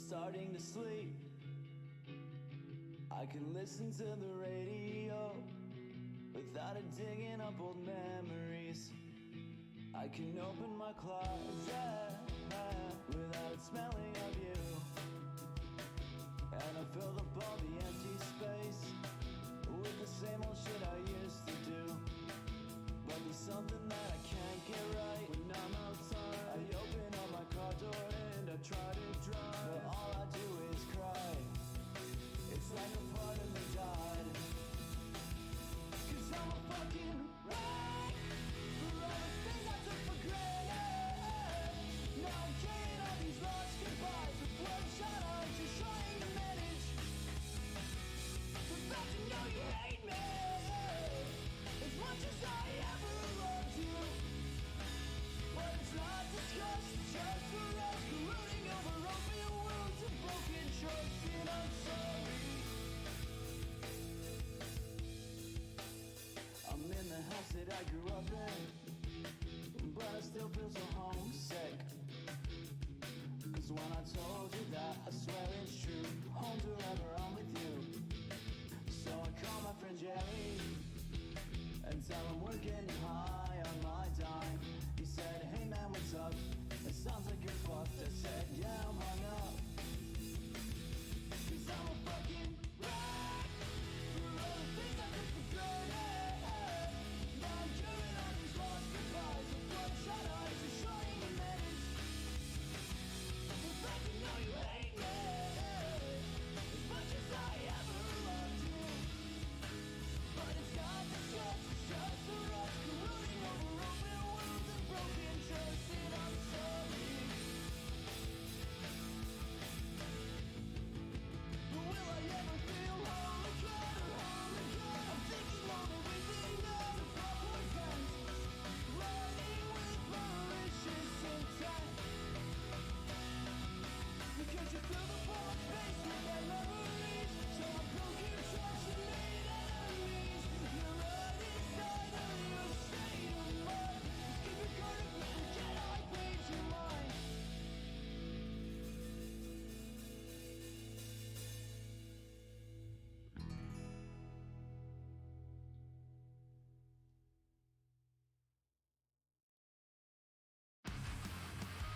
starting to sleep. I can listen to the radio without it digging up old memories. I can open my closet without it smelling of you. And I fill up all the empty space with the same old shit I used to do. But there's something that I can't get right when I'm outside. I open up my car door and I try to drive, but all I do is cry. It's like a part of me died. 'Cause I'm a fucking wreck for all the things I took for granted. Now I'm carrying all these lost goodbyes with bloodshot eyes, just trying to manage. But don't you know you hate me as much as I ever loved you? But it's not discussed, it's just for us, brooding over open wounds and broken trust. And I'm sorry. I'm in the house that I grew up in, but I still feel so homesick. 'Cause when I told you that, I swear it's true, home forever, I'm with you. So I call my friend Jerry and tell him we're getting high on my dime. He said, hey man, what's up? It sounds like you're fucked. I said, yeah, I'm hung up. 'Cause I'm a fucking wreck for all the things I took for granted. Now I'm carrying all these lost goodbyes with bloodshot eyes, just trying to manage. But don't you know you hate me as much as I ever loved you? But it's not discussed, it's just for us, brooding over open wounds and broken trust. And I'm sorry. But will I ever feel whole again, whole again? I'm thinking more than weeping out of our boyfriends, running with malicious intent. Because you fill the blank space with my memories, so I broke your trust and made enemies. You're right inside of your state of mind. Keep it going if you forget I read your mind.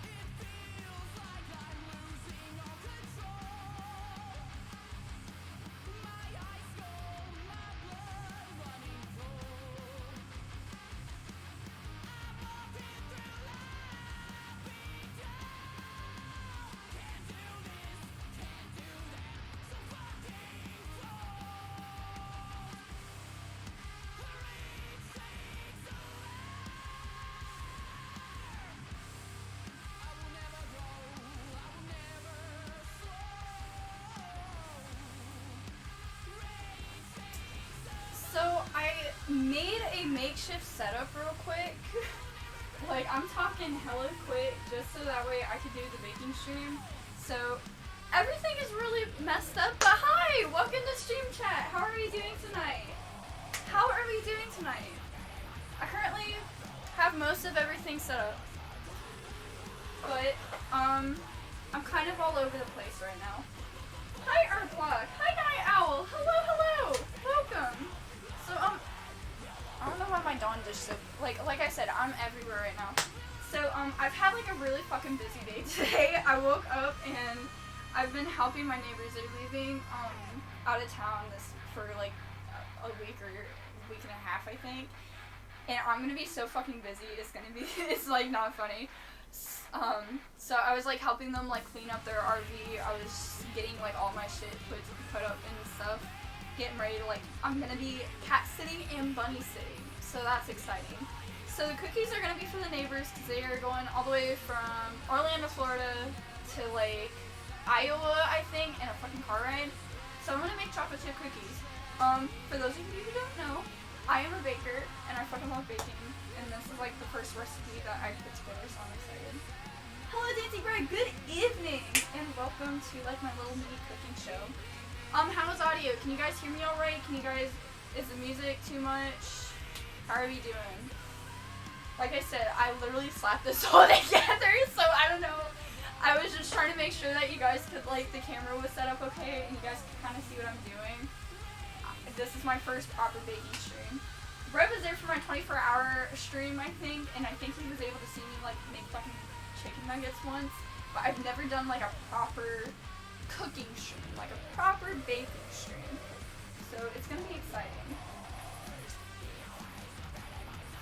It feels like I'm losing all control. My eyes cold, my blood running cold. I'm walking through life beat down. Can't do this, can't do that, so fucking cold. The reach takes away. I will never grow, I will never slow. Rage takes away. So I made a makeshift setup real quick. Like, I'm talking hella quick just so that way I could do the baking stream. So everything is really messed up, but hi! Welcome to Stream Chat. How are we doing tonight? How are we doing tonight? I currently have most of everything set up. But I'm kind of all over the place right now. Hi Earthlock. Hi Night Owl. Hello, hello. Welcome. So I don't know why my dawn dish so like I said, I'm everywhere right now. So I've had like a really fucking busy day today. I woke up and I've been helping my neighbors. They're leaving out of town for like a week or a week and a half, I think. And I'm gonna be so fucking busy. It's like not funny. So I was like helping them like clean up their RV. I was getting like all my shit put up and stuff. Getting ready to like, I'm gonna be cat sitting and bunny sitting. So that's exciting. So the cookies are gonna be for the neighbors because they are going all the way from Orlando, Florida to like Iowa, I think, in a fucking car ride. So I'm gonna make chocolate chip cookies. For those of you who don't know, I am a baker and I fucking love baking. And this is like the first recipe that I put together, so I'm excited. Hello Dainty Bride, good evening! And welcome to like my little mini cooking show. How's audio? Can you guys hear me alright? Is the music too much? How are we doing? Like I said, I literally slapped this all together, so I don't know. I was just trying to make sure that you guys could like the camera was set up okay and you guys can kind of see what I'm doing. This is my first proper baking stream. Brett was there for my 24-hour stream, I think, and I think he was able to see me like make fucking chicken nuggets once, but I've never done like a proper cooking stream, like a proper baking stream. So it's gonna be exciting.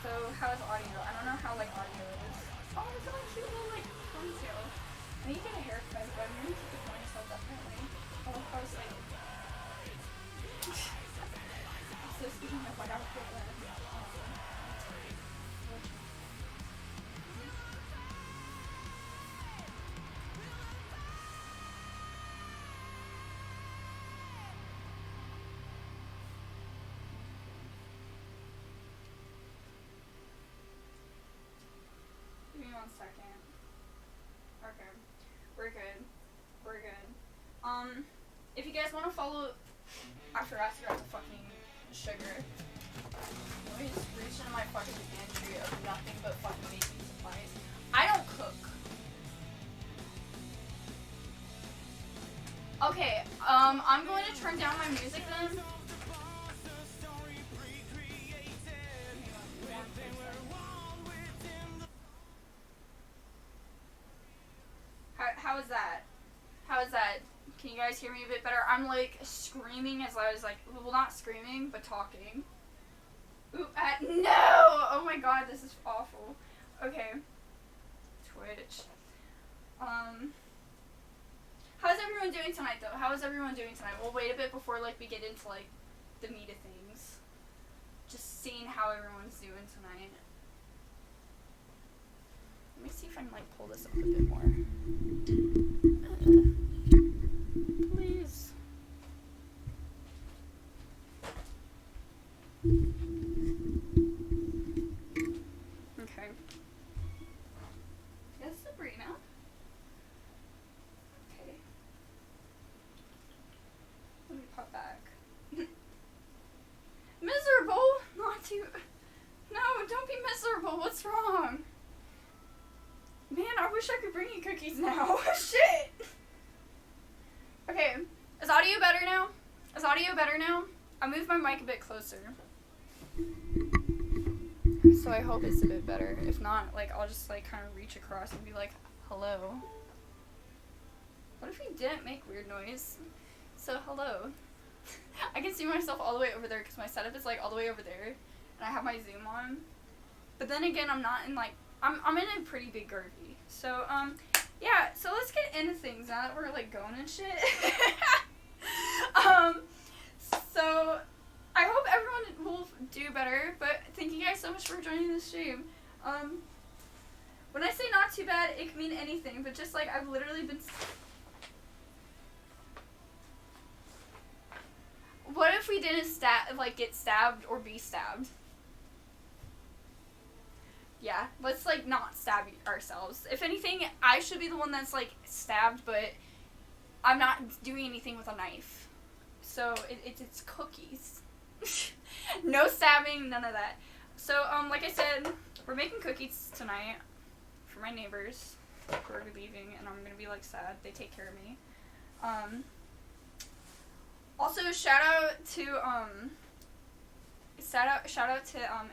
So how's audio? I don't know how like audio is. Oh, it's a cute little like ponytail. I need to get a haircut, but I'm gonna keep the ponytail definitely. Oh, I was like. So speaking of like outfit, give me 1 second. Okay. We're good. We're good. If you guys want to follow, I forgot to grab the fucking sugar. Let me just reach into my fucking pantry of nothing but fucking baking supplies. I don't cook. Okay, I'm going to turn down my music then. How is that? How is that? Can you guys hear me a bit better? I'm like screaming as I was like, well, not screaming, but talking. Ooh, no! Oh my god, this is awful. Okay. Twitch. How's everyone doing tonight though? How is everyone doing tonight? We'll wait a bit before like we get into like the meat of things. Just seeing how everyone's doing tonight. Let me see if I can like pull this up a bit more. Please. Okay. Yes, Sabrina. Okay. Let me pop back. Miserable? Not too. No, don't be miserable. What's wrong? Man, I wish I could bring you cookies now. Shit! Okay, is audio better now? Is audio better now? I moved my mic a bit closer. So I hope it's a bit better. If not, like, I'll just, like, kind of reach across and be like, hello. What if we didn't make weird noise? So, hello. I can see myself all the way over there because my setup is, like, all the way over there. And I have my zoom on. But then again, I'm not in, like, I'm in a pretty big Garvey. So, yeah, so let's get into things now that we're, like, going and shit. So, I hope everyone will do better, but thank you guys so much for joining the stream. When I say not too bad, it can mean anything, but just, like, I've literally been... What if we didn't get stabbed or be stabbed? Yeah, let's, like, not stab ourselves. If anything, I should be the one that's, like, stabbed, but I'm not doing anything with a knife. So, it's cookies. No stabbing, none of that. So, like I said, we're making cookies tonight for my neighbors who are leaving, and I'm gonna be, like, sad. They take care of me. Also, shout out to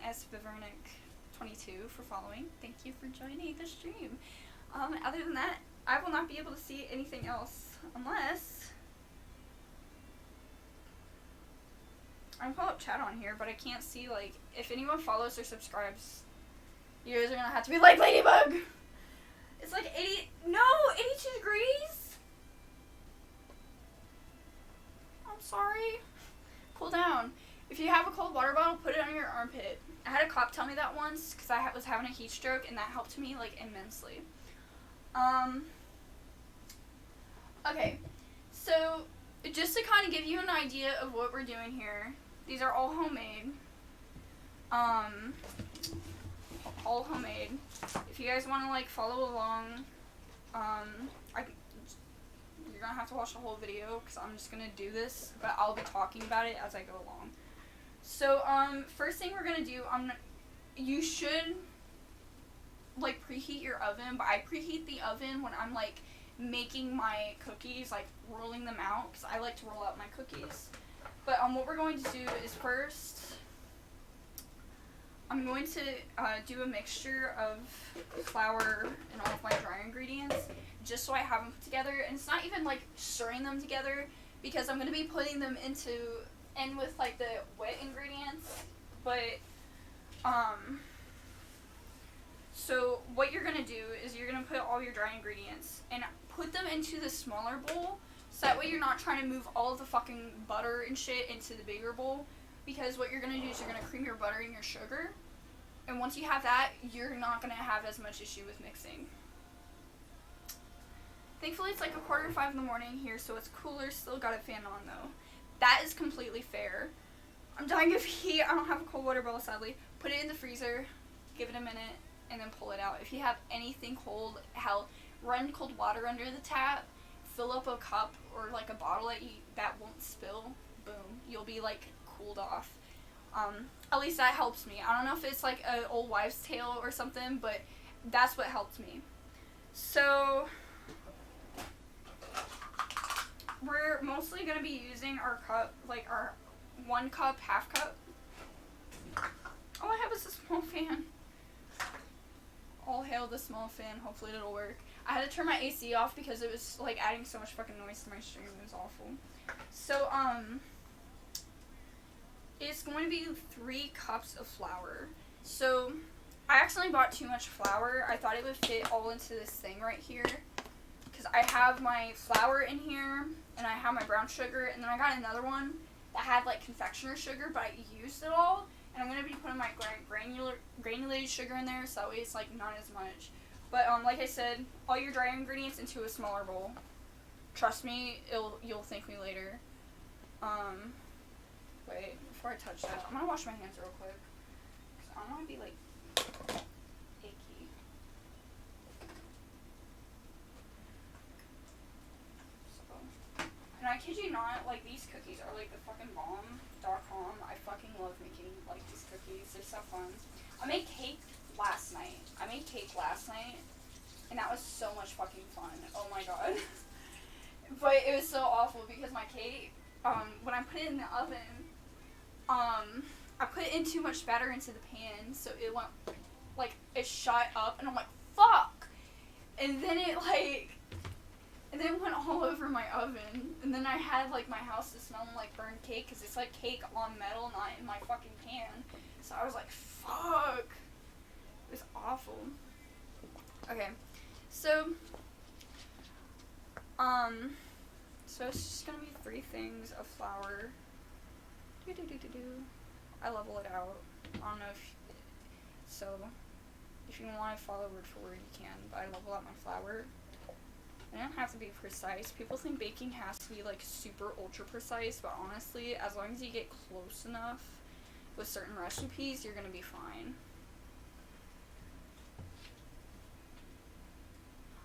S. Vivernic 22 for following. Thank you for joining the stream. Other than that, I will not be able to see anything else unless I can pull up chat on here, but I can't see, like, if anyone follows or subscribes, you guys are gonna have to be like, Ladybug! It's like 82 degrees? I'm sorry. Cool down. If you have a cold water bottle, put it on your armpit. I had a cop tell me that once because I was having a heat stroke, and that helped me, like, immensely. Okay, so just to kind of give you an idea of what we're doing here, these are all homemade. All homemade. If you guys want to, like, follow along, you're gonna have to watch the whole video because I'm just gonna do this, but I'll be talking about it as I go along. So, first thing we're gonna do, you should, like, preheat your oven, but I preheat the oven when I'm, like, making my cookies, like rolling them out, because I like to roll out my cookies. But what we're going to do is first, I'm going to do a mixture of flour and all of my dry ingredients, just so I have them put together. And it's not even like stirring them together, because I'm going to be putting them in with like the wet ingredients. But so what you're going to do is you're going to put all your dry ingredients and put them into the smaller bowl, so that way you're not trying to move all of the fucking butter and shit into the bigger bowl. Because what you're going to do is you're going to cream your butter and your sugar. And once you have that, you're not going to have as much issue with mixing. Thankfully, it's like 4:45 in the morning here, so it's cooler. Still got a fan on, though. That is completely fair. I'm dying of heat. I don't have a cold water bottle, sadly. Put it in the freezer. Give it a minute. And then pull it out. If you have anything cold, hell, run cold water under the tap. Fill up a cup or like a bottle that won't spill. Boom. You'll be like cooled off. At least that helps me. I don't know if it's like an old wives' tale or something, but that's what helped me. So we're mostly going to be using our cup, like our 1 cup, half cup. All I have is a small fan. All hail the small fan. Hopefully it'll work. I had to turn my AC off because it was like adding so much fucking noise to my stream. It was awful. So, it's going to be 3 cups of flour. So, I accidentally bought too much flour. I thought it would fit all into this thing right here. Because I have my flour in here, and I have my brown sugar, and then I got another one that had like confectioner sugar, but I used it all. And I'm going to be putting my granulated sugar in there, so that way it's like not as much. But like I said, all your dry ingredients into a smaller bowl. Trust me, you'll thank me later. Wait, before I touch that, I'm gonna wash my hands real quick, cause I don't wanna be like icky. So, and I kid you not, like these cookies are like the fucking bomb.com. I fucking love making like these cookies. They're so fun. I made cake last night, and that was so much fucking fun. Oh my god. But it was so awful because my cake, when I put it in the oven, I put in too much batter into the pan, so it went, like, it shot up, and I'm like, fuck! And then it went all over my oven, and then I had, like, my house to smell like burned cake, because it's, like, cake on metal, not in my fucking pan. So I was like, fuck! It was awful. Okay, so it's just gonna be 3 things of flour. I level it out. I don't know if you want to follow word for word, you can, but I level out my flour. I don't have to be precise. People think baking has to be like super ultra precise, but honestly, as long as you get close enough with certain recipes, you're gonna be fine.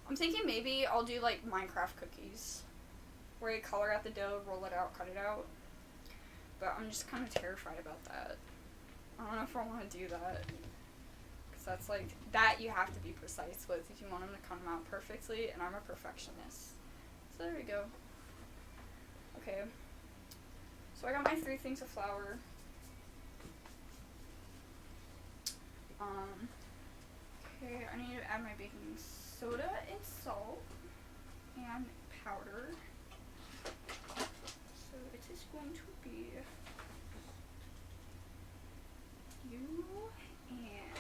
I'm thinking maybe I'll do like Minecraft cookies, where I color out the dough, roll it out, cut it out. But I'm just kind of terrified about that. I don't know if I want to do that. Because that's like, that you have to be precise with if you want them to come out perfectly, and I'm a perfectionist. So there we go. Okay. So I got my 3 things of flour. Okay, I need to add my baking soda and salt and powder. So it is going to be you and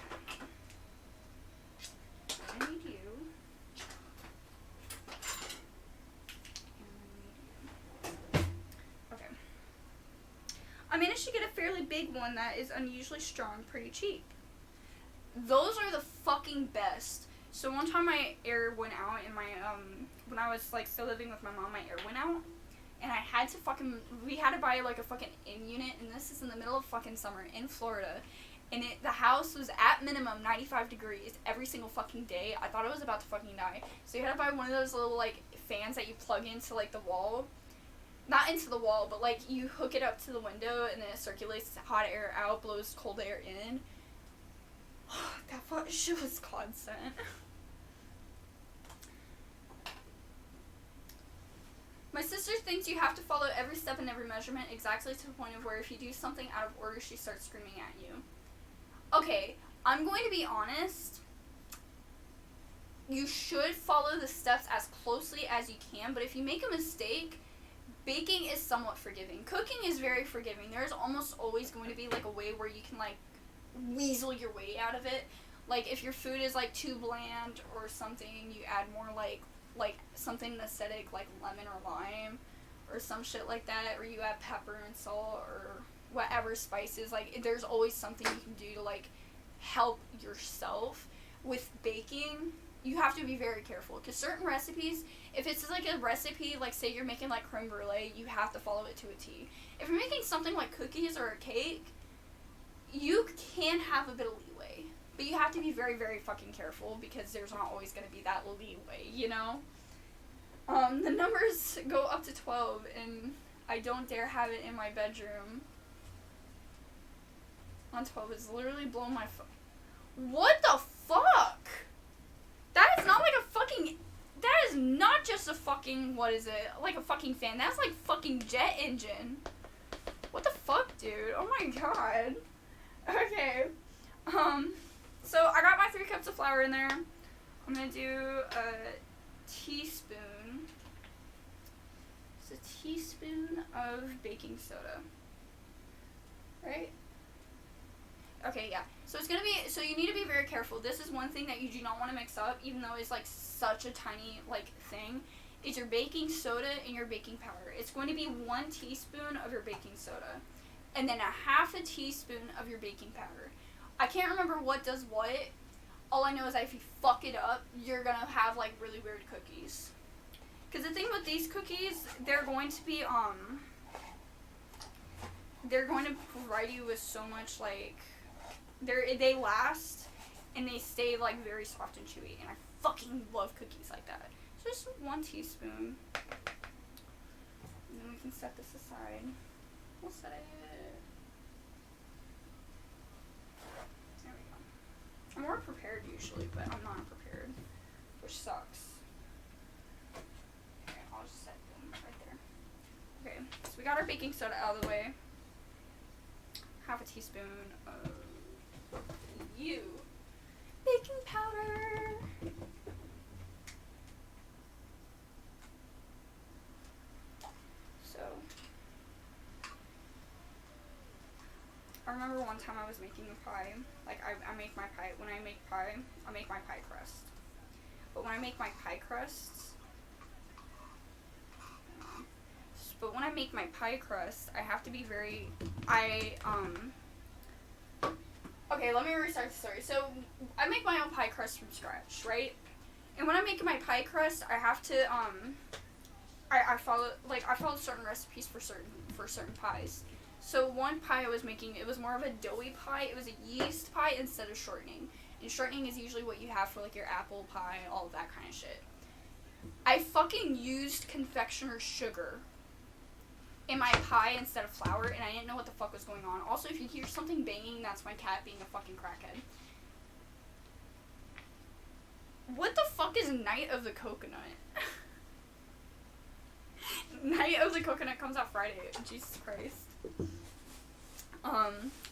I need you. Okay. I managed to get a fairly big one that is unusually strong, pretty cheap. Those are the fucking best. So one time my air went out in my, when I was like still living with my mom, my air went out. And I had to we had to buy like a fucking in unit, and this is in the middle of fucking summer in Florida. And the house was at minimum 95 degrees every single fucking day. I thought I was about to fucking die. So you had to buy one of those little like fans that you plug into like the wall. Not into the wall, but like you hook it up to the window and then it circulates hot air out, blows cold air in. That shit was constant. thinks you have to follow every step and every measurement exactly to the point of where if you do something out of order, she starts screaming at you. Okay, I'm going to be honest. You should follow the steps as closely as you can, but if you make a mistake, baking is somewhat forgiving. Cooking is very forgiving. There's almost always going to be, like, a way where you can, like, weasel your way out of it. Like, if your food is, like, too bland or something, you add more, like something aesthetic, like lemon or lime, or some shit like that, or you add pepper and salt, or whatever spices. Like, there's always something you can do to, like, help yourself. With baking, you have to be very careful, because certain recipes, if it's like a recipe, like say you're making like creme brulee, you have to follow it to a T. If you're making something like cookies or a cake, you can have a bit of leeway, but you have to be very, very fucking careful, because there's not always going to be that leeway, you know? The numbers go up to 12, and I don't dare have it in my bedroom. On 12 is literally blowing my What the fuck? That is not like a fucking... That is not just a fucking... What is it? Like a fucking fan. That's like fucking jet engine. What the fuck, dude? Oh my god. Okay. So I got my 3 cups of flour in there. I'm gonna do a teaspoon. It's a teaspoon of baking soda. Right? Okay, yeah. So it's gonna be, so you need to be very careful. This is one thing that you do not want to mix up, even though it's like such a tiny like thing, is your baking soda and your baking powder. It's going to be 1 teaspoon of your baking soda, and then a half a teaspoon of your baking powder. I can't remember what does what. All I know is that if you fuck it up, you're gonna have like really weird cookies. Because the thing with these cookies, they're going to be they're going to provide you with so much like. They last, and they stay, like, very soft and chewy, and I fucking love cookies like that. So just 1 teaspoon, and then we can set this aside. We'll set it, there we go. I'm more prepared usually, but I'm not prepared, which sucks. Okay, I'll just set them right there. Okay, so we got our baking soda out of the way. Half a teaspoon of baking powder. So I remember one time I was making a pie. Like I make my pie. When I make pie, I make my pie crust. But when I make my pie crusts, I have to be very. Okay, let me restart the story. So, I make my own pie crust from scratch, right? And when I'm making my pie crust, I have to, I follow certain recipes for certain pies. So, one pie I was making, it was more of a doughy pie. It was a yeast pie instead of shortening. And shortening is usually what you have for, like, your apple pie, all of that kind of shit. I fucking used confectioner's sugar in my pie instead of flour, and I didn't know what the fuck was going on. Also, if you hear something banging, that's my cat being a fucking crackhead. What the fuck is Night of the Coconut? Night of the Coconut comes out Friday. Jesus Christ.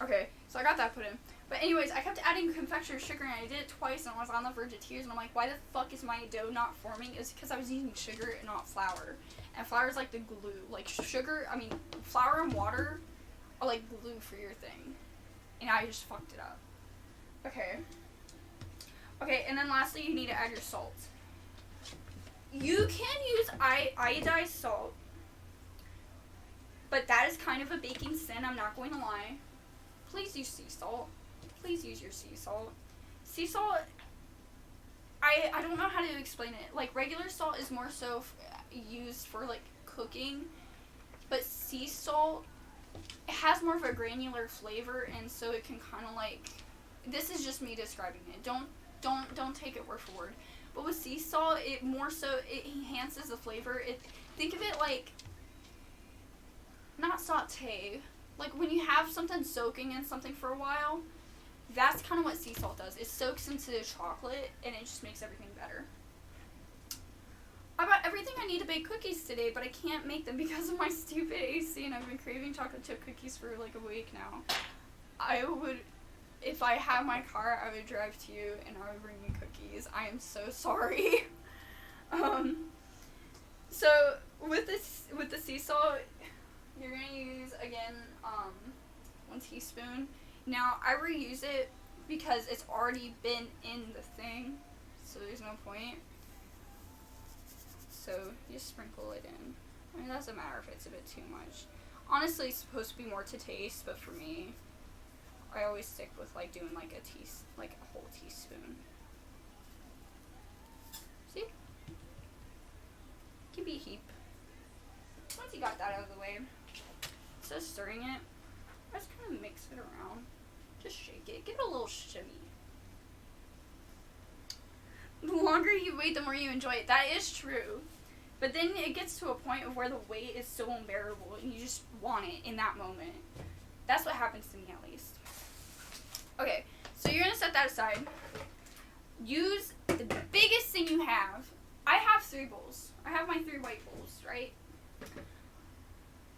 Okay, so I got that put in. But anyways, I kept adding confectioner's sugar, and I did it twice, and I was on the verge of tears, and I'm like, why the fuck is my dough not forming? It's because I was using sugar and not flour. And flour is like the glue. Like flour and water are like glue for your thing. And I just fucked it up. Okay. Okay, and then lastly, you need to add your salt. You can use iodized salt, but that is kind of a baking sin, I'm not going to lie. Please use sea salt. Please use your sea salt. Sea salt, I don't know how to explain it. Like, regular salt is more so used for, like, cooking, but sea salt, it has more of a granular flavor, and so it can kind of, like, this is just me describing it. Don't take it word for word. But with sea salt, it more so, it enhances the flavor. Think of it like, not saute, like when you have something soaking in something for a while, that's kind of what sea salt does. It soaks into the chocolate, and it just makes everything better. got everything I need to bake cookies today, but I can't make them because of my stupid AC, and I've been craving chocolate chip cookies for like a week now. I would, if I had my car, I would drive to you and I would bring you cookies. I am so sorry. So with the sea salt, you're gonna use again 1 teaspoon. Now I reuse it because it's already been in the thing, so there's no point. So you just sprinkle it in. I mean, it doesn't matter if it's a bit too much. Honestly, it's supposed to be more to taste, but for me, I always stick with like doing like a whole teaspoon. See? Can be a heap. Once you got that out of the way, instead of stirring it, I just kind of mix it around. Just shake it. Give it a little shimmy. The longer you wait, the more you enjoy it. That is true. But then it gets to a point of where the wait is so unbearable and you just want it in that moment. That's what happens to me, at least. Okay, so you're going to set that aside. Use the biggest thing you have. I have 3 bowls. I have my 3 white bowls, right?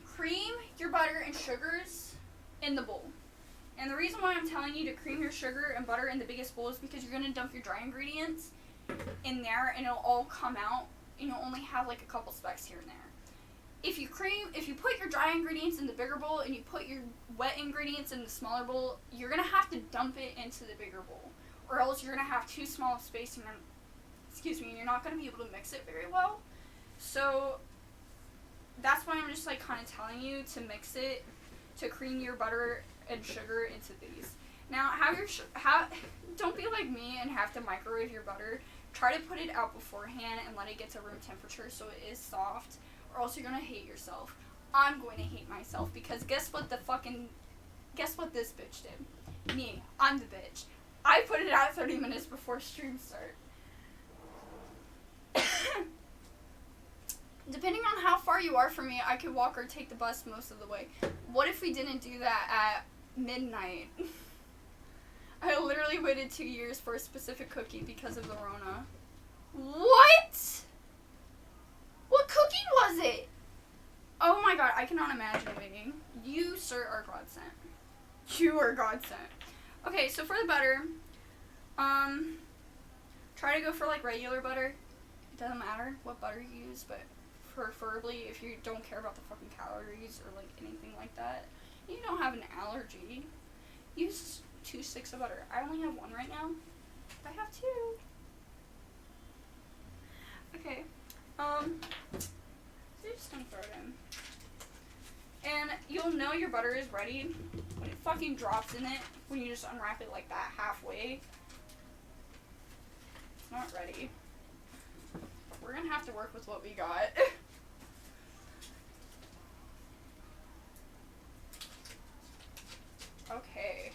Cream your butter and sugars in the bowl. And the reason why I'm telling you to cream your sugar and butter in the biggest bowl is because you're going to dump your dry ingredients in there and it'll all come out and you'll only have like a couple specks here and there. If you put your dry ingredients in the bigger bowl and you put your wet ingredients in the smaller bowl, you're going to have to dump it into the bigger bowl, or else you're going to have too small of space and and you're not going to be able to mix it very well. So that's why I'm just like kind of telling you to mix it, to cream your butter and sugar into these. Now, don't be like me and have to microwave your butter. Try to put it out beforehand and let it get to room temperature so it is soft, or else you're gonna hate yourself. I'm going to hate myself because guess what this bitch did? Me. I'm the bitch. I put it out 30 minutes before stream start. Depending on how far you are from me, I could walk or take the bus most of the way. What if we didn't do that at midnight? I literally waited 2 years for a specific cookie because of the Rona. What? What cookie was it? Oh my god, I cannot imagine waiting. You, sir, are godsent. You are godsent. Okay, so for the butter, try to go for like regular butter. It doesn't matter what butter you use, but preferably if you don't care about the fucking calories or like anything like that, you don't have an allergy, use 2 sticks of butter. I only have 1 right now. I have 2. Okay. So you're just gonna throw it in. And you'll know your butter is ready when it fucking drops in it, when you just unwrap it like that halfway. It's not ready. We're gonna have to work with what we got. Okay.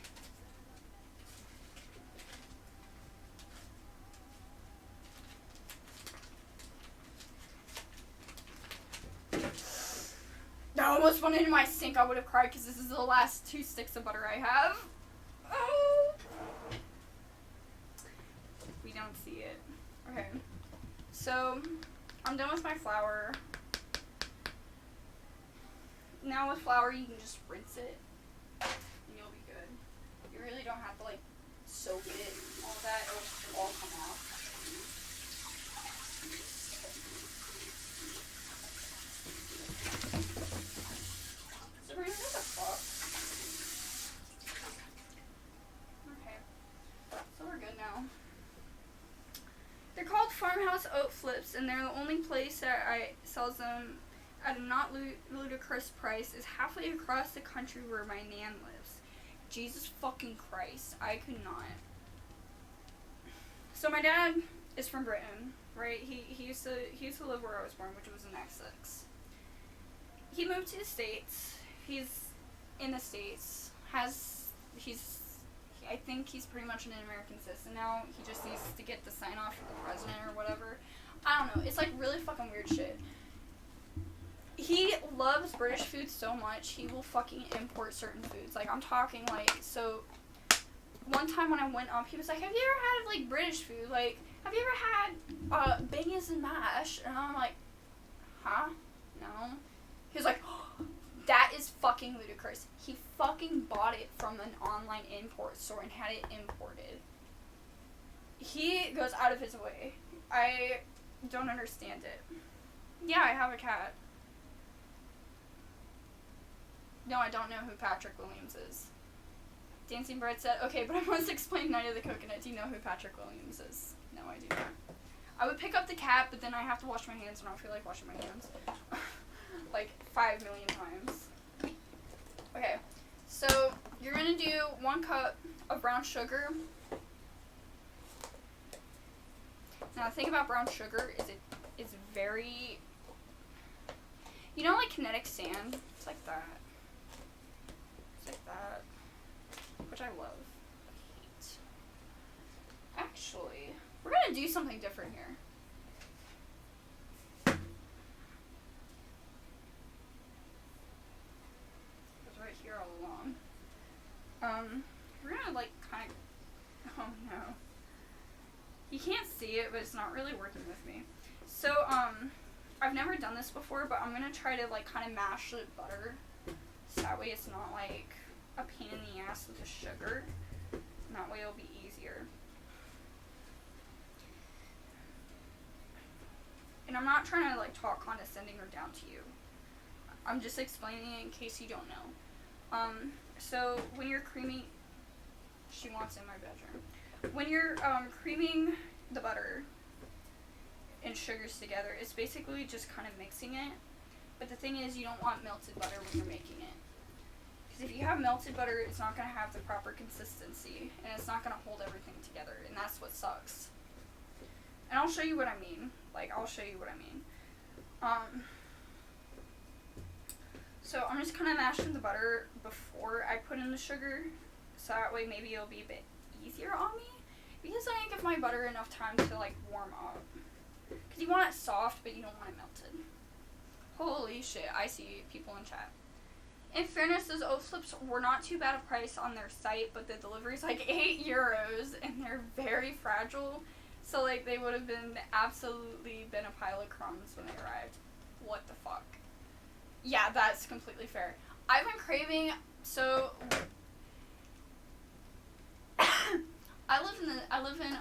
That almost went into my sink. I would have cried because this is the last 2 sticks of butter I have. Oh. We don't see it. Okay. So, I'm done with my flour. Now with flour, you can just rinse it. And you'll be good. You really don't have to, like, soak it. All that. It'll all come out. Sabrina, what the fuck? Okay. So we're good now. They're called Farmhouse Oat Flips, and they're the only place that sells them at a not ludicrous price is halfway across the country where my nan lives. Jesus fucking Christ. I could not. So my dad is from Britain, right? He used to live where I was born, which was in Essex. He moved to the States. He's in the States. I think he's pretty much an American citizen now. He just needs to get the sign off from the president or whatever. I don't know. It's like really fucking weird shit. He loves British food so much, he will fucking import certain foods. Like, I'm talking, like, so, one time when I went up, he was like, have you ever had, like, British food? Like, have you ever had beignets and mash? And I'm like, huh? No. He was like, oh, that is fucking ludicrous. He fucking bought it from an online import store and had it imported. He goes out of his way. I don't understand it. Yeah, I have a cat. No, I don't know who Patrick Williams is. Dancing Bread said, okay, but I must explain Night of the Coconut. Do you know who Patrick Williams is? No, I do not. I would pick up the cat, but then I have to wash my hands, and I don't feel like washing my hands. Like 5 million times. Okay, so you're gonna do 1 cup of brown sugar. Now the thing about brown sugar is it's very, you know, like kinetic sand? It's like that. It's like that. Which I love. Hate. Actually, we're gonna do something different here. It's right here all along. We're gonna like kind of, oh no. You can't see it, but it's not really working with me. So, I've never done this before, but I'm gonna try to like kind of mash the butter. So that way it's not like a pain in the ass with the sugar. And that way it'll be easier. And I'm not trying to like talk condescending or down to you. I'm just explaining it in case you don't know. So when you're creaming, she wants in my bedroom. When you're creaming the butter and sugars together, it's basically just kind of mixing it. But the thing is, you don't want melted butter when you're making it. Because if you have melted butter, it's not going to have the proper consistency, and it's not going to hold everything together, and that's what sucks. And I'll show you what I mean. Like, I'll show you what I mean. So I'm just kind of mashing the butter before I put in the sugar, so that way maybe it'll be a bit easier on me, because I didn't give my butter enough time to like warm up. Because you want it soft, but you don't want it melted. Holy shit, I see people in chat. In fairness, those oat flips were not too bad a price on their site, but the delivery's like €8, and they're very fragile. So like they would have been absolutely been a pile of crumbs when they arrived. What the fuck? Yeah, that's completely fair. I've been craving, so I live in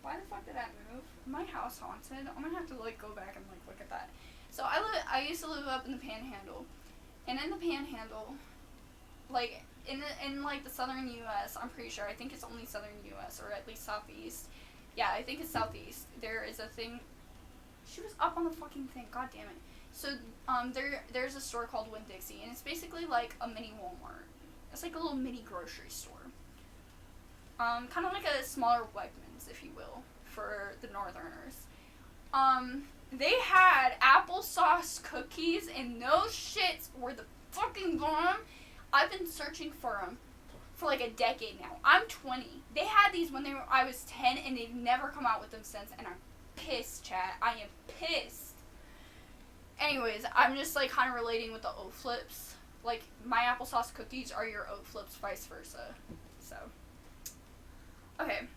why the fuck did that move? My house haunted. I'm gonna have to like go back and like look at that. So I used to live up in the Panhandle, and in the Panhandle, like in like the southern U.S., I'm pretty sure. I think it's only southern U.S. or at least southeast. Yeah, I think it's southeast. There is a thing. She was up on the fucking thing. God damn it. So there's a store called Winn-Dixie, and it's basically like a mini Walmart. It's like a little mini grocery store. Kind of like a smaller Wegmans, if you will, for the Northerners. They had applesauce cookies, and those shits were the fucking bomb. I've been searching for them for like a decade now. I'm 20. They had these when I was 10, and they've never come out with them since, and I'm pissed, chat. I am pissed. Anyways, I'm just like kind of relating with the oat flips. Like, my applesauce cookies are your oat flips, vice versa. So, okay.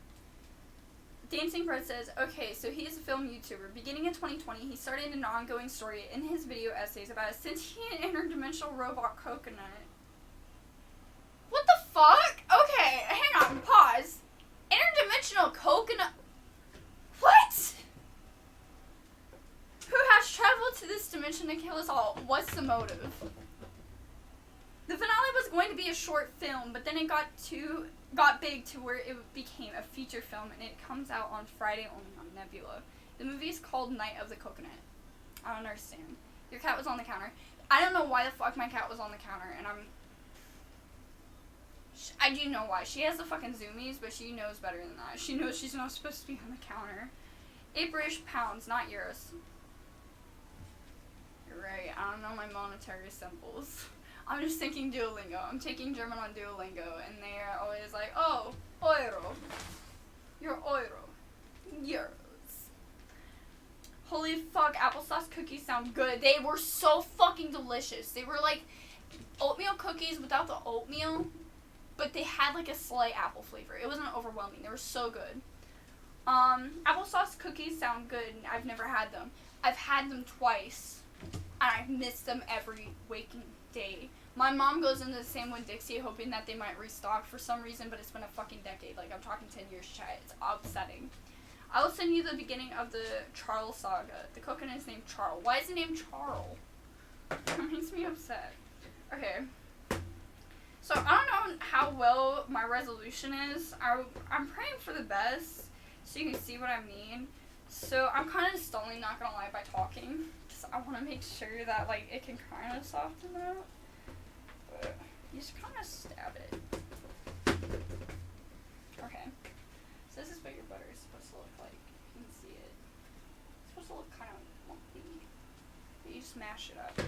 Dancing Bread says, okay, so he is a film YouTuber. Beginning in 2020, he started an ongoing story in his video essays about a sentient interdimensional robot coconut. What the fuck? Okay, hang on, pause. Interdimensional coconut. What? Who has traveled to this dimension to kill us all? What's the motive? The finale was going to be a short film, but then it got big to where it became a feature film, and it comes out on Friday only on Nebula. The movie is called Night of the Coconut. I don't understand. Your cat was on the counter. I don't know why the fuck my cat was on the counter, and I do know why. She has the fucking zoomies, but she knows better than that. She knows she's not supposed to be on the counter. 8 British pounds, not euros. You're right. I don't know my monetary symbols. I'm just thinking Duolingo. I'm taking German on Duolingo, and they're always like, oh, euro. You're euro. Euros. Holy fuck, applesauce cookies sound good. They were so fucking delicious. They were like oatmeal cookies without the oatmeal, but they had like a slight apple flavor. It wasn't overwhelming. They were so good. Applesauce cookies sound good. I've never had them. I've had them twice, and I've missed them every waking day. My mom goes into the same with Dixie, hoping that they might restock for some reason, but it's been a fucking decade. Like, I'm talking 10 years, chat. It's upsetting. I will send you the beginning of the Charles saga. The coconut is named Charles. Why is it named Charles? That makes me upset. Okay. So, I don't know how well my resolution is. I'm praying for the best, so you can see what I mean. So, I'm kind of stalling, not gonna lie, by talking. Because I want to make sure that, like, it can kind of soften out. But you just kind of stab it. Okay. So, this is what your butter is supposed to look like. You can see it. It's supposed to look kind of lumpy. But you just mash it up.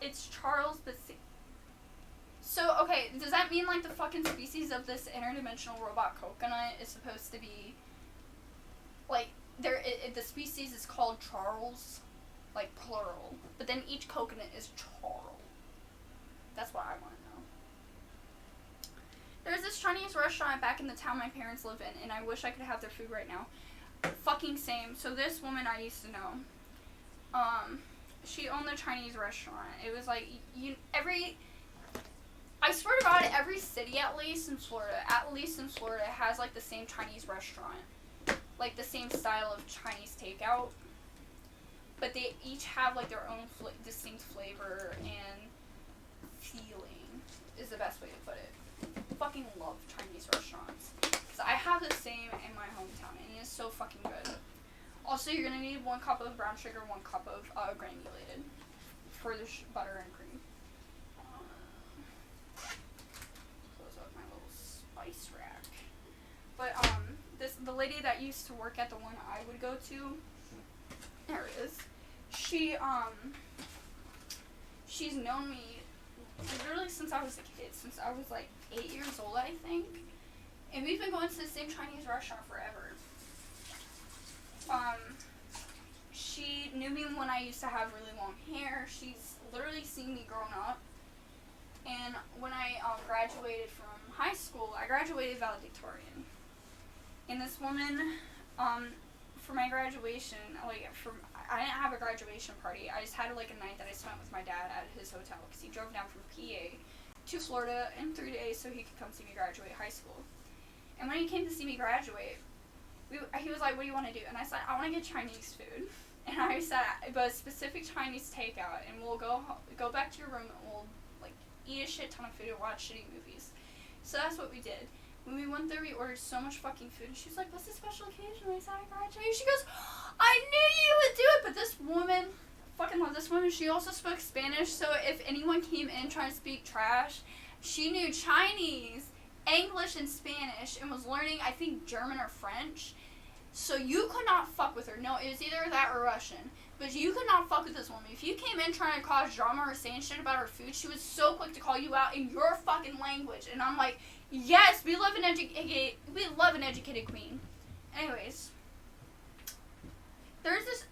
It's Charles the So, okay, does that mean, like, the fucking species of this interdimensional robot coconut is supposed to be, like, the species is called Charles, like, plural, but then each coconut is Charles. That's what I want to know. There's this Chinese restaurant back in the town my parents live in, and I wish I could have their food right now. Fucking same. So this woman I used to know, she owned the Chinese restaurant. It was like, I swear to God, every city at least in Florida has like the same Chinese restaurant. Like the same style of Chinese takeout. But they each have like their own distinct flavor and feeling is the best way to put it. Fucking love Chinese restaurants. Because I have the same in my hometown and it is so fucking good. Also, you're going to need 1 cup of brown sugar, 1 cup of granulated for the butter and cream. Close up my little spice rack. But, the lady that used to work at the one I would go to, there it is. She's known me literally since I was a kid, since I was like 8 years old, I think. And we've been going to the same Chinese restaurant forever. She knew me when I used to have really long hair. She's literally seen me growing up. And when I graduated from high school, I graduated valedictorian. And this woman, for my graduation, I didn't have a graduation party. I just had like a night that I spent with my dad at his hotel because he drove down from PA to Florida in 3 days so he could come see me graduate high school. And when he came to see me graduate, he was like, "What do you want to do?" And I said, "I want to get Chinese food." And I said, "But a specific Chinese takeout, and we'll go back to your room and we'll like eat a shit ton of food and watch shitty movies." So that's what we did. When we went there, we ordered so much fucking food. And she was like, "What's the special occasion?" I said, "I graduated." She goes, "I knew you would do it." But this woman, fucking love this woman. She also spoke Spanish, so if anyone came in trying to speak trash, she knew Chinese, English, and Spanish, and was learning, I think, German or French. So you could not fuck with her. No, it was either that or Russian. But you could not fuck with this woman. If you came in trying to cause drama or saying shit about her food, she was so quick to call you out in your fucking language. And I'm like, yes, we love an educated queen. Anyways. There's this,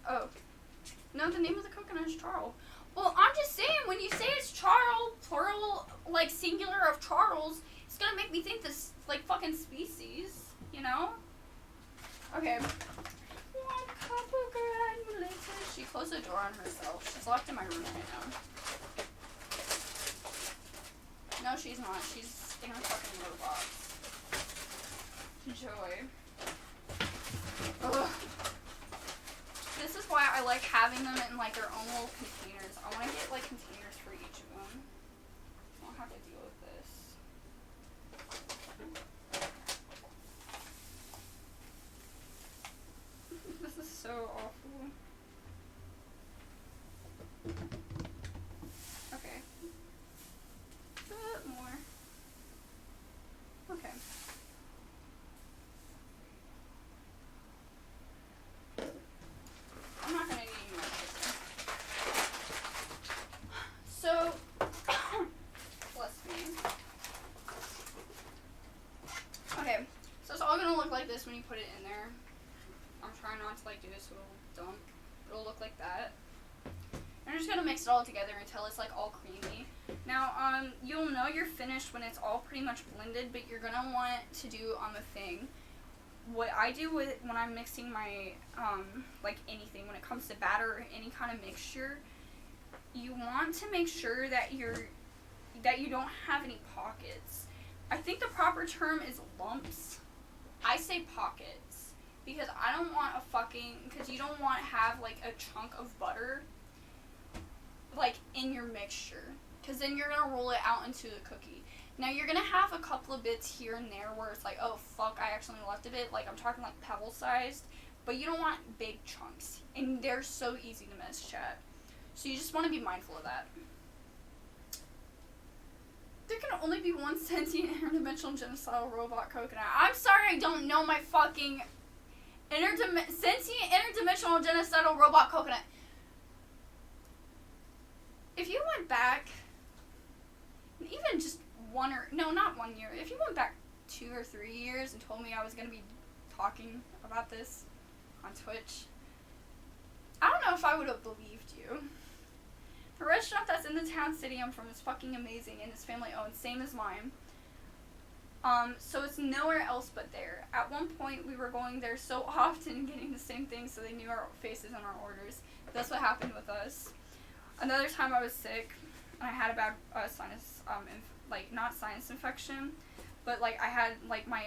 no, the name of the coconut is Charles. Well, I'm just saying, when you say it's Charles, plural, like singular of Charles, it's gonna make me think this, like, fucking species, you know? Okay. 1 cup of granulated. She closed the door on herself. She's locked in my room right now. No, she's not. She's in her fucking robot. Joy. Ugh. This is why I like having them in, like, their own little containers. I want to get, like, containers for each of them. I don't have to deal with this. This is so awful. Okay. A bit more. Okay. I'm not gonna need any more chicken. So, bless me. Okay, so it's all gonna look like this when you put it in there. I'm trying not to like do this so it'll dump. It'll look like that. I'm just gonna mix it all together until it's like all creamy. Now, you'll know you're finished when it's all pretty much blended, but you're gonna want to do on the thing. What I do when I'm mixing my, like anything, when it comes to batter or any kind of mixture, you want to make sure that you don't have any pockets. I think the proper term is lumps. I say pockets because I don't want because you don't want to have like a chunk of butter like in your mixture, because then you're gonna roll it out into the cookie. Now you're gonna have a couple of bits here and there where it's like, oh fuck, I actually left a bit, like I'm talking like pebble sized, but you don't want big chunks, and they're so easy to miss, chat. So you just want to be mindful of that. There can only be one sentient interdimensional genocidal robot coconut. I'm sorry, I don't know my fucking sentient interdimensional genocidal robot coconut. If you went back, even just not 1 year, if you went back 2 or 3 years and told me I was going to be talking about this on Twitch, I don't know if I would have believed you. The restaurant that's in the town city I'm from is fucking amazing and it's family owned, same as mine. So it's nowhere else but there. At one point we were going there so often getting the same thing so they knew our faces and our orders. That's what happened with us. Another time I was sick and I had a bad sinus, not sinus infection, but like I had like my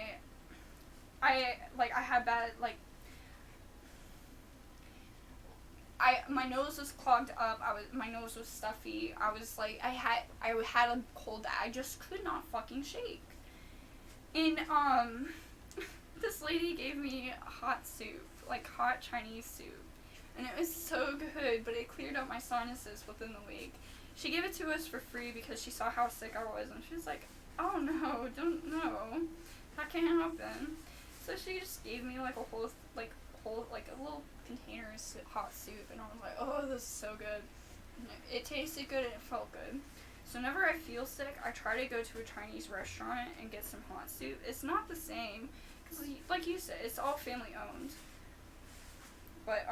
nose was clogged up. My nose was stuffy. I had a cold that I just could not fucking shake. And this lady gave me hot soup, like hot Chinese soup, and it was so good. But it cleared up my sinuses within the week. She gave it to us for free because she saw how sick I was, and she was like, "Oh no, that can't happen." So she just gave me like a whole a little container of hot soup, and I was like, oh, this is so good. And it tasted good and it felt good. So whenever I feel sick, I try to go to a Chinese restaurant and get some hot soup. It's not the same, because like you said, it's all family owned. But,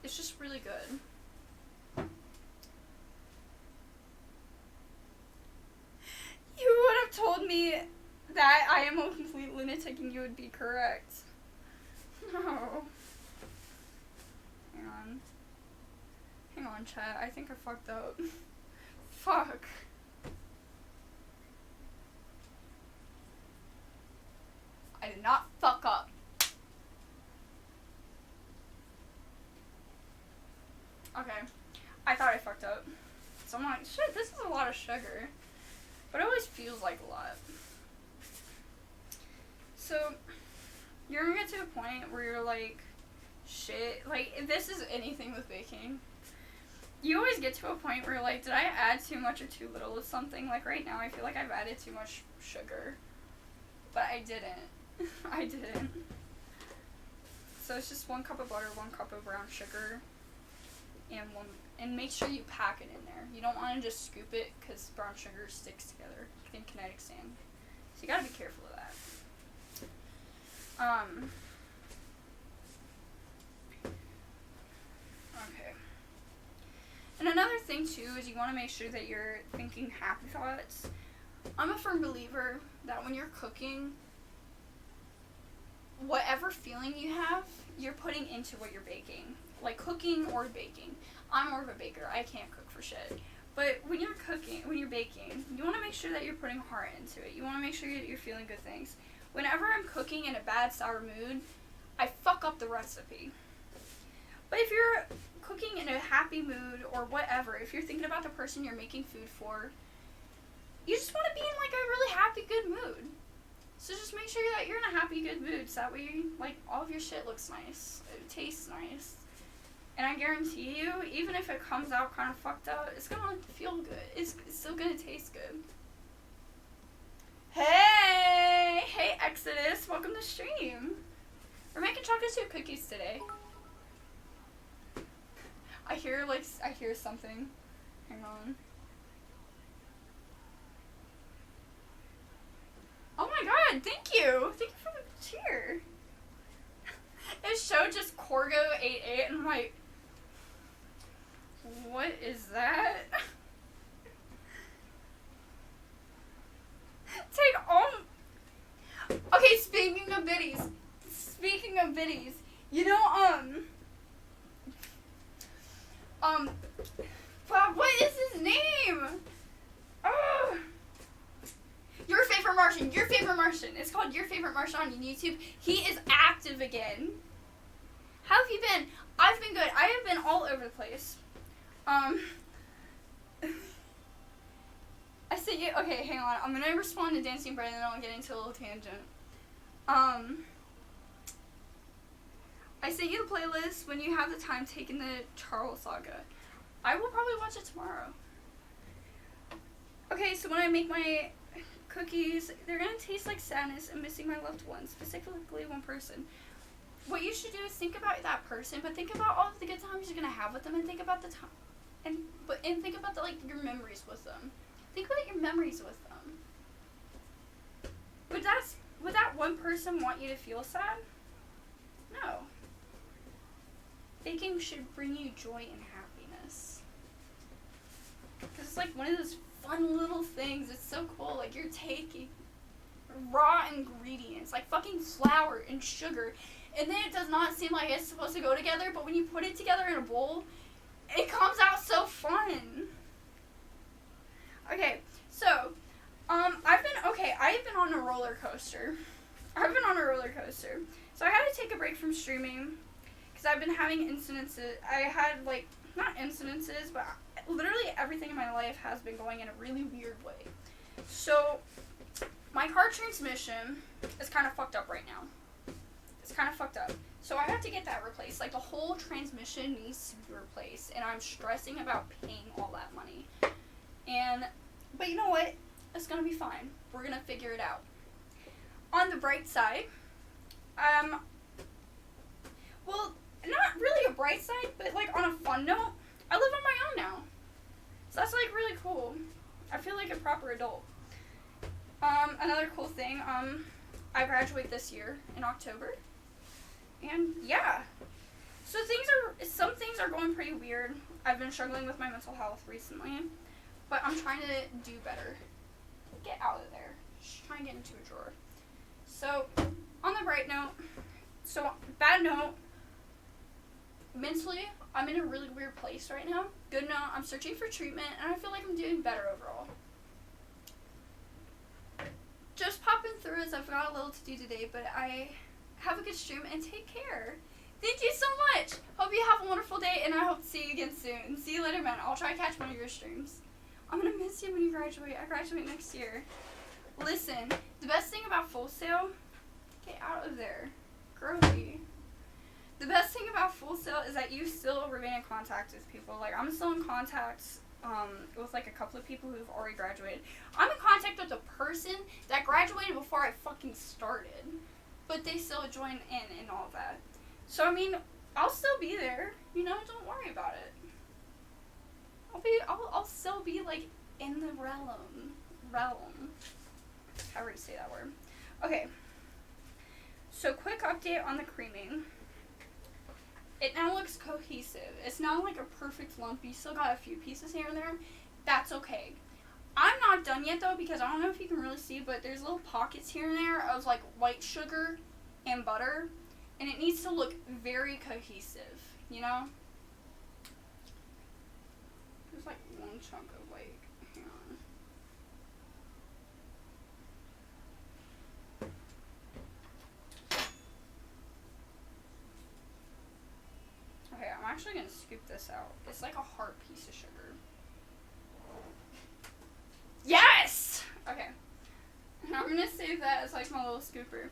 it's just really good. You would have told me that I am a complete lunatic and you would be correct. No. Hang on, chat. I think I fucked up. Fuck. I did not fuck up. Okay. I thought I fucked up. So I'm like, shit, this is a lot of sugar. But it always feels like a lot. So, you're gonna get to a point where you're like, shit, like, if this is anything with baking, you always get to a point where you're like, did I add too much or too little of something? Like, right now, I feel like I've added too much sugar. But I didn't. I didn't. So it's just 1 cup of butter, 1 cup of brown sugar, and make sure you pack it in there. You don't want to just scoop it, because brown sugar sticks together in kinetic sand. So you gotta be careful of that. Okay. And another thing too is you want to make sure that you're thinking happy thoughts. I'm a firm believer that when you're cooking, whatever feeling you have, you're putting into what you're baking. Like cooking or baking. I'm more of a baker. I can't cook for shit. But when you're baking, you want to make sure that you're putting heart into it. You want to make sure that you're feeling good things. Whenever I'm cooking in a bad, sour mood, I fuck up the recipe. But if you're cooking in a happy mood or whatever, if you're thinking about the person you're making food for, you just want to be in like a really happy, good mood. So just make sure that you're in a happy, good mood so that way, like, all of your shit looks nice. It tastes nice. And I guarantee you, even if it comes out kind of fucked up, it's gonna feel good. It's still gonna taste good. Hey! Hey, Exodus! Welcome to stream! We're making chocolate chip cookies today. I hear something. Hang on. Oh my god, thank you! Thank you for the cheer! It showed just Corgo 88 and I'm like, What is that? Take all... Okay, speaking of biddies. You know, wow, what is his name? Your Favorite Martian. It's called Your Favorite Martian on YouTube. He is active again. How have you been? I've been good. I have been all over the place. I sent you... Okay, hang on. I'm gonna respond to Dancing Bread and then I'll get into a little tangent. I sent you the playlist when you have the time taking the Charles Saga. I will probably watch it tomorrow. Okay, so when I make my cookies, they're gonna taste like sadness and missing my loved ones, specifically one person. What you should do is think about that person, but think about all of the good times you're gonna have with them, and think about the time, and think about like your memories with them. Think about your memories with them. Would that one person want you to feel sad? No. Baking should bring you joy and happiness. Because it's like one of those fun little things. It's so cool. Like, you're taking raw ingredients, like fucking flour and sugar, and then it does not seem like it's supposed to go together, but when you put it together in a bowl, it comes out so fun. Okay, so, I've been on a roller coaster. So I had to take a break from streaming, because I've been having incidences. I had, like, not incidences, but literally everything in my life has been going in a really weird way. So, my car transmission is kind of fucked up right now. So I have to get that replaced. Like, the whole transmission needs to be replaced, and I'm stressing about paying all that money. But you know what? It's gonna be fine. We're gonna figure it out. On the bright side, well, not really a bright side, but like on a fun note, I live on my own now. So that's like really cool. I feel like a proper adult. Another cool thing, I graduate this year in October. And yeah. So some things are going pretty weird. I've been struggling with my mental health recently, but I'm trying to do better. Get out of there. Just try and get into a drawer. So, on the bad note, mentally, I'm in a really weird place right now. Good note, I'm searching for treatment, and I feel like I'm doing better overall. Just popping through as I've got a little to do today, but I have a good stream, and take care. Thank you so much. Hope you have a wonderful day, and I hope to see you again soon. See you later, man. I'll try to catch one of your streams. I'm gonna miss you when you graduate. I graduate next year. Listen, the best thing about Full Sail, get out of there. Girly. The best thing about Full Sail is that you still remain in contact with people. Like, I'm still in contact with like a couple of people who've already graduated. I'm in contact with a person that graduated before I fucking started, but they still join in and all that. So I mean, I'll still be there. You know, don't worry about it. I'll still be like in the realm. However you say that word. Okay. So quick update on the creaming. It now looks cohesive. It's not like a perfect lump. You still got a few pieces here and there. That's okay. I'm not done yet though, because I don't know if you can really see, but there's little pockets here and there of like white sugar and butter, and it needs to look very cohesive, you know? There's like one chunk of like, hang on. Okay, I'm actually gonna scoop this out. It's like a hard piece of sugar. Yes! Okay. I'm gonna save that as like my little scooper.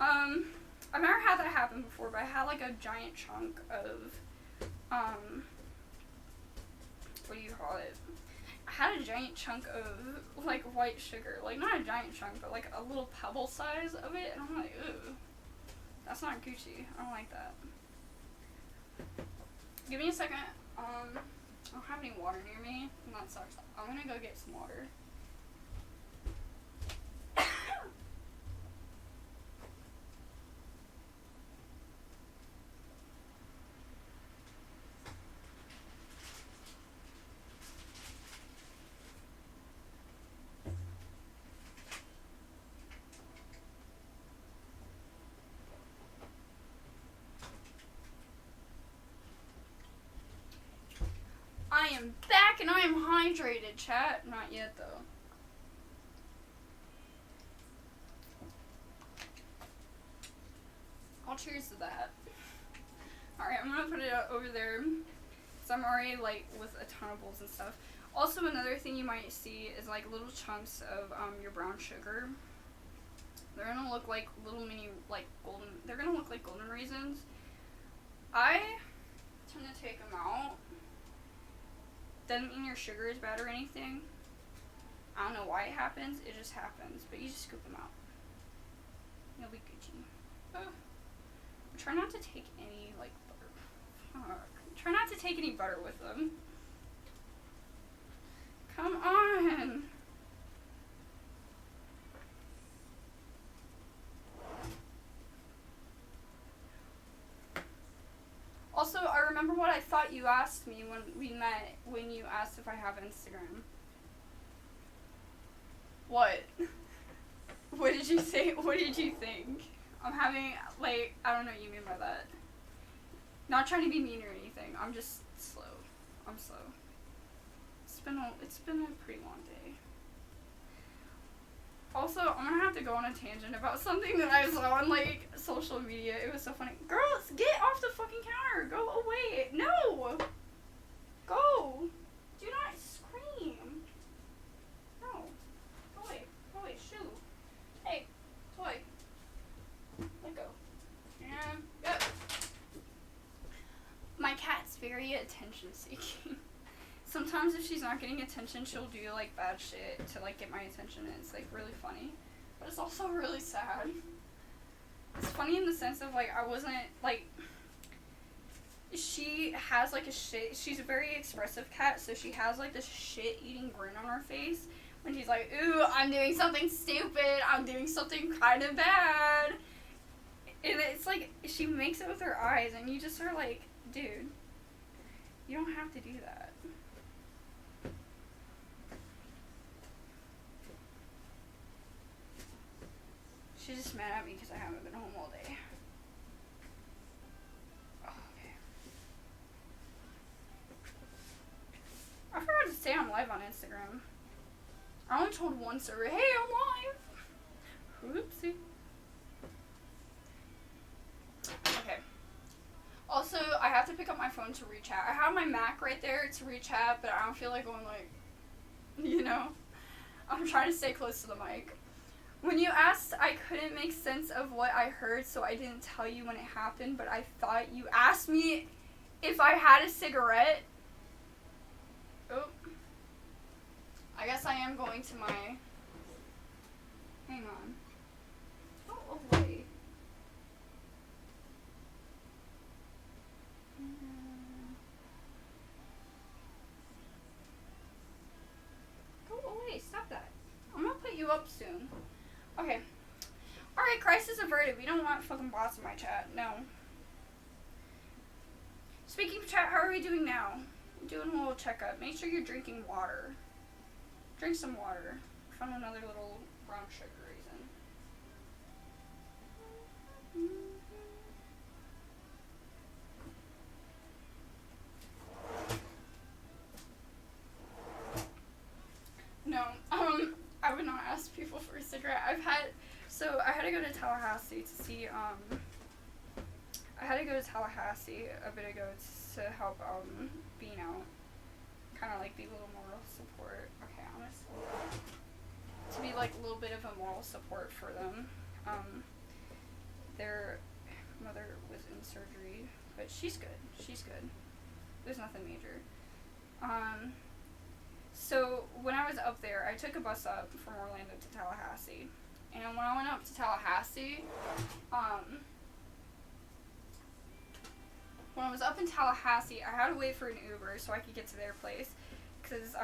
I've never had that happen before, but I had like a giant chunk of, what do you call it? I had a giant chunk of like white sugar. Like, not a giant chunk, but like a little pebble size of it, and I'm like, ooh. That's not Gucci. I don't like that. Give me a second. I don't have any water near me, and that sucks. I'm gonna go get some water. and I am hydrated, chat. Not yet, though. I'll cheers to that. Alright, I'm gonna put it over there. So I'm already, like, with a ton of bowls and stuff. Also, another thing you might see is, like, little chunks of, your brown sugar. They're gonna look like little mini, like, golden, they're gonna look like golden raisins. I tend to take them out. Doesn't mean your sugar is bad or anything. I don't know why it happens, it just happens. But you just scoop them out. You'll be Gucci. Try not to take any, like, butter. Fuck. Try not to take any butter with them. Come on! Also, I remember what I thought you asked me when we met, when you asked if I have Instagram. What? What did you say? What did you think? I'm having, like, I don't know what you mean by that. Not trying to be mean or anything. I'm just slow. I'm slow. It's been a pretty long day. Also, I'm gonna have to go on a tangent about something that I saw on, like, social media. It was so funny. Girls, get off the fucking counter. Go away. No. Go. Do not scream. No. Go away. Go away. Shoo. Hey, toy. Let go. And go. My cat's very attention seeking. Sometimes if she's not getting attention, she'll do, like, bad shit to, like, get my attention, and it's, like, really funny. But it's also really sad. It's funny in the sense of, like, I wasn't, like, she has, like, she's a very expressive cat, so she has, like, this shit-eating grin on her face when she's like, ooh, I'm doing something stupid, I'm doing something kind of bad. And it's, like, she makes it with her eyes, and you just are like, dude, you don't have to do that. She's just mad at me because I haven't been home all day. Okay. I forgot to say I'm live on Instagram. I only told one server, hey, I'm live. Oopsie. Okay. Also, I have to pick up my phone to rechat. I have my Mac right there to rechat, but I don't feel like going, like, you know. I'm trying to stay close to the mic. When you asked, I couldn't make sense of what I heard, so I didn't tell you when it happened, but I thought you asked me if I had a cigarette. Oh. I guess I am going to my... Hang on. Go away. Go away. Stop that. I'm gonna put you up soon. Okay. Alright, crisis averted. We don't want fucking bots in my chat. No. Speaking of chat, how are we doing now? Doing a little checkup. Make sure you're drinking water. Drink some water. Found another little brown sugar raisin. No, I would not ask people for a cigarette. I had to go to Tallahassee to see, I had to go to Tallahassee a bit ago to help, Bean out. Kind of like be a little moral support. Okay, honestly. To be like a little bit of a moral support for them. Their mother was in surgery, but she's good. She's good. There's nothing major. So when I was up there, I took a bus up from Orlando to Tallahassee. And when I went up to Tallahassee, when I was up in Tallahassee, I had to wait for an Uber so I could get to their place. Because,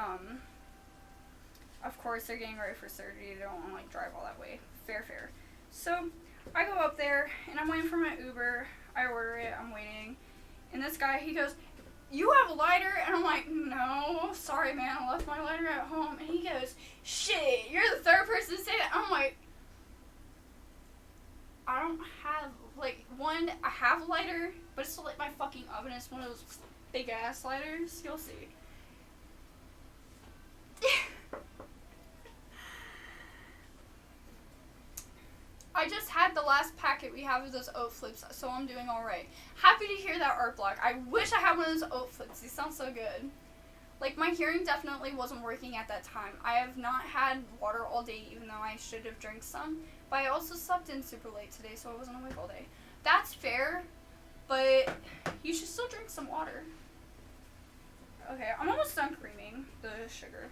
of course, they're getting ready for surgery. They don't want to, like, drive all that way. Fair. So, I go up there, and I'm waiting for my Uber. I order it. I'm waiting. And this guy, he goes, you have a lighter? And I'm like, no, sorry, man. I left my lighter at home. And he goes, shit, you're the third person to say that. I'm like, I don't have, like, I have a lighter, but it's to light my fucking oven. It's one of those big-ass lighters. You'll see. had the last packet we have of those oat flips, so I'm doing alright. Happy to hear that, Art Block. I wish I had one of those oat flips. These sound so good. Like, my hearing definitely wasn't working at that time. I have not had water all day, even though I should have drank some. But I also slept in super late today, so I wasn't awake all day. That's fair, but you should still drink some water. Okay, I'm almost done creaming the sugar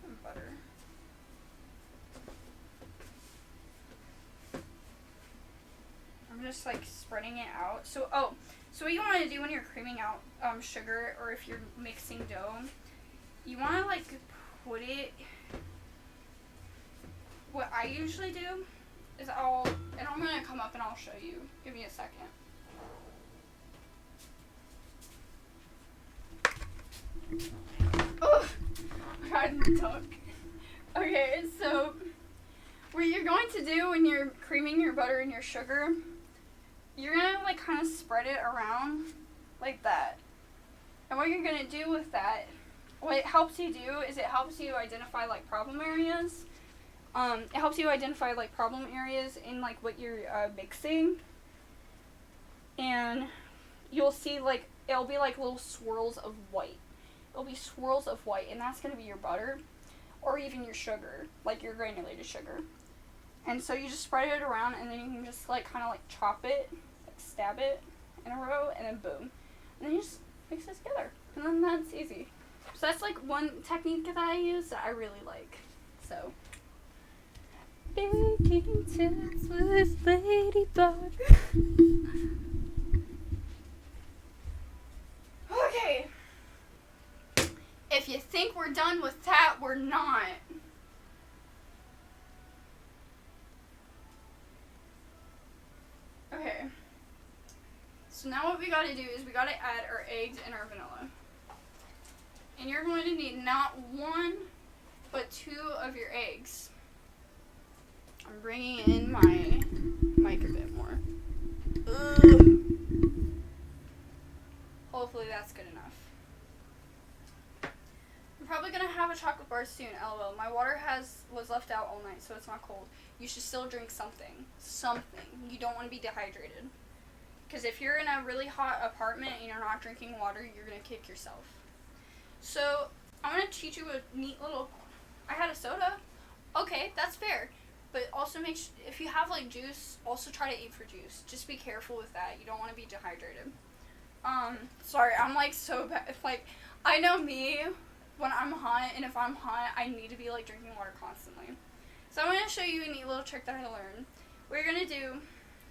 and butter. I'm just like spreading it out. So what you want to do when you're creaming out sugar, or if you're mixing dough, you want to like put it. What I usually do is I'm gonna come up and I'll show you. Give me a second. Oh, I got in the talk. Okay, so what you're going to do when you're creaming your butter and your sugar, you're gonna like kind of spread it around like that. And what you're gonna do with that, what it helps you do is it helps you identify like problem areas. It helps you identify like problem areas in like what you're mixing, and you'll see like it'll be like little swirls of white. It'll be swirls of white, and that's gonna be your butter, or even your sugar, like your granulated sugar. And so you just spread it around, and then you can just like kind of like chop it, like stab it in a row, and then boom, and then you just mix it together, and then that's easy. So that's like one technique that I use that I really like. So. Baking tips with Ladybug. Okay. If you think we're done with that, we're not. Okay. So now what we gotta do is we gotta add our eggs and our vanilla. And you're going to need not one, but 2 of your eggs. I'm bringing in my mic a bit more. Ugh. Hopefully that's good enough. I'm probably gonna have a chocolate bar soon, lol. My water was left out all night, so it's not cold. You should still drink something. Something. You don't want to be dehydrated. Because if you're in a really hot apartment and you're not drinking water, you're gonna kick yourself. So, I'm gonna teach you a neat little... I had a soda. Okay, that's fair. But also if you have like juice, also try to eat for juice. Just be careful with that. You don't want to be dehydrated. Sorry, I'm like so bad. Like, I know me when I'm hot, and if I'm hot, I need to be like drinking water constantly. So I'm going to show you a neat little trick that I learned. What you're going to do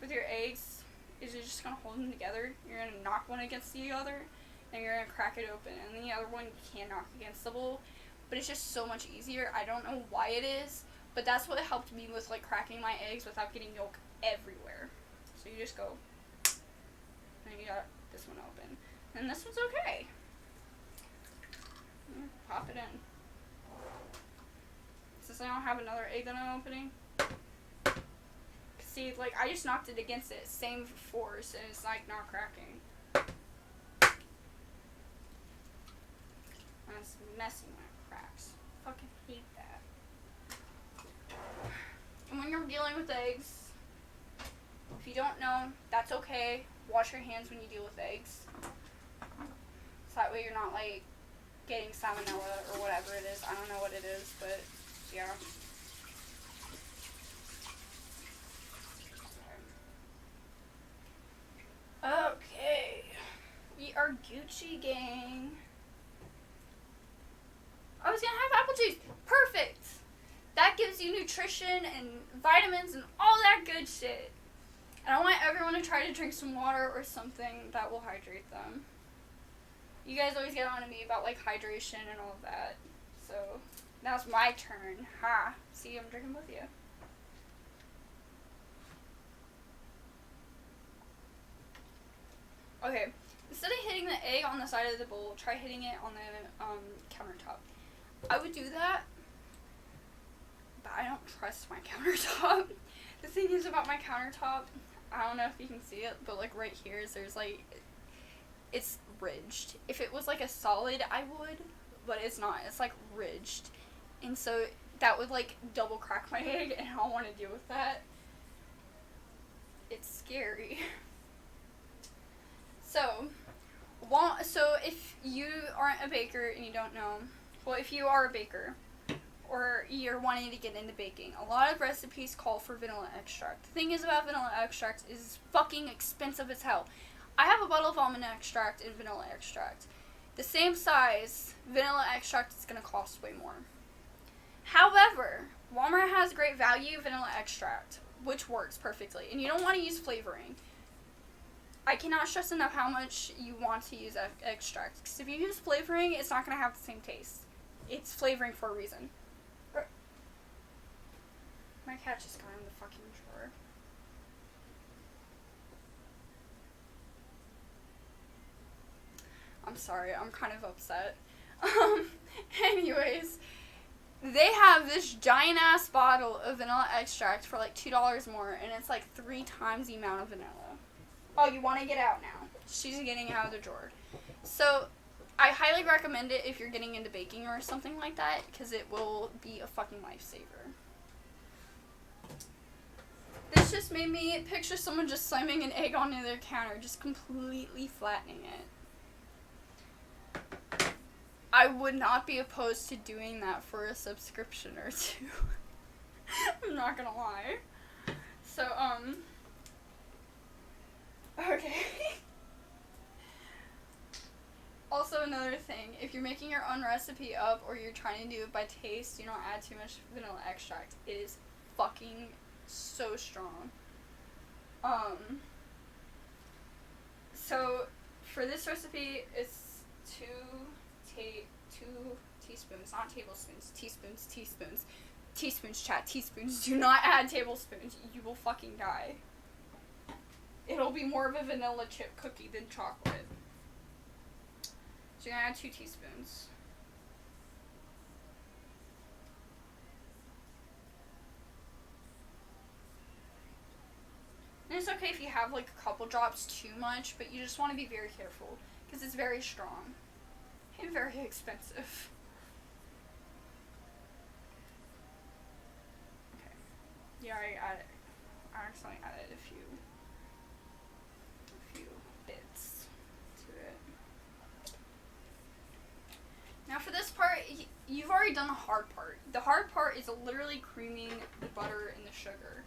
with your eggs is you're just going to hold them together. You're going to knock one against the other, and you're going to crack it open. And the other one you can't knock against the bowl. But it's just so much easier. I don't know why it is. But that's what helped me with like cracking my eggs without getting yolk everywhere. So you just go, and you got this one open, and this one's okay. Pop it in. Since I don't have another egg that I'm opening, see, like I just knocked it against it, same force, and it's like not cracking. And it's messy when it cracks. Fucking hate that. And when you're dealing with eggs, if you don't know, that's okay. Wash your hands when you deal with eggs. So that way you're not like getting salmonella or whatever it is. I don't know what it is, but yeah. Okay. We are Gucci gang. I was gonna have apple juice. Perfect. That gives you nutrition and vitamins and all that good shit. And I want everyone to try to drink some water or something that will hydrate them. You guys always get on to me about like hydration and all of that. So now it's my turn. Ha. See, I'm drinking with you. Okay. Instead of hitting the egg on the side of the bowl, try hitting it on the countertop. I would do that. But I don't trust my countertop. The thing is about my countertop, I don't know if you can see it, but like right here, there's like, it's ridged. If it was like a solid, I would, but it's not. It's like ridged. And so that would like double crack my egg, and I don't want to deal with that. scary. So if you aren't a baker and you don't know, well, if you are a baker or you're wanting to get into baking, a lot of recipes call for vanilla extract. The thing is about vanilla extract is it's fucking expensive as hell. I have a bottle of almond extract and vanilla extract. The same size, vanilla extract is going to cost way more. However, Walmart has great value vanilla extract, which works perfectly, and you don't want to use flavoring. I cannot stress enough how much you want to use extract, because if you use flavoring, it's not going to have the same taste. It's flavoring for a reason. My cat just got in the fucking drawer. I'm sorry, I'm kind of upset. Anyways, they have this giant ass bottle of vanilla extract for like $2 more, and it's like 3 times the amount of vanilla. Oh, you want to get out now? She's getting out of the drawer. So, I highly recommend it if you're getting into baking or something like that, because it will be a fucking lifesaver. This just made me picture someone just slamming an egg onto their counter, just completely flattening it. I would not be opposed to doing that for a subscription or 2. I'm not gonna lie. So, okay. Also, another thing, if you're making your own recipe up or you're trying to do it by taste, do not add too much vanilla extract. It is fucking so strong. So for this recipe, it's 2 teaspoons, not tablespoons, teaspoons, chat, teaspoons. Do not add tablespoons. You will fucking die. It'll be more of a vanilla chip cookie than chocolate. So you're gonna add 2 teaspoons. And it's okay if you have like a couple drops too much, but you just want to be very careful because it's very strong and very expensive. Okay. Yeah, I accidentally added a few bits to it. Now for this part, you've already done the hard part. The hard part is literally creaming the butter and the sugar.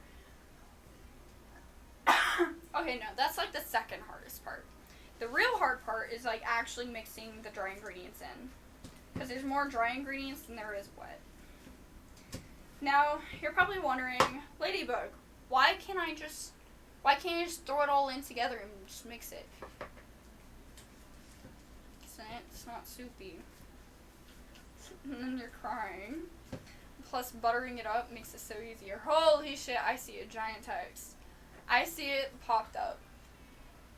Okay, no, that's like the second hardest part. The real hard part is like actually mixing the dry ingredients in. Because there's more dry ingredients than there is wet. Now, you're probably wondering, Ladybug, why can't you just throw it all in together and just mix it? It's not soupy. And then you're crying. Plus, buttering it up makes it so easier. Holy shit, I see a giant text. I see it popped up.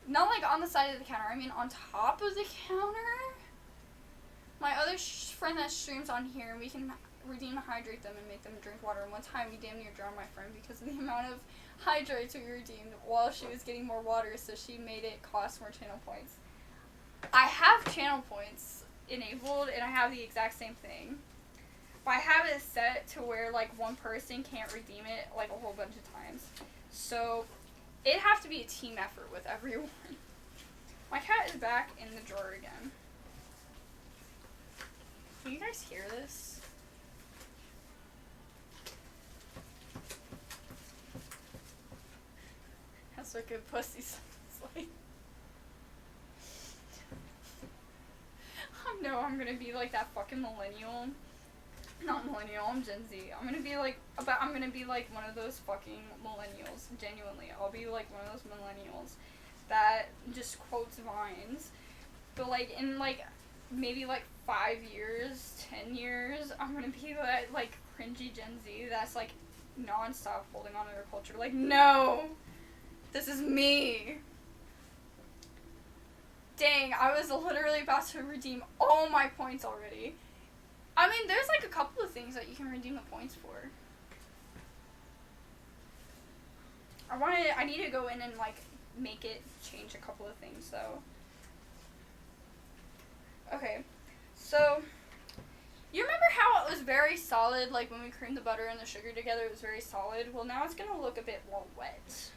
Not like on the side of the counter, I mean on top of the counter. My other friend that streams on here, and we can redeem and hydrate them and make them drink water. And one time we damn near drowned my friend because of the amount of hydrates we redeemed while she was getting more water, so she made it cost more channel points. I have channel points enabled, and I have the exact same thing. But I have it set to where like one person can't redeem it like a whole bunch of times. So it'd have to be a team effort with everyone. My cat is back in the drawer again. Can you guys hear this? That's what good pussy sounds like. I know I'm gonna be like that fucking millennial. Not millennial, I'm Gen Z. I'm gonna be like one of those fucking millennials. Genuinely, I'll be like one of those millennials that just quotes vines. But like in like maybe like 5 years, 10 years, I'm gonna be that like cringy Gen Z that's like non-stop holding on to their culture. Like, no, this is me. Dang, I was literally about to redeem all my points already. I mean, there's like a couple of things that you can redeem the points for. I need to go in and like make it change a couple of things though. Okay, so you remember how it was very solid, like when we creamed the butter and the sugar together, it was very solid? Well, now it's gonna look a bit more wet.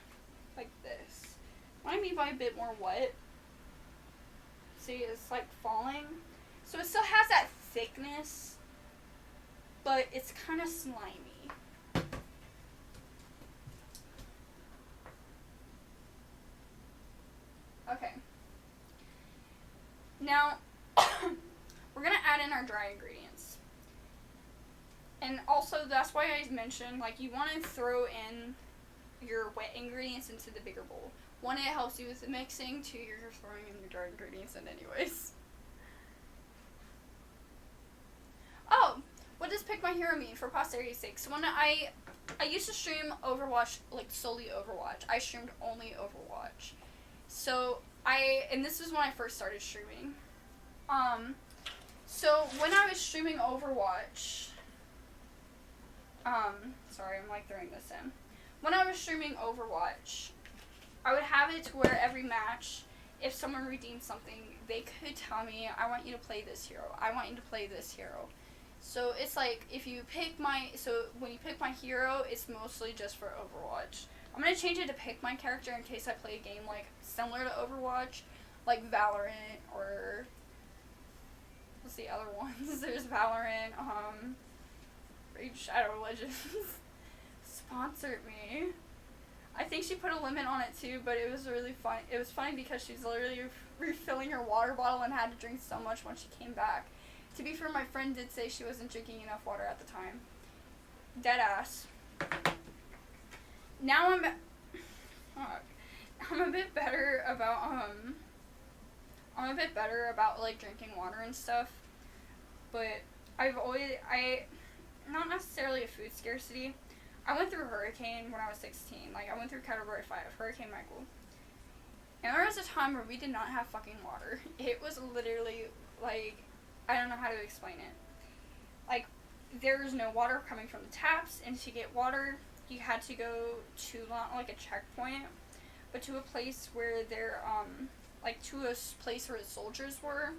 like this. What I mean by a bit more wet, see, it's like falling. So it still has that thickness, but it's kind of slimy. Okay. Now, we're going to add in our dry ingredients. And also, that's why I mentioned, like, you want to throw in your wet ingredients into the bigger bowl. One, it helps you with the mixing. Two, you're throwing in your dry ingredients in anyways. Oh, what does Pick My Hero mean for posterity's sake? So when I used to stream Overwatch, like, solely Overwatch. I streamed only Overwatch. So, and this was when I first started streaming. So when I was streaming Overwatch, sorry, I'm like throwing this in. When I was streaming Overwatch, I would have it to where every match, if someone redeemed something, they could tell me, I want you to play this hero. I want you to play this hero. So it's like, when you pick my hero, it's mostly just for Overwatch. I'm going to change it to pick my character in case I play a game like similar to Overwatch, like Valorant, or what's the other ones? There's Valorant, Raid Shadow Legends. Sponsored me. I think she put a limit on it too, but it was really fun. It was funny because she's literally refilling her water bottle and had to drink so much when she came back. To be fair, my friend did say she wasn't drinking enough water at the time. Dead ass. Now I'm a bit better about like drinking water and stuff, but not necessarily a food scarcity. I went through a hurricane when I was 16. Like, I went through Category 5, Hurricane Michael. And there was a time where we did not have fucking water. It was literally, like, I don't know how to explain it. Like, there was no water coming from the taps, and to get water, you had to go to, not like a checkpoint, but to a place where to a place where the soldiers were.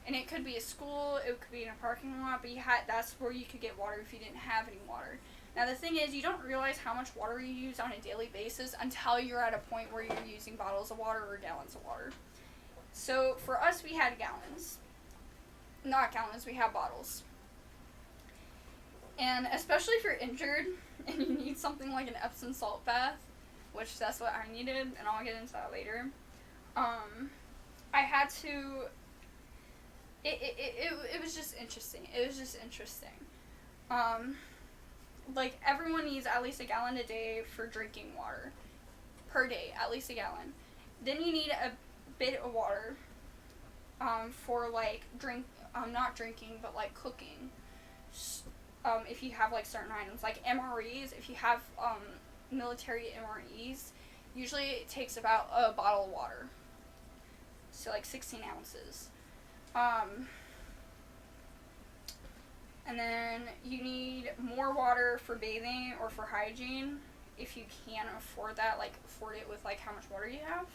And it could be a school, it could be in a parking lot, but that's where you could get water if you didn't have any water. Now the thing is, you don't realize how much water you use on a daily basis until you're at a point where you're using bottles of water or gallons of water. So for us, we had gallons. Not gallons, we had bottles. And especially if you're injured and you need something like an Epsom salt bath, which that's what I needed, and I'll get into that later. I had to. It was just interesting. It was just interesting. Like, everyone needs at least a gallon a day for drinking water. Per day, at least a gallon. Then you need a bit of water, for, like, not drinking, but, like, cooking. If you have, like, certain items. Like, MREs, if you have, military MREs, usually it takes about a bottle of water. So, like, 16 ounces. And then you need more water for bathing or for hygiene, if you can afford that, like, afford it with, like, how much water you have.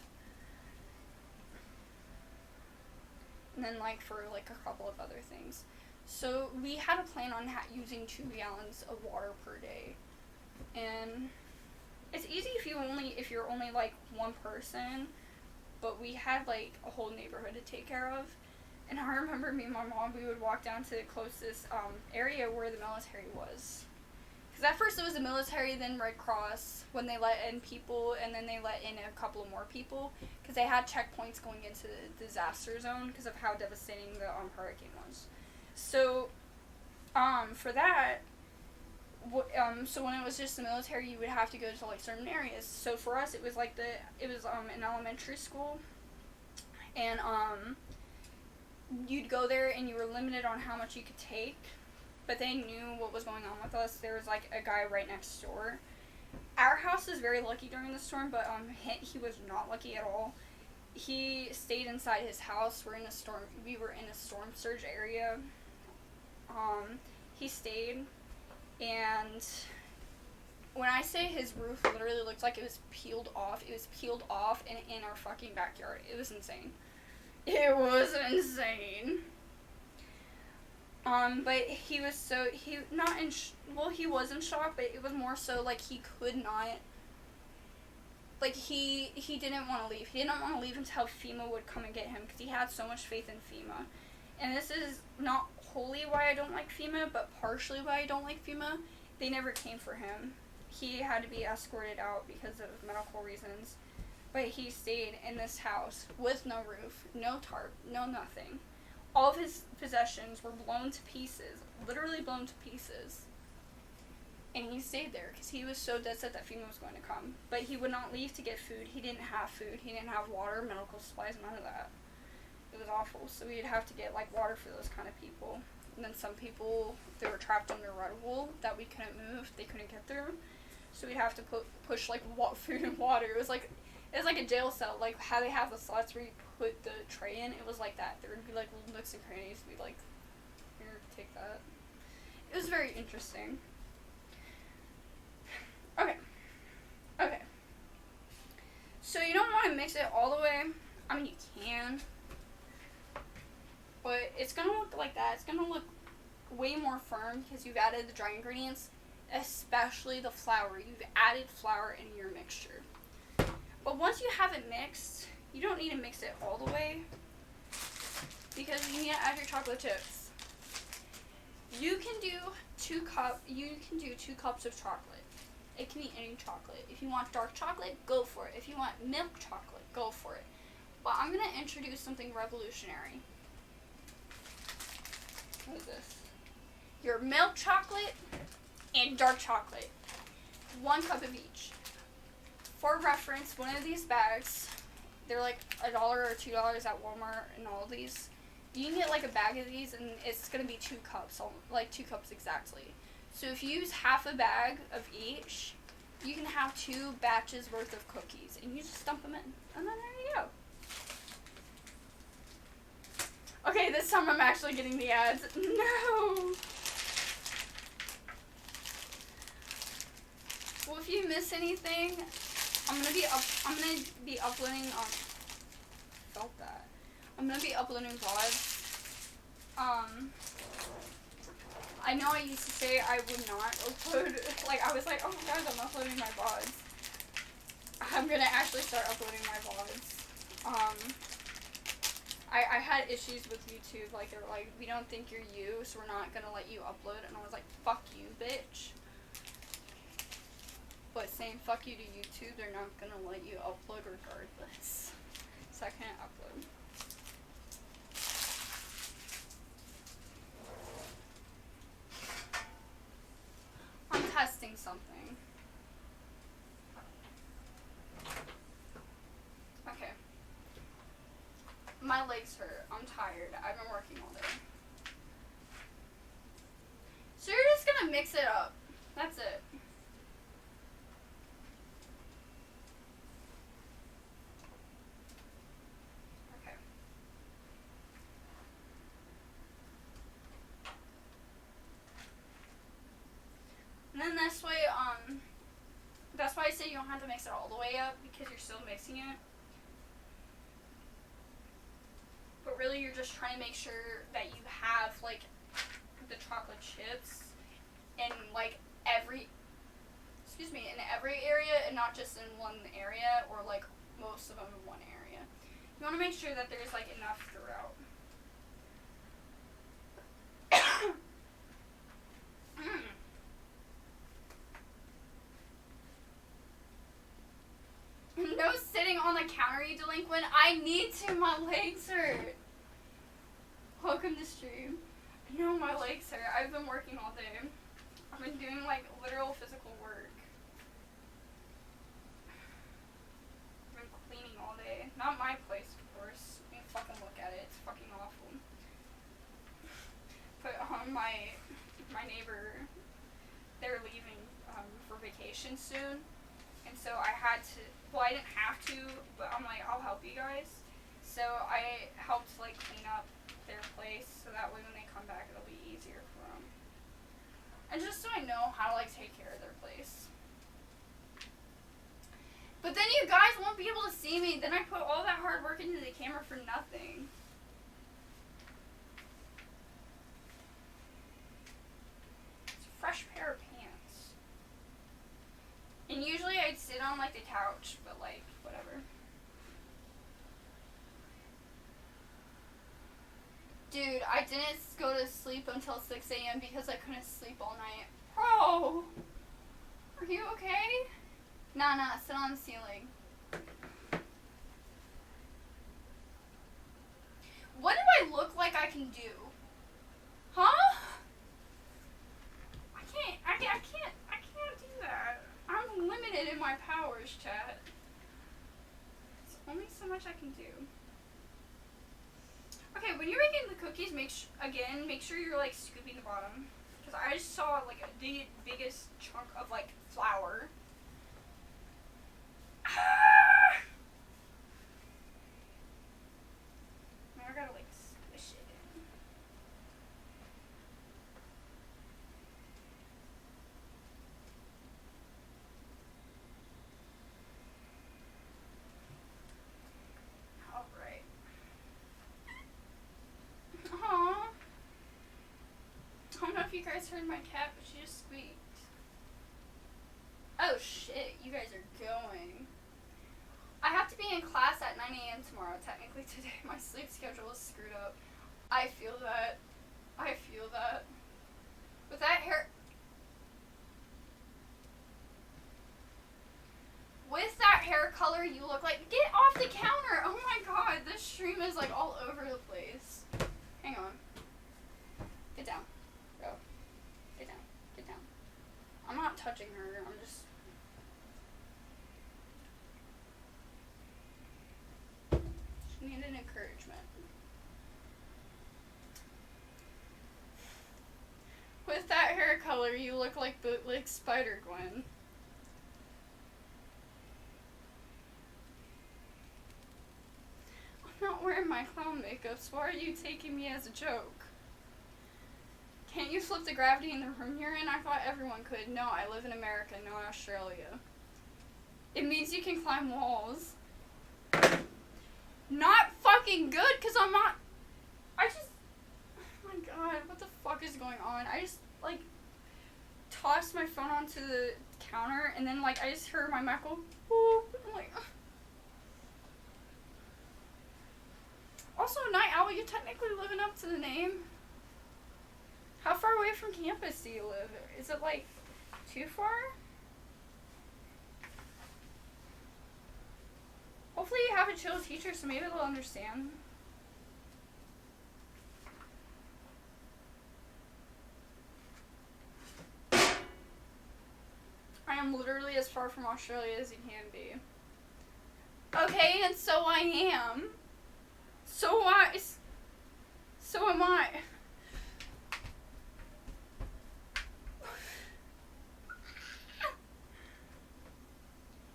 And then, like, for, like, a couple of other things. So, we had a plan on using 2 gallons of water per day. And it's easy if you're only, like, one person, but we had, like, a whole neighborhood to take care of. And I remember me and my mom, we would walk down to the closest area where the military was. Because at first it was the military, then Red Cross, when they let in people, and then they let in a couple of more people. Because they had checkpoints going into the disaster zone because of how devastating the hurricane was. So, for that, so when it was just the military, you would have to go to, like, certain areas. So for us, it was like an elementary school. And, you'd go there and you were limited on how much you could take, but they knew what was going on with us. There was, like, a guy right next door. Our house is very lucky during the storm, but he was not lucky at all. He stayed inside his house. We were in a storm surge area. He stayed, and when I say his roof literally looked like it was peeled off and in our fucking backyard. It was insane. It was insane. But he was he was in shock, but it was more so, like, he could not, like, he didn't want to leave. He didn't want to leave until FEMA would come and get him, because he had so much faith in FEMA. And this is not wholly why I don't like FEMA, but partially why I don't like FEMA. They never came for him. He had to be escorted out because of medical reasons. But he stayed in this house with no roof, no tarp, no nothing. All of his possessions were blown to pieces, literally blown to pieces. And he stayed there because he was so dead set that FEMA was going to come. But he would not leave to get food. He didn't have food. He didn't have water, medical supplies, none of that. It was awful. So we'd have to get, like, water for those kind of people. And then some people, they were trapped under rubble that we couldn't move. They couldn't get through. So we'd have to push, like, food and water. It was like a jail cell. Like, how they have the slots where you put the tray in. It was like that. There would be, like, little nooks and crannies. We'd, like, here, take that. It was very interesting. Okay. So you don't want to mix it all the way. I mean, you can. But it's going to look like that. It's going to look way more firm because you've added the dry ingredients, especially the flour. You've added flour in your mixture. But once you have it mixed, you don't need to mix it all the way because you need to add your chocolate chips. You can do 2 cups of chocolate. It can be any chocolate. If you want dark chocolate, go for it. If you want milk chocolate, go for it. But I'm going to introduce something revolutionary. What is this? Your milk chocolate and dark chocolate. 1 cup of each. For reference, one of these bags, they're like $1 or $2 at Walmart and all of these. You can get like a bag of these and it's going to be 2 cups, like 2 cups exactly. So if you use half a bag of each, you can have 2 batches worth of cookies. And you just dump them in. And then there you go. Okay, this time I'm actually getting the ads. No! Well, if you miss anything, I'm gonna be uploading felt that. I'm gonna be uploading VODs. I know I used to say I would not upload, like, I was like, oh my god, I'm uploading my VODs. I'm gonna actually start uploading my VODs. I had issues with YouTube, like, they were like, we don't think you're you, so we're not gonna let you upload, and I was like, fuck you, bitch. But saying fuck you to YouTube, they're not gonna let you upload regardless. So I can't upload. I'm testing something. Okay. My legs hurt. I'm tired. I've been working all day. So you're just gonna mix it up. That's it. Okay. And then this way, that's why I say you don't have to mix it all the way up because you're still mixing it. But really, you're just trying to make sure that you have, like, the chocolate chips in, like, every area and not just in one area or, like, most of them in one area. You want to make sure that there's, like, enough throughout. No sitting on the counter, you delinquent. I need to. My legs hurt. Welcome to stream. No, my legs hurt. I've been working all day. I've been doing, like, literal physical work. I've been cleaning all day. Not my place, of course. I mean, fucking look at it. It's fucking awful. But my neighbor, they're leaving for vacation soon. And so I had to, well, I didn't have to, but I'm like, I'll help you guys. So I helped, like, clean up their place so that way when they come back it'll be easier for them. And just so I know how to, like, take care of their place. But then you guys won't be able to see me. Then I put all that hard work into the camera for nothing. It's a fresh pair of pants. And usually I'd sit on, like, the couch, but like, whatever. Dude, I didn't go to sleep until 6 a.m. because I couldn't sleep all night. Bro! Are you okay? Nah, sit on the ceiling. What do I look like I can do? Huh? I can't do that. I'm limited in my powers, chat. There's only so much I can do. Okay, when you're making the cookies, make sure you're like scooping the bottom. Because I just saw like the biggest chunk of like flour. Ah! Now I gotta like squish it in. Alright. Aww. I don't know if you guys heard my cat, but she just squeaked. Oh shit, you guys are going. I have to be in class at 9 a.m. tomorrow, technically today. My sleep schedule is screwed up. I feel that. With that hair... With that hair color, you look like... Get off the counter! Oh my god, this stream is like all over the place. Hang on. Get down. Go. Get down. Get down. I'm not touching her, I'm just... She needed encouragement. With that hair color, you look like bootleg Spider-Gwen. I'm not wearing my clown makeup, so why are you taking me as a joke? Can't you flip the gravity in the room you're in? I thought everyone could. No, I live in America, not Australia. It means you can climb walls. Not fucking good, because I'm not... Oh my god, what the fuck is going on? I just, like, tossed my phone onto the counter, and then, like, I just heard my mic go, whoop. I'm like, ugh. Also, Night Owl, you're technically living up to the name. How far away from campus do you live? Is it, like, too far? Hopefully you have a chill teacher, so maybe they'll understand. I am literally as far from Australia as you can be. Okay, and so I am. So am I.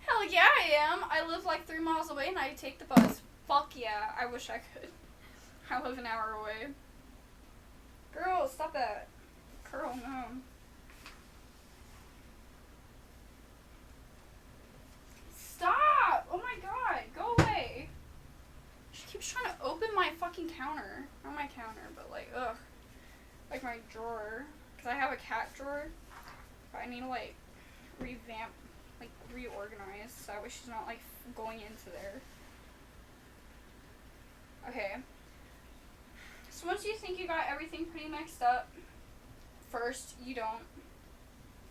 Hell yeah, I am. I live like 3 miles away and I take the bus. Fuck yeah, I wish I could. I live an hour away. Girl, stop that. Girl, no. Stop! Oh my god, go away. She keeps trying to open my fucking counter. Not my counter, but like, ugh. Like my drawer. Because I have a cat drawer. But I need to like revamp, like reorganize. So that way she's not like going into there. Okay. So once you think you got everything pretty mixed up, first, you don't.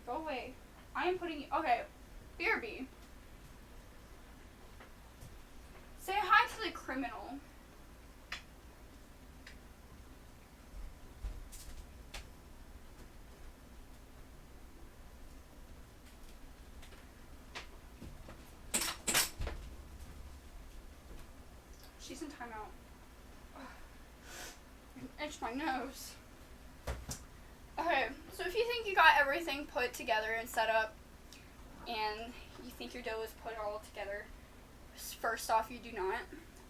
Go away. I am putting you, okay. BRB. Say hi to the criminal. She's in timeout. I itched my nose. Okay, so if you think you got everything put together and set up, and you think your dough is put all together, first off, you do not.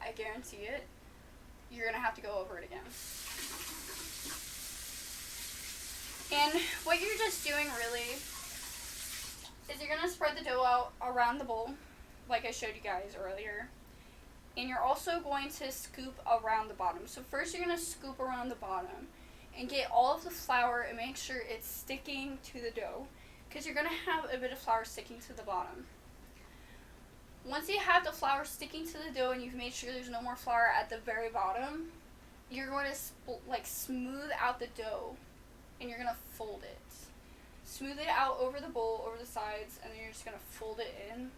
I guarantee it. You're gonna have to go over it again. And what you're just doing really is you're gonna spread the dough out around the bowl, like I showed you guys earlier. And you're also going to scoop around the bottom. So first you're gonna scoop around the bottom and get all of the flour and make sure it's sticking to the dough, because you're gonna have a bit of flour sticking to the bottom. once you have the flour sticking to the dough and you've made sure there's no more flour at the very bottom, you're going to like smooth out the dough, and you're gonna fold it. Smooth it out over the bowl, over the sides, and then you're just gonna fold it in,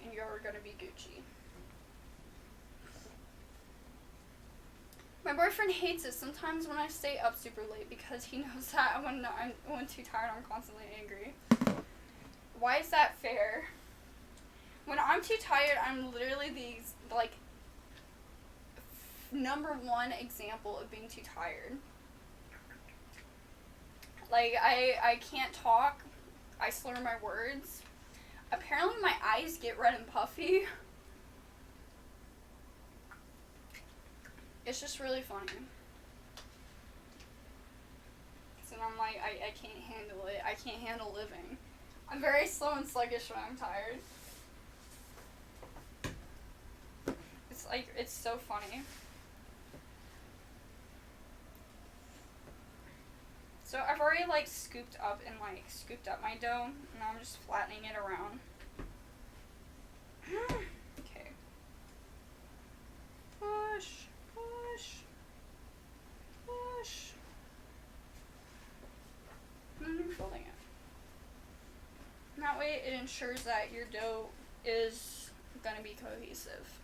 and you're gonna be Gucci. My boyfriend hates it sometimes when I stay up super late because he knows that when I'm too tired, I'm constantly angry. Why is that fair? When I'm too tired, I'm literally the like number one example of being too tired. Like I can't talk. I slur my words. Apparently my eyes get red and puffy. It's just really funny. So I'm like, I can't handle it. I can't handle living. I'm very slow and sluggish when I'm tired. It's like, it's so funny. So I've already like scooped up my dough. Now I'm just flattening it around. Okay. Push. Push. Push. And then you're folding it. And that way it ensures that your dough is gonna be cohesive.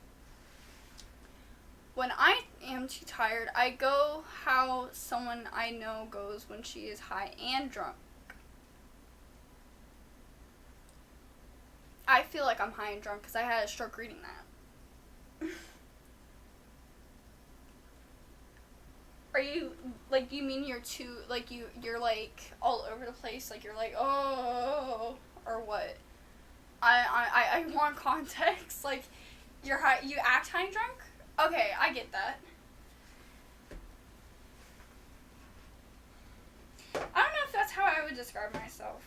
When I am too tired, I go how someone I know goes when she is high and drunk. I feel like I'm high and drunk because I had a stroke reading that. Are you, like, you mean you're too, like, you're, like, all over the place, like, you're, like, oh, or what? I want context, like, you're high, you act high and drunk? Okay, I get that. I don't know if that's how I would describe myself.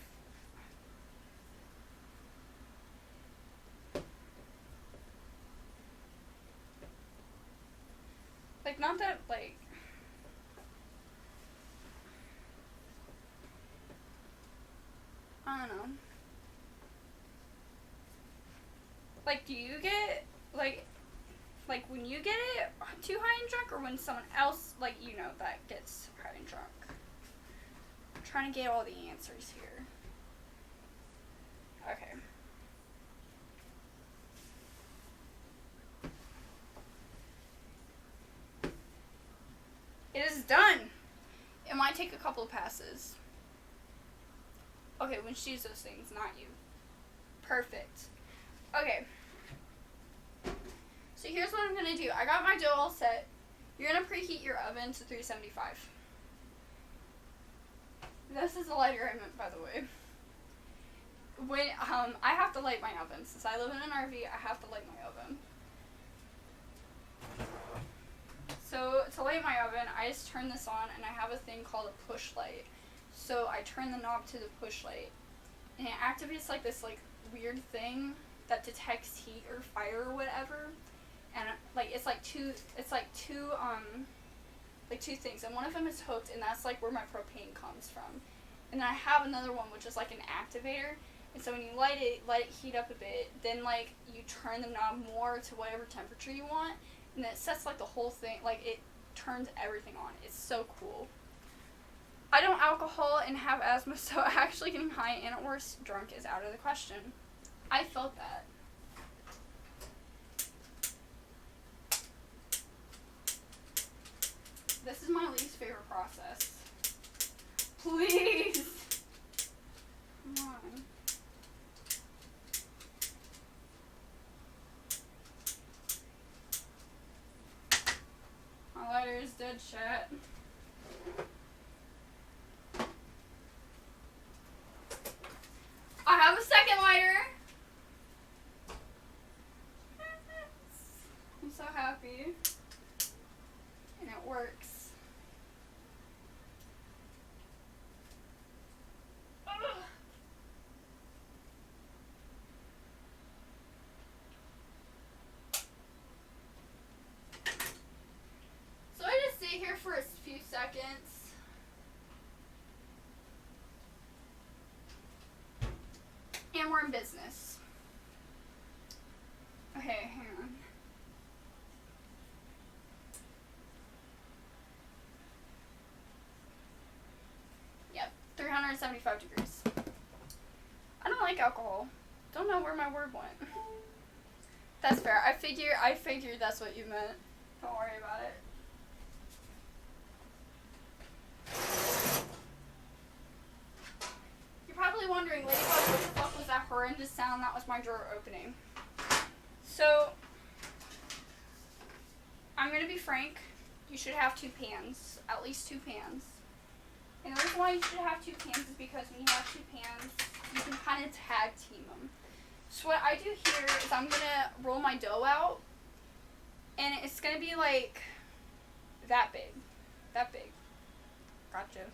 Like, not that, like, I don't know. Like, do you get, like when you get it too high and drunk, or when someone else, like, you know, that gets high and drunk? I'm trying to get all the answers here. Okay. It is done. It might take a couple of passes. Okay, when she does those things, not you. Perfect. Okay. So here's what I'm going to do. I got my dough all set. You're going to preheat your oven to 375. This is the lighter I meant, by the way. When I have to light my oven. Since I live in an RV, I have to light my oven. So to light my oven, I just turn this on, and I have a thing called a push light. So I turn the knob to the push light, and it activates like this like weird thing that detects heat or fire or whatever. And like it's like two things, and one of them is hooked, and that's like where my propane comes from. And then I have another one which is like an activator, and so when you let it heat up a bit, then like you turn the knob more to whatever temperature you want, and it sets like the whole thing, like it turns everything on. It's so cool. I don't alcohol and have asthma, so actually getting high and or drunk is out of the question. I felt that. This is my least favorite process. Please! Come on. My lighter is dead shut. I have a second lighter! I'm so happy. And it works. So I just stay here for a few seconds. And we're in business. 75 degrees. I don't like alcohol. Don't know where my word went. That's fair. I figured that's what you meant. Don't worry about it. You're probably wondering, Ladybug, what the fuck was that horrendous sound? That was my drawer opening. So, I'm gonna be frank. You should have 2 pans. At least 2 pans. And the reason why you should have 2 pans is because when you have 2 pans, you can kind of tag team them. So what I do here is I'm gonna roll my dough out, and it's gonna be like that big. Gotcha.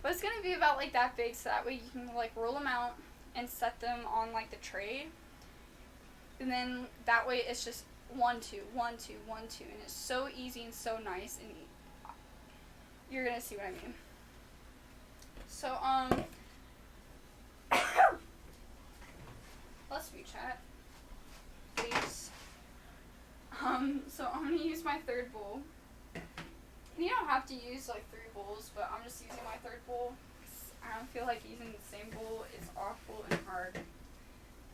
But it's gonna be about like that big, so that way you can like roll them out and set them on like the tray. And then that way it's just 1, 2, 1, 2, 1, 2, and it's so easy and so nice, and you're gonna see what I mean. So let's chat, please. So I'm gonna use my 3rd bowl. And you don't have to use like 3 bowls, but I'm just using my 3rd bowl. I don't feel like using the same bowl is awful and hard.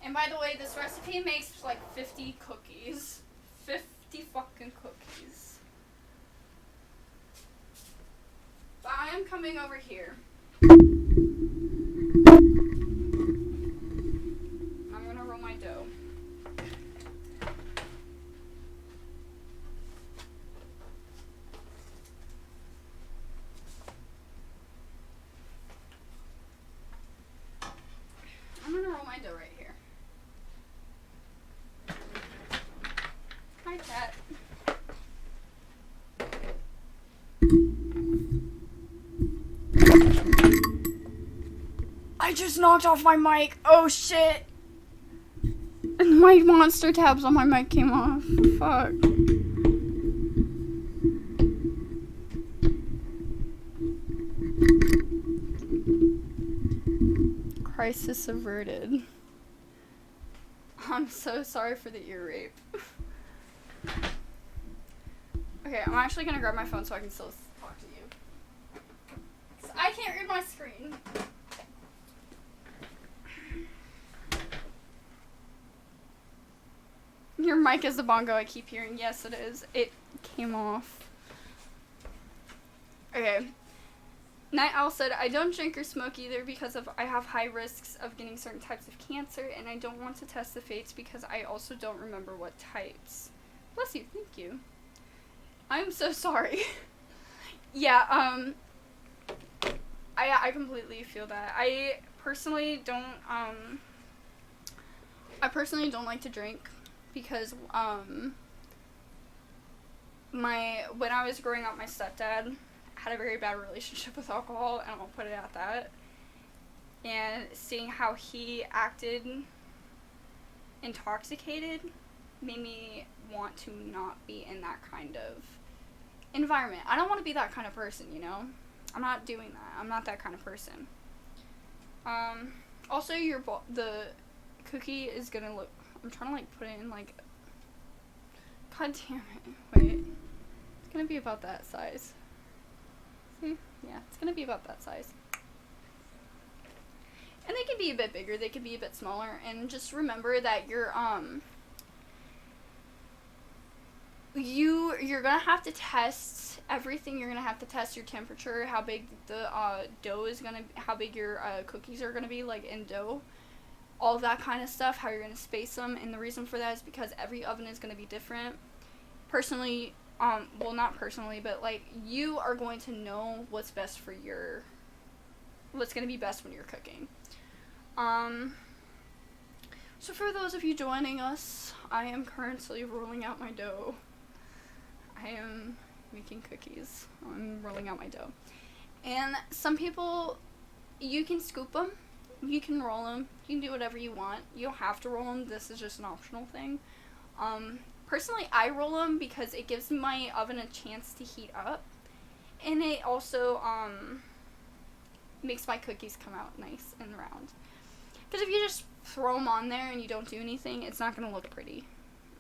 And by the way, this recipe makes like 50 cookies. 50 fucking cookies. But I am coming over here. I'm gonna roll my dough. I'm gonna roll my dough right here. Hi, cat. I just knocked off my mic. Oh shit. And my monster tabs on my mic came off. Fuck. Crisis averted. I'm so sorry for the ear rape. Okay, I'm actually gonna grab my phone so I can still talk to you. So I can't read my screen. Your mic is the bongo I keep hearing. Yes, it is. It came off. Okay. Night Owl said, I don't drink or smoke either because I have high risks of getting certain types of cancer, and I don't want to test the fates because I also don't remember what types. Bless you. Thank you. I'm so sorry. Yeah, I completely feel that. I personally don't like to drink because, when I was growing up, my stepdad had a very bad relationship with alcohol, and I'll put it at that. And seeing how he acted intoxicated made me want to not be in that kind of environment. I don't want to be that kind of person, you know? I'm not doing that. I'm not that kind of person. Also, the cookie is gonna look... I'm trying to, like, put it in, like... God damn it. Wait. It's gonna be about that size. See? Yeah, it's gonna be about that size. And they can be a bit bigger, they can be a bit smaller, and just remember that you're gonna have to test everything. You're gonna have to test your temperature, how big the dough is gonna be, how big your cookies are gonna be, like, in dough, all of that kind of stuff, how you're gonna space them, and the reason for that is because every oven is gonna be different. Personally, well, not personally, but, like, you are going to know what's best for what's gonna be best when you're cooking. So for those of you joining us, I am currently rolling out my dough. I am making cookies. I'm rolling out my dough. And some people, you can scoop them, you can roll them, you can do whatever you want. You don't have to roll them. This is just an optional thing. Personally, I roll them because it gives my oven a chance to heat up. And it also, makes my cookies come out nice and round. Because if you just throw them on there and you don't do anything, it's not going to look pretty.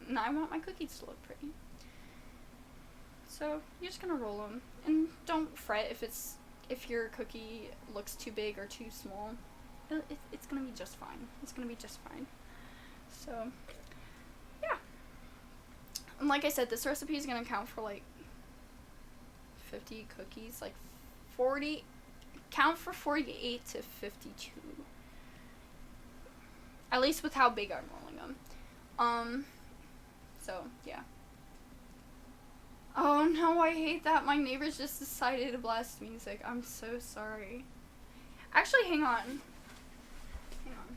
And I want my cookies to look pretty. So, you're just going to roll them. And don't fret if it's if your cookie looks too big or too small, it's gonna be just fine. It's gonna be just fine. So, yeah. And like I said, this recipe is gonna count for like 50 cookies, like 40, count for 48 to 52. At least with how big I'm rolling them. So, yeah. Oh no, I hate that. My neighbors just decided to blast music. I'm so sorry. Actually, hang on. Hang on.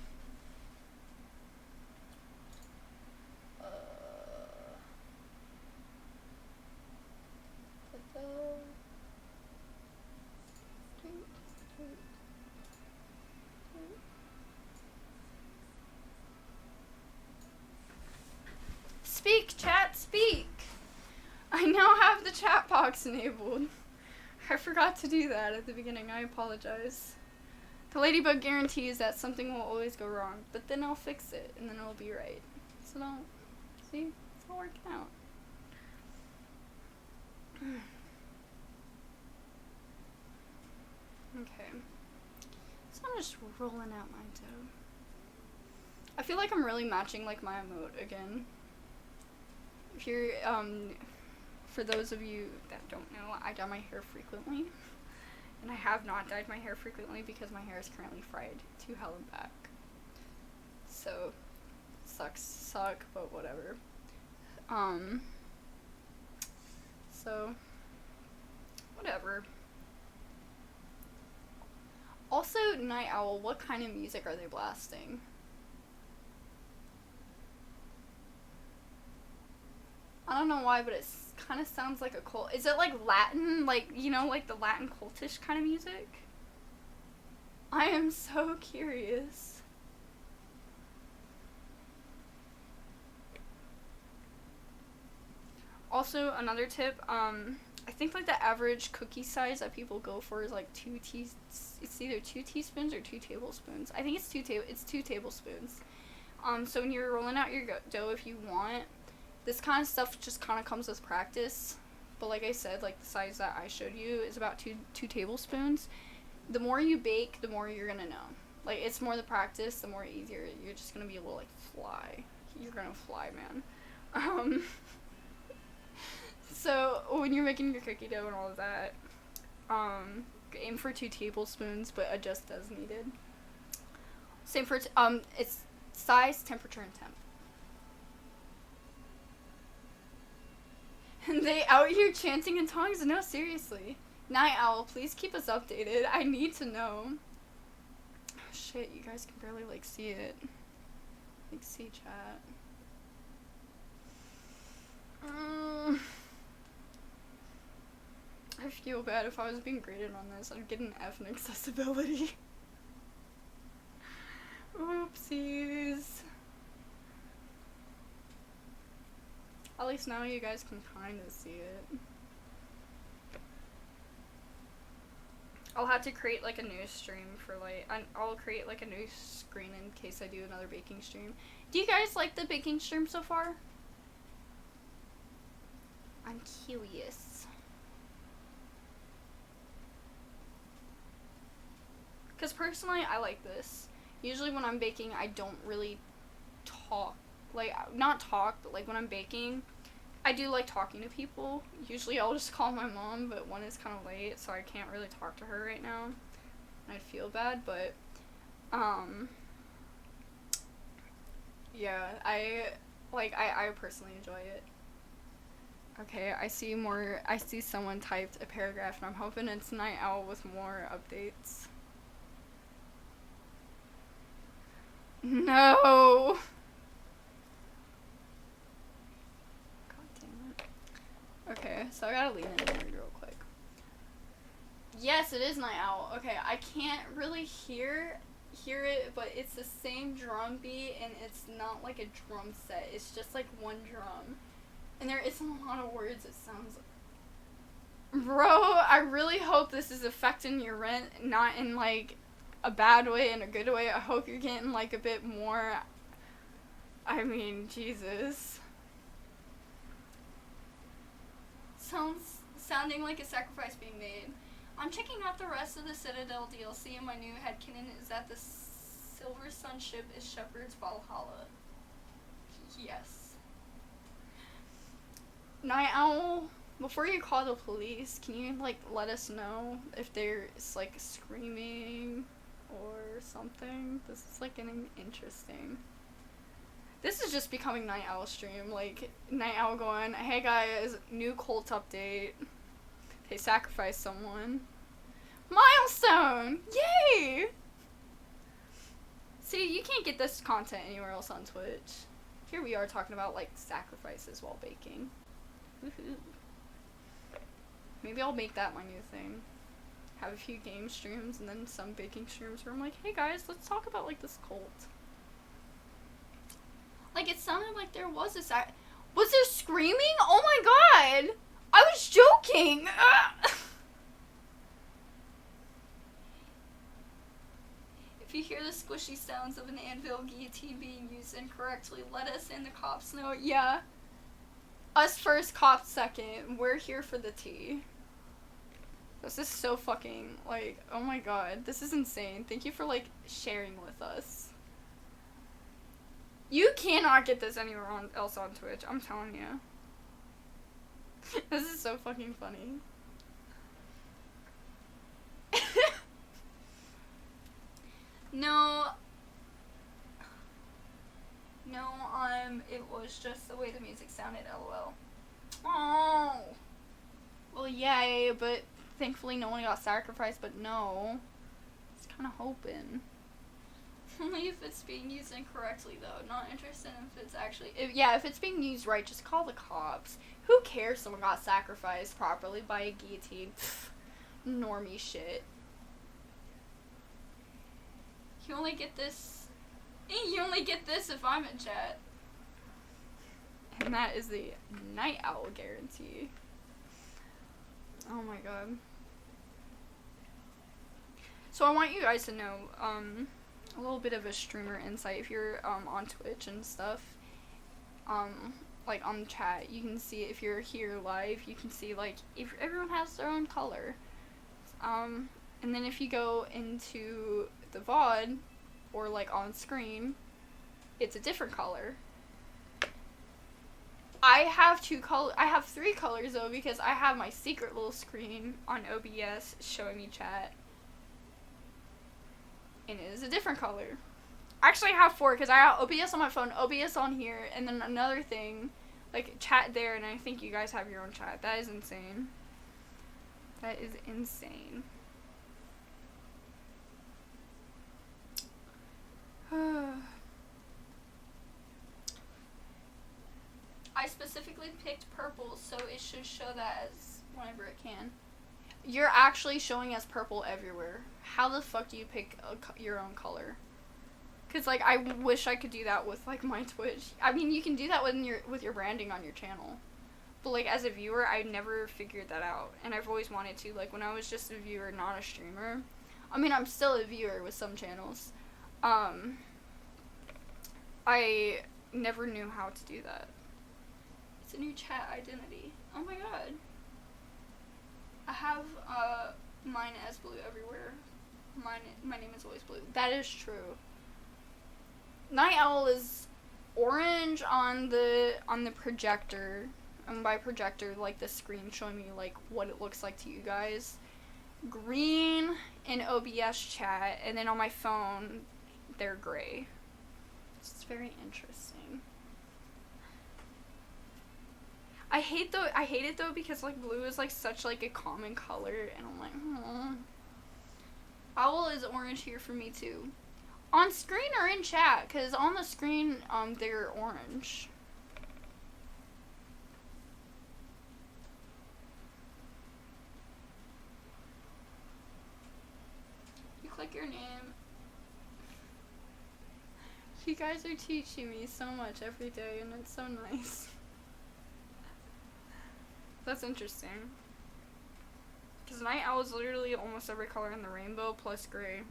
Speak, chat, speak! I now have the chat box enabled. I forgot to do that at the beginning. I apologize. The Ladybug guarantees that something will always go wrong, but then I'll fix it, and then it'll be right. So don't... See? It's all working out. Okay. So I'm just rolling out my dough. I feel like I'm really matching, like, my emote again. If you're, for those of you that don't know, I dye my hair frequently. And I have not dyed my hair frequently because my hair is currently fried to hell and back. So, suck, but whatever. So, whatever. Also, Night Owl, what kind of music are they blasting? I don't know why, but it kind of sounds like a cult. Is it like Latin? Like, you know, like the Latin cultish kind of music? I am so curious. Also, another tip, I think like the average cookie size that people go for is like it's either 2 teaspoons or 2 tablespoons. I think it's 2 tablespoons. So when you're rolling out your dough, if you want, this kind of stuff just kind of comes with practice. But like I said, like the size that I showed you is about 2 tablespoons. The more you bake, the more you're gonna know. Like, it's more the practice, the more easier. You're just gonna be able to like fly. You're gonna fly, man. So when you're making your cookie dough and all of that, aim for 2 tablespoons, but adjust as needed. Same for it's size, temperature, and temp. And they out here chanting in tongues? No, seriously. Night Owl, please keep us updated. I need to know. Oh, shit, you guys can barely like see it. Like, see chat. I feel bad. If I was being graded on this, I'd get an F in accessibility. Oopsies. At least now you guys can kind of see it. I'll have to create like a new stream for like, I'll create like a new screen in case I do another baking stream. Do you guys like the baking stream so far? I'm curious. Because personally, I like this. Usually when I'm baking, I don't really talk. Like, not talk, but like when I'm baking, I do like talking to people. Usually I'll just call my mom, but one is kind of late, so I can't really talk to her right now. I'd feel bad, but, yeah, I personally enjoy it. Okay, I see someone typed a paragraph, and I'm hoping it's Night Owl with more updates. No! Okay, so I gotta lean in here real quick. Yes, it is Night Owl. Okay, I can't really hear it, but it's the same drum beat, and it's not like a drum set. It's just like one drum. And there isn't a lot of words, it sounds like. Bro, I really hope this is affecting your rent, not in like a bad way, in a good way. I hope you're getting like a bit more. I mean, Jesus. Sounding like a sacrifice being made. I'm checking out the rest of the Citadel DLC, and my new headcanon is that the Silver Sun ship is Shepard's Valhalla. Yes. Night Owl, before you call the police, can you, like, let us know if there's, like, screaming or something? This is, like, getting interesting. This is just becoming Night Owl stream. Like, Night Owl going, hey guys, new cult update. They sacrificed someone. Milestone! Yay! See, you can't get this content anywhere else on Twitch. Here we are talking about, like, sacrifices while baking. Woohoo. Maybe I'll make that my new thing. Have a few game streams and then some baking streams where I'm like, hey guys, let's talk about, like, this cult. Like, it sounded like there was a was there screaming? Oh my god! I was joking! If you hear the squishy sounds of an anvil guillotine being used incorrectly, let us and the cops know. Yeah. Us first, cops second. We're here for the tea. This is so fucking, like, oh my god. This is insane. Thank you for, like, sharing with us. You cannot get this anywhere else on Twitch. I'm telling you. This is so fucking funny. No, it was just the way the music sounded, lol. Oh. Well, yay, but thankfully no one got sacrificed, but no. I was kind of hoping. Only if it's being used incorrectly, though. Not interested if it's actually... if it's being used right, just call the cops. Who cares someone got sacrificed properly by a guillotine? Pfft, normie shit. You only get this if I'm in chat. And that is the Night Owl guarantee. Oh my god. So I want you guys to know, a little bit of a streamer insight. If you're, on Twitch and stuff, like, on chat, you can see, if you're here live, you can see, like, if everyone has their own color. And then if you go into the VOD, or, like, on screen, it's a different color. I have 3 colors, though, because I have my secret little screen on OBS showing me chat. And it is a different color. Actually, I have 4, because I have OBS on my phone, OBS on here, and then another thing, like, chat there, and I think you guys have your own chat. That is insane. That is insane. I specifically picked purple, so it should show that as whenever it can. You're actually showing as purple everywhere. How the fuck do you pick your own color? Cause, like, I wish I could do that with, like, my Twitch. I mean, you can do that with your branding on your channel. But, like, as a viewer, I never figured that out. And I've always wanted to, like, when I was just a viewer, not a streamer. I mean, I'm still a viewer with some channels. I never knew how to do that. It's a new chat identity. Oh my god. I have, mine as blue everywhere. My name is always blue. That is true. Night Owl is orange on the projector. And by projector, like, the screen showing me, like, what it looks like to you guys. Green in OBS chat, and then on my phone, they're gray. It's very interesting. I hate it though because, like, blue is, like, such, like, a common color, and I'm like, Owl is orange here for me too. On screen or in chat? Cause on the screen, they're orange. You click your name. You guys are teaching me so much every day, and it's so nice. That's interesting. Because Night Owl is literally almost every color in the rainbow plus gray.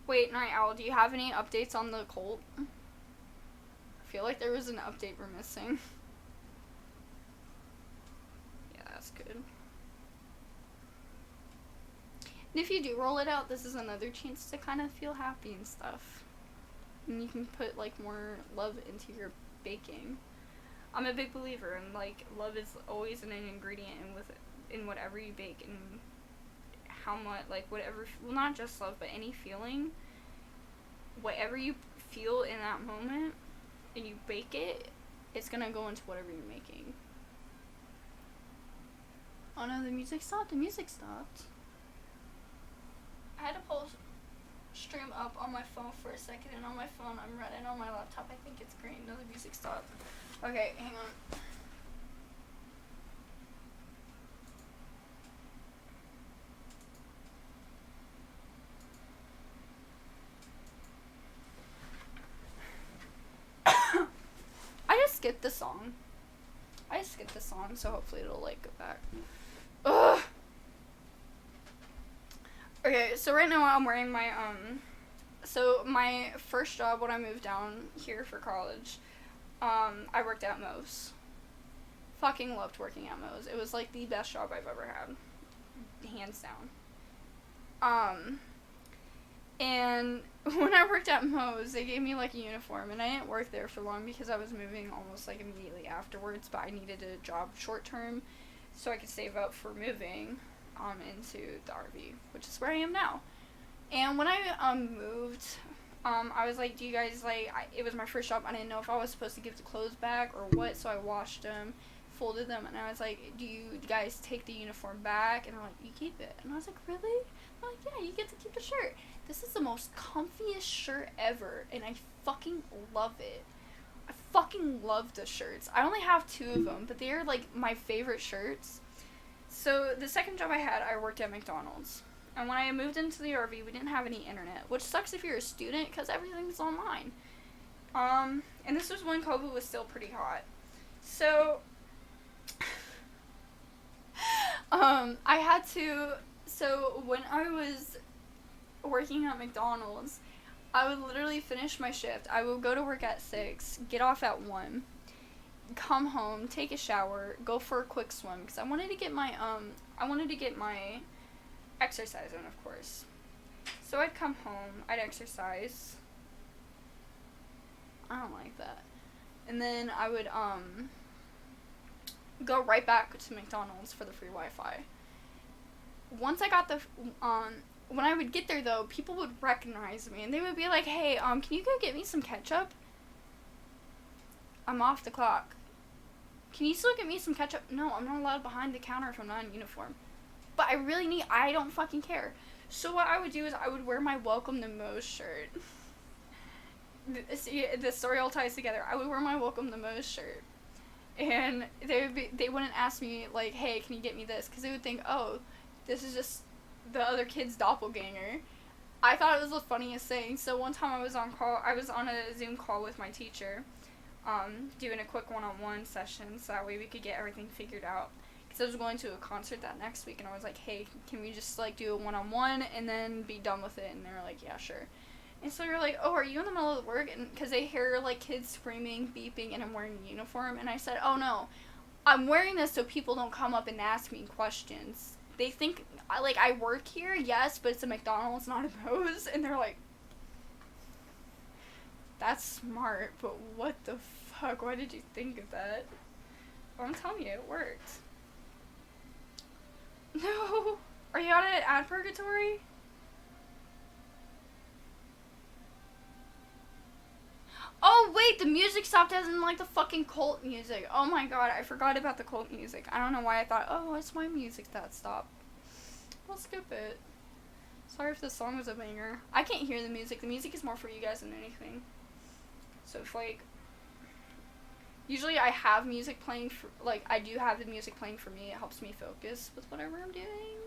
Wait, Night Owl, do you have any updates on the cult? feel like there was an update we're missing. Yeah, that's good. And if you do roll it out, this is another chance to kind of feel happy and stuff. And you can put, like, more love into your baking. I'm a big believer in, like, love is always an ingredient in whatever you bake, and how much, like, whatever, well, not just love, but any feeling, whatever you feel in that moment, and you bake it, it's gonna go into whatever you're making. Oh no, the music stopped. I had to pull stream up on my phone for a second, and on my phone I'm red, and on my laptop I think it's green. No, the music stopped. Okay, hang on. I just skipped the song, so hopefully it'll, like, go back. Ugh! Okay, so right now I'm wearing my, so my first job when I moved down here for college, I worked at Moe's. Fucking loved working at Moe's. It was, like, the best job I've ever had. Hands down. And when I worked at Moe's, they gave me, like, a uniform, and I didn't work there for long because I was moving almost, like, immediately afterwards, but I needed a job short-term so I could save up for moving, into the RV, which is where I am now. And when I, moved, I was like, do you guys, like, it was my first job, I didn't know if I was supposed to give the clothes back or what, so I washed them, folded them, and I was like, do you guys take the uniform back? And they're like, you keep it. And I was like, really? I'm like, yeah, you get to keep the shirt. This is the most comfiest shirt ever, and I fucking love it. I fucking love the shirts. I only have 2 of them, but they are, like, my favorite shirts. So, the second job I had, I worked at McDonald's. And when I moved into the RV, we didn't have any internet, which sucks if you're a student, because everything's online. And this was when COVID was still pretty hot. So, I had to, so when I was working at McDonald's, I would literally finish my shift. I would go to work at 6, get off at 1, come home, take a shower, go for a quick swim, because I wanted to get my, exercise in, of course. So I'd come home, I'd exercise. I don't like that. And then I would, go right back to McDonald's for the free Wi-Fi. Once I got the, when I would get there, though, people would recognize me, and they would be like, hey, can you go get me some ketchup? I'm off the clock. Can you still get me some ketchup? No, I'm not allowed behind the counter if I'm not in uniform. But I don't fucking care. So what I would do is I would wear my Welcome to Moe's shirt. See, the story all ties together. I would wear my Welcome to Moe's shirt. And they wouldn't ask me, like, hey, can you get me this? Because they would think, oh, this is just the other kid's doppelganger. I thought it was the funniest thing. So one time I was on a Zoom call with my teacher, doing a quick one-on-one session, so that way we could get everything figured out. Because I was going to a concert that next week, and I was like, hey, can we just, like, do a one-on-one and then be done with it? And they were like, yeah, sure. And so you're like, oh, are you in the middle of work? And because they hear, like, kids screaming, beeping, and I'm wearing a uniform. And I said, oh, no, I'm wearing this so people don't come up and ask me questions. They think, like, I work here, yes, but it's a McDonald's, not a Moe's. And they're like, that's smart, but what the fuck? Why did you think of that? Well, I'm telling you, it worked. No. Are you out at ad purgatory? Oh, wait, the music stopped as in, like, the fucking cult music. Oh my god, I forgot about the cult music. I don't know why I thought, oh, it's my music that stopped. I'll skip it. Sorry if this song was a banger. I can't hear the music. The music is more for you guys than anything. So if, like, usually I have music playing for, like, I do have the music playing for me. It helps me focus with whatever I'm doing.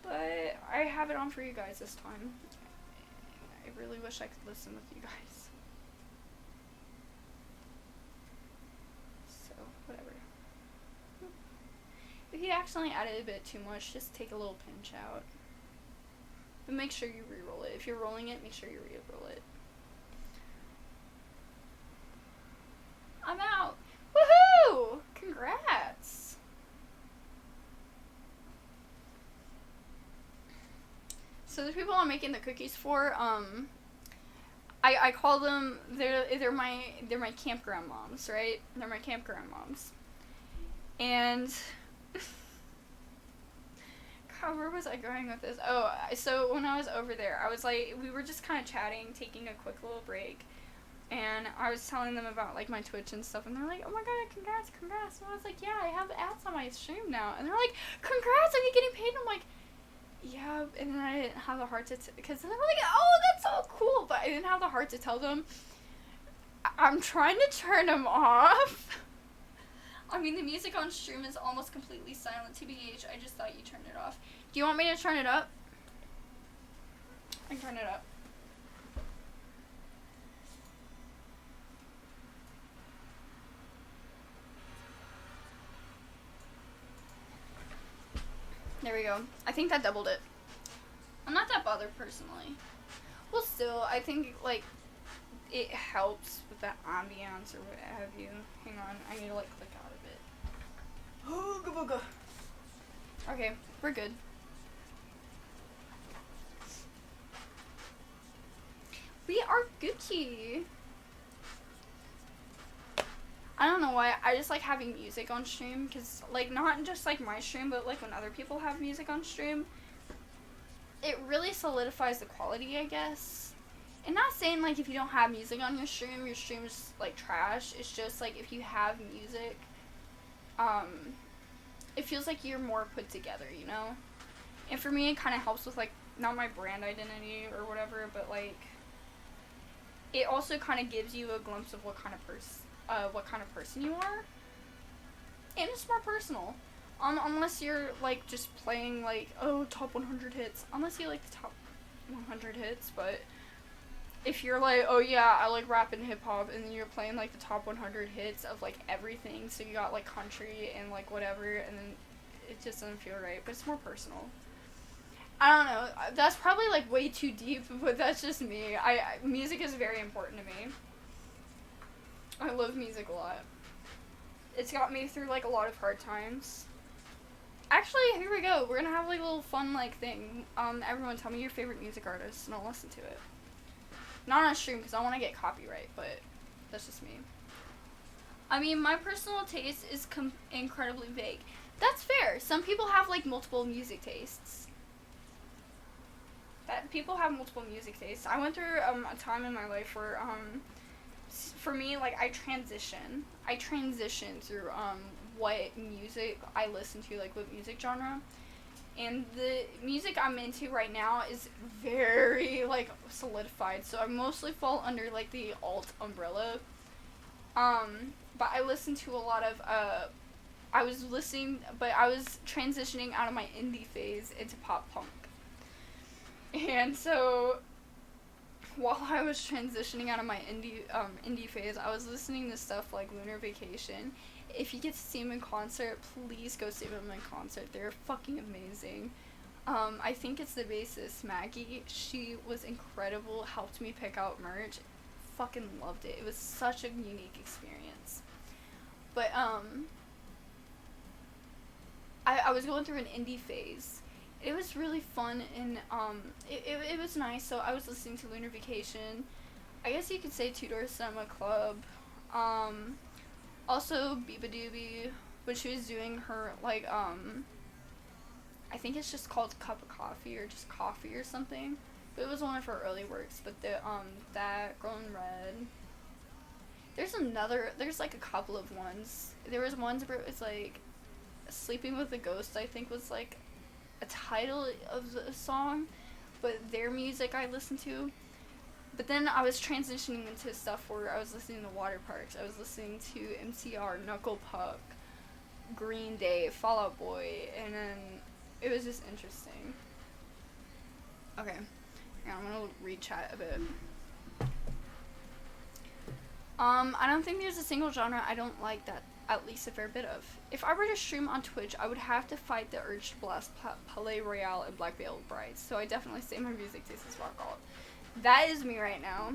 But I have it on for you guys this time. I really wish I could listen with you guys. So, whatever. If you accidentally added a bit too much, just take a little pinch out. But make sure you re-roll it. If you're rolling it, make sure you re-roll it. I'm out. Woohoo! Congrats. So the people I'm making the cookies for, I call them, they're my campground moms, right? They're my campground moms. And God, where was I going with this? Oh, so when I was over there, I was like, we were just kind of chatting, taking a quick little break, and I was telling them about like my Twitch and stuff, and they're like, oh my god, congrats. And I was like, yeah, I have ads on my stream now, and they're like, congrats, are you getting paid? And I'm like, yeah, and then I didn't have the heart to, because they were like, oh, that's so cool, but I didn't have the heart to tell them. I'm trying to turn them off. I mean, the music on stream is almost completely silent. TBH, I just thought you turned it off. Do you want me to turn it up? I can turn it up. There we go. I think that doubled it. I'm not that bothered personally. Well, still, I think, like, it helps with the ambiance or what have you. Hang on, I need to, like, click out of it. Ooga booga. Okay, we're good. We are Gucci. I don't know why, I just like having music on stream, because, like, not just, like, my stream, but, like, when other people have music on stream, it really solidifies the quality, I guess. And not saying, like, if you don't have music on your stream's, like, trash. It's just, like, if you have music, it feels like you're more put together, you know? And for me, it kind of helps with, like, not my brand identity or whatever, but, like, it also kind of gives you a glimpse of what kind of person you are. And it's more personal. Unless you're, like, just playing, like, oh, top 100 hits. Unless you like the top 100 hits, but if you're like, oh yeah, I like rap and hip-hop, and then you're playing, like, the top 100 hits of, like, everything, so you got, like, country and, like, whatever, and then it just doesn't feel right, but it's more personal. I don't know, that's probably, like, way too deep, but that's just me. Music is very important to me. I love music a lot. It's got me through, like, a lot of hard times. Actually, here we go. We're gonna have, like, a little fun, like, thing. Everyone tell me your favorite music artist, and I'll listen to it. Not on stream, because I want to get copyright, but that's just me. I mean, my personal taste is incredibly vague. That's fair. Some people have, like, multiple music tastes. People have multiple music tastes. I went through, a time in my life where, for me, like, I transition through, what music I listen to, like, what music genre. And the music I'm into right now is very, like, solidified. So I mostly fall under, like, the alt umbrella. But I listen to a lot of, I was transitioning out of my indie phase into pop punk. And so, while I was transitioning out of my indie phase, I was listening to stuff like Lunar Vacation. If you get to see them in concert, please go see them in concert. They're fucking amazing. I think it's the bassist, Maggie. She was incredible, helped me pick out merch. Fucking loved it. It was such a unique experience. But, I was going through an indie phase. It was really fun, and, it was nice. So I was listening to Lunar Vacation. I guess you could say Two Door Cinema Club. Also Biba Doobie, when she was doing her, like, I think it's just called Cup of Coffee, or just Coffee or something. But it was one of her early works. But that Girl in Red. There's like a couple of ones. There was ones where it was like, Sleeping with a Ghost, I think, was like a title of the song. But their music I listened to. But then I was transitioning into stuff where I was listening to Water Parks. I was listening to MCR, Knuckle Puck, Green Day, Fall Out Boy, and then it was just interesting. Okay, yeah, I'm gonna read chat a bit. I don't think there's a single genre I don't like that at least a fair bit of. If I were to stream on Twitch, I would have to fight the urge to blast Palais Royale and Black Veil Brides, so I definitely say my music taste is rock alt. That is me right now.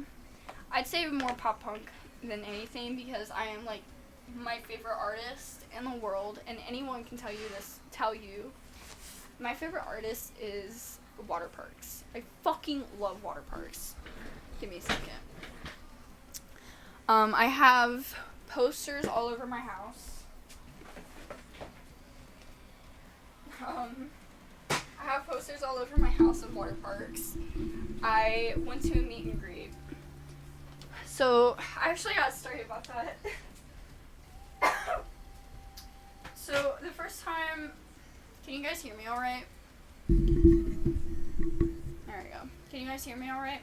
I'd say more pop punk than anything because I am like my favorite artist in the world, and anyone can tell you my favorite artist is water parks. I fucking love water parks. Give me a second. I have posters all over my house. I have posters all over my house of water parks. I went to a meet and greet. So, I actually got a story about that. So, the first time... Can you guys hear me alright? There we go. Can you guys hear me alright?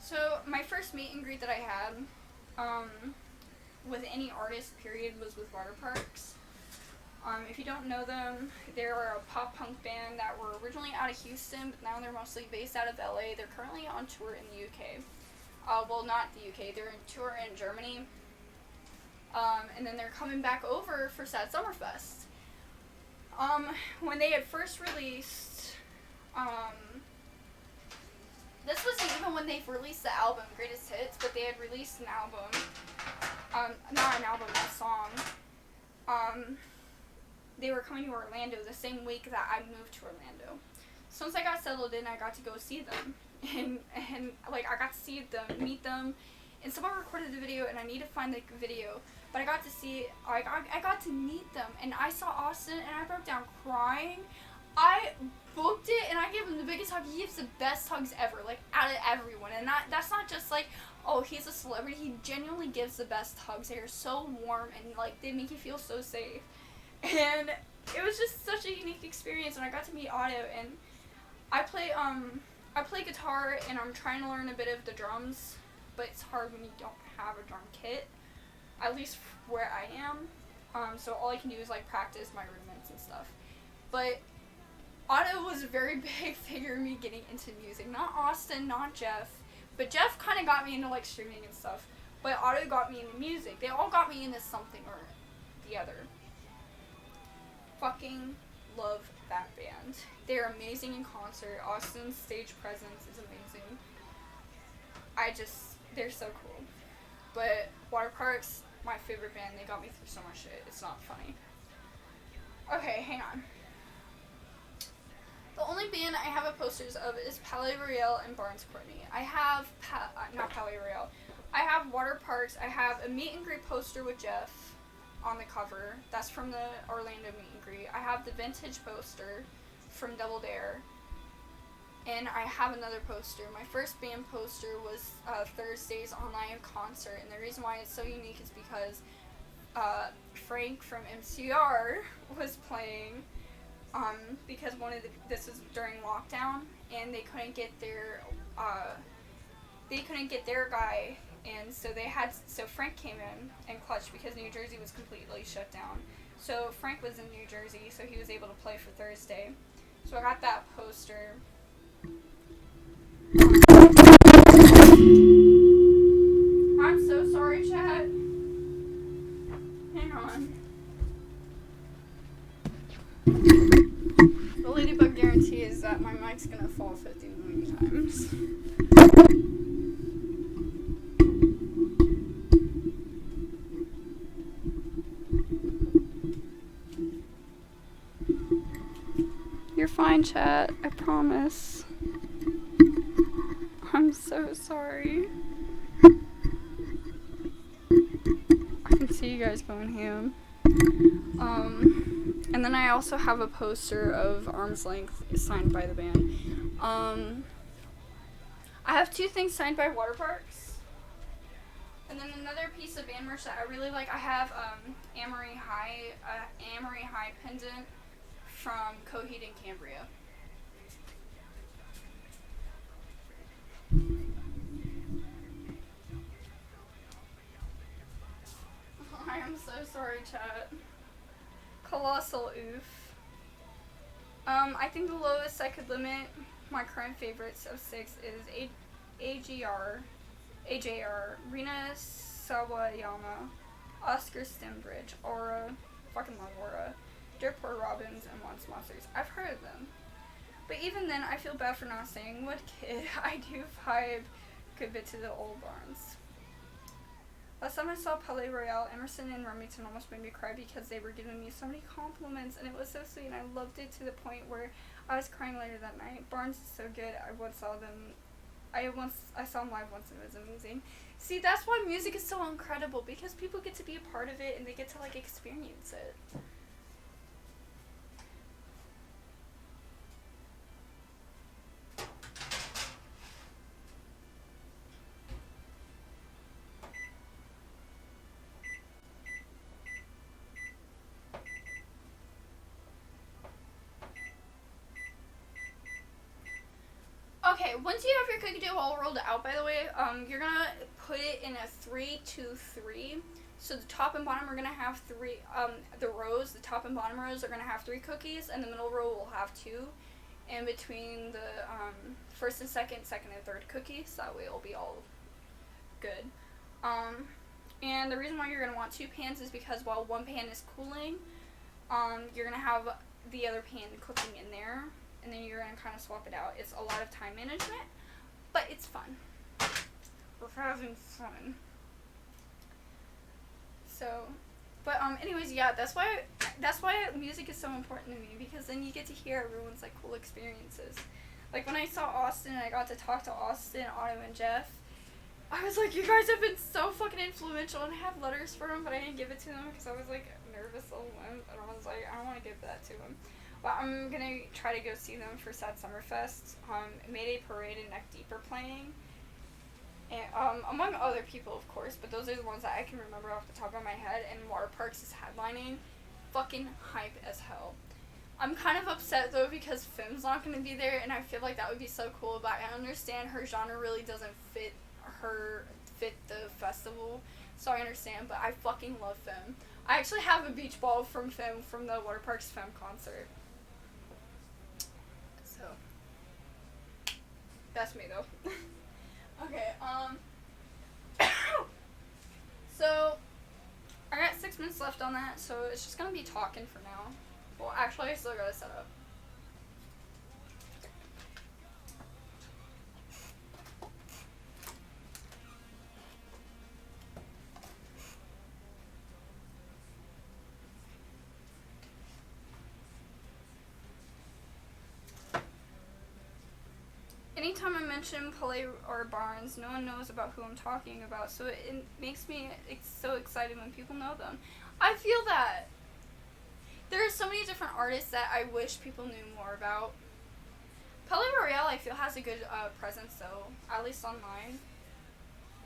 So, my first meet and greet that I had, with any artist, period, was with water parks. If you don't know them, they're a pop-punk band that were originally out of Houston, but now they're mostly based out of LA. They're currently on tour in the UK. Well, not the UK, they're on tour in Germany. And then they're coming back over for Sad Summerfest. When they had first released, this wasn't even when they released the album, Greatest Hits, but they had released an album, not an album, a song. They were coming to Orlando the same week that I moved to Orlando. So once I got settled in, I got to go see them. And like, I got to see them, meet them, and someone recorded the video, and I need to find the video. But I got to meet them, and I saw Austin, and I broke down crying. I booked it, and I gave him the biggest hug. He gives the best hugs ever, like, out of everyone. And that's not just, like, oh, he's a celebrity. He genuinely gives the best hugs. They are so warm, and, like, they make you feel so safe. And it was just such a unique experience, and I got to meet Otto, and I play guitar, and I'm trying to learn a bit of the drums, but it's hard when you don't have a drum kit, at least where I am. So all I can do is, like, practice my rudiments and stuff. But Otto was a very big figure in me getting into music. Not Austin, not Jeff, but Jeff kind of got me into, like, streaming and stuff. But Otto got me into music. They all got me into something or the other. Fucking love that band. They're amazing in concert. Austin's stage presence is amazing. They're so cool. But water parks, my favorite band. They got me through so much shit. It's not funny. Okay, hang on. The only band I have posters of is Palais Royale and Barnes Courtney. I have, not Palais Royale. I have water parks. I have a meet and greet poster with Jeff on the cover. That's from the Orlando meet and greet. I have the vintage poster from Double Dare. And I have another poster. My first band poster was Thursday's online concert. And the reason why it's so unique is because Frank from MCR was playing. Because this was during lockdown, and they couldn't get their guy, and so Frank came in and clutched because New Jersey was completely shut down. So Frank was in New Jersey, so he was able to play for Thursday. So I got that poster. I'm so sorry, chat. Hang on. The Ladybug guarantee is that my mic's gonna fall 50 million times. You're fine, chat. I promise. I'm so sorry. I can see you guys going ham. And then I also have a poster of Arm's Length signed by the band. I have two things signed by water parks. And then another piece of band merch that I really like, I have Amory High pendant from Coheed and Cambria. I am so sorry, chat. Colossal oof. I think the lowest I could limit my current favorites of 6 is AJR, Rina Sawayama, Oscar Stembridge, Aura, fucking love Aura, Dirtpoor Robbins, and Once Monsters. I've heard of them. But even then, I feel bad for not saying what kid. I do vibe a good bit to the old Barnes. Last time I saw Palais Royale, Emerson and Remington almost made me cry because they were giving me so many compliments, and it was so sweet, and I loved it to the point where I was crying later that night. Barnes is so good. I saw them live once, and it was amazing. See, that's why music is so incredible, because people get to be a part of it, and they get to, like, experience it. Okay, once you have your cookie dough all rolled out, by the way, you're gonna put it in a 3-2-3. So the top and bottom are gonna have three. The top and bottom rows are gonna have 3 cookies, and the middle row will have 2. And between the first and second and third cookies, that way it'll be all good. And the reason why you're gonna want 2 pans is because while one pan is cooling, you're gonna have the other pan cooking in there. And then you're going to kind of swap it out. It's a lot of time management, but it's fun. We're having fun. So, but anyways, yeah, that's why music is so important to me, because then you get to hear everyone's, like, cool experiences. Like, when I saw Austin and I got to talk to Austin, Otto, and Jeff, I was like, you guys have been so fucking influential, and I have letters for them, but I didn't give it to them because I was, like, nervous, and I was like, I don't want to give that to them. But I'm gonna try to go see them for Sad Summerfest. Mayday Parade and Neck Deep are playing. And, among other people, of course, but those are the ones that I can remember off the top of my head. And Water Parks is headlining. Fucking hype as hell. I'm kind of upset, though, because Fem's not gonna be there, and I feel like that would be so cool, but I understand her genre really doesn't fit the festival, so I understand, but I fucking love Fem. I actually have a beach ball from Fem, from the Water Parks Fem concert. So, that's me, though. Okay, so, I got 6 minutes left on that, so it's just gonna be talking for now. Well, actually, I still gotta set up. Anytime I mention Palais or Barnes, no one knows about who I'm talking about, so it makes me so excited when people know them. I feel that there are so many different artists that I wish people knew more about. Palais Royale, I feel, has a good presence, though, at least online.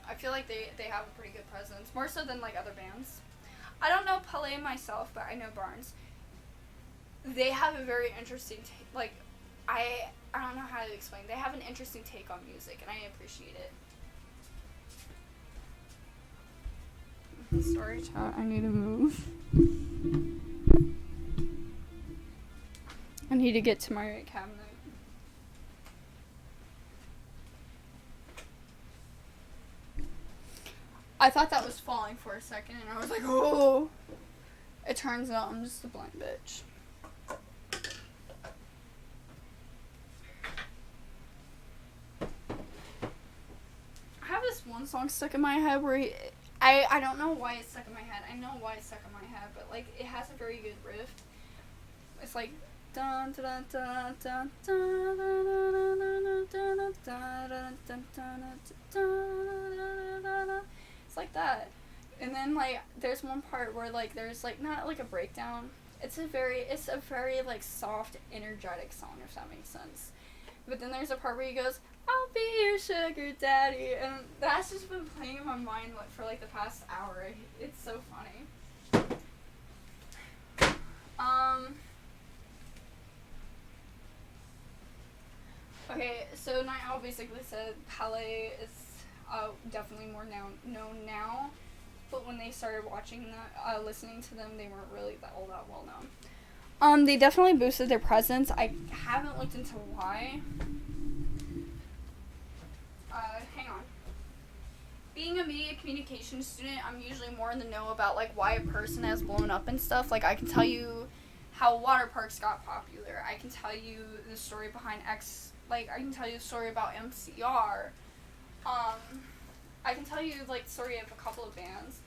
I feel like they have a pretty good presence, more so than, like, other bands. I don't know Palais myself, but I know Barnes. They have a very interesting, I don't know how to explain. They have an interesting take on music, and I appreciate it. Sorry, chat. I need to move. I need to get to my cabinet. I thought that was falling for a second, and I was like, oh. It turns out I'm just a blind bitch. I have this one song stuck in my head where I don't know why it's stuck in my head. I know why it's stuck in my head, but, like, it has a very good riff. It's like dun dun dun dun dun dun. It's like that. And then, like, there's one part where, like, there's, like, not like a breakdown. It's a very like soft, energetic song, if that makes sense. But then there's a part where he goes, I'll be your sugar daddy, and that's just been playing in my mind, like, for, like, the past hour. It's so funny. Okay, so Night Owl basically said Palais is definitely more known now, but when they started watching that, listening to them, they weren't really all that well known. They definitely boosted their presence. I haven't looked into why. Hang on. Being a media communication student, I'm usually more in the know about, like, why a person has blown up and stuff. Like, I can tell you how water parks got popular. I can tell you the story behind I can tell you the story about MCR. I can tell you, like, the story of a couple of bands.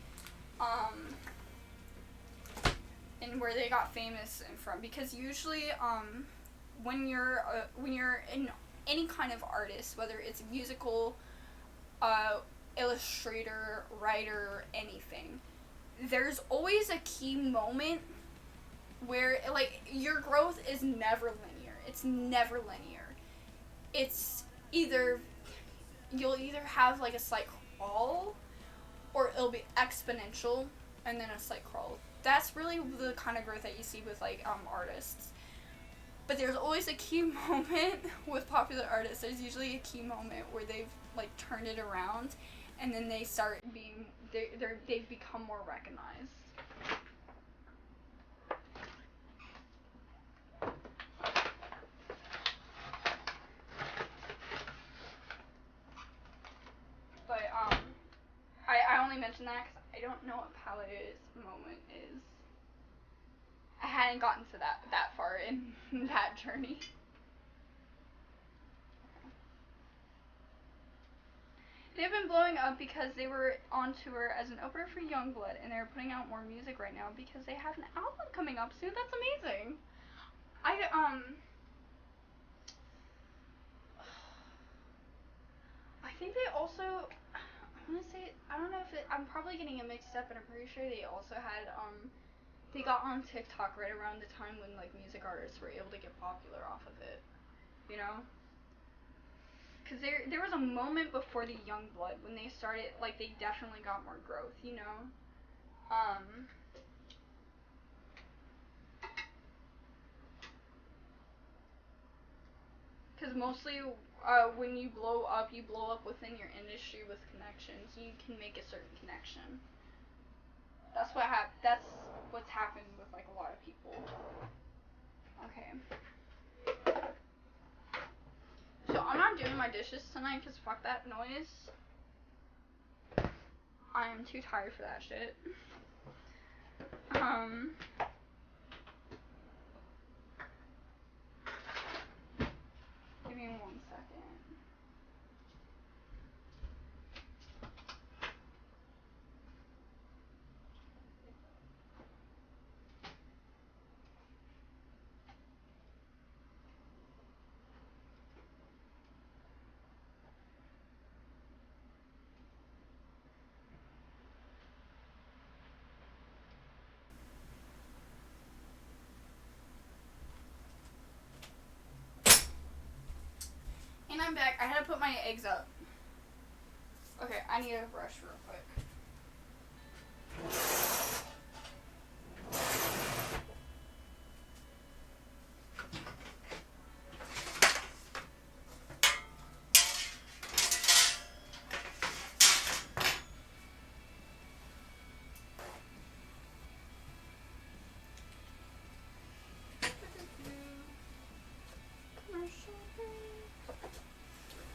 And where they got famous from. Because usually, when you're in any kind of artist, whether it's musical, illustrator, writer, anything, there's always a key moment where, like, your growth is never linear. It's never linear. It's you'll either have, like, a slight crawl, or it'll be exponential, and then a slight crawl. That's really the kind of growth that you see with, like, artists. But there's always a key moment with popular artists. There's usually a key moment where they've, like, turned it around, and then they start being, they've become more recognized. But, I only mention that because I don't know what Paladin's moment is. I hadn't gotten to that far in that journey. They've been blowing up because they were on tour as an opener for Youngblood, and they're putting out more music right now because they have an album coming up soon. That's amazing. I think they also, I want to say, I don't know if I'm probably getting it mixed up, but I'm pretty sure they also had, they got on TikTok right around the time when, like, music artists were able to get popular off of it, you know? Because there was a moment before the Youngblood when they started, like, they definitely got more growth, you know? Because mostly, when you blow up within your industry with connections. You can make a certain connection. That's what's happened with, like, a lot of people. Okay. So I'm not doing my dishes tonight because fuck that noise. I am too tired for that shit. Give me 1 second. And I'm back. I had to put my eggs up. Okay, I need a brush real quick.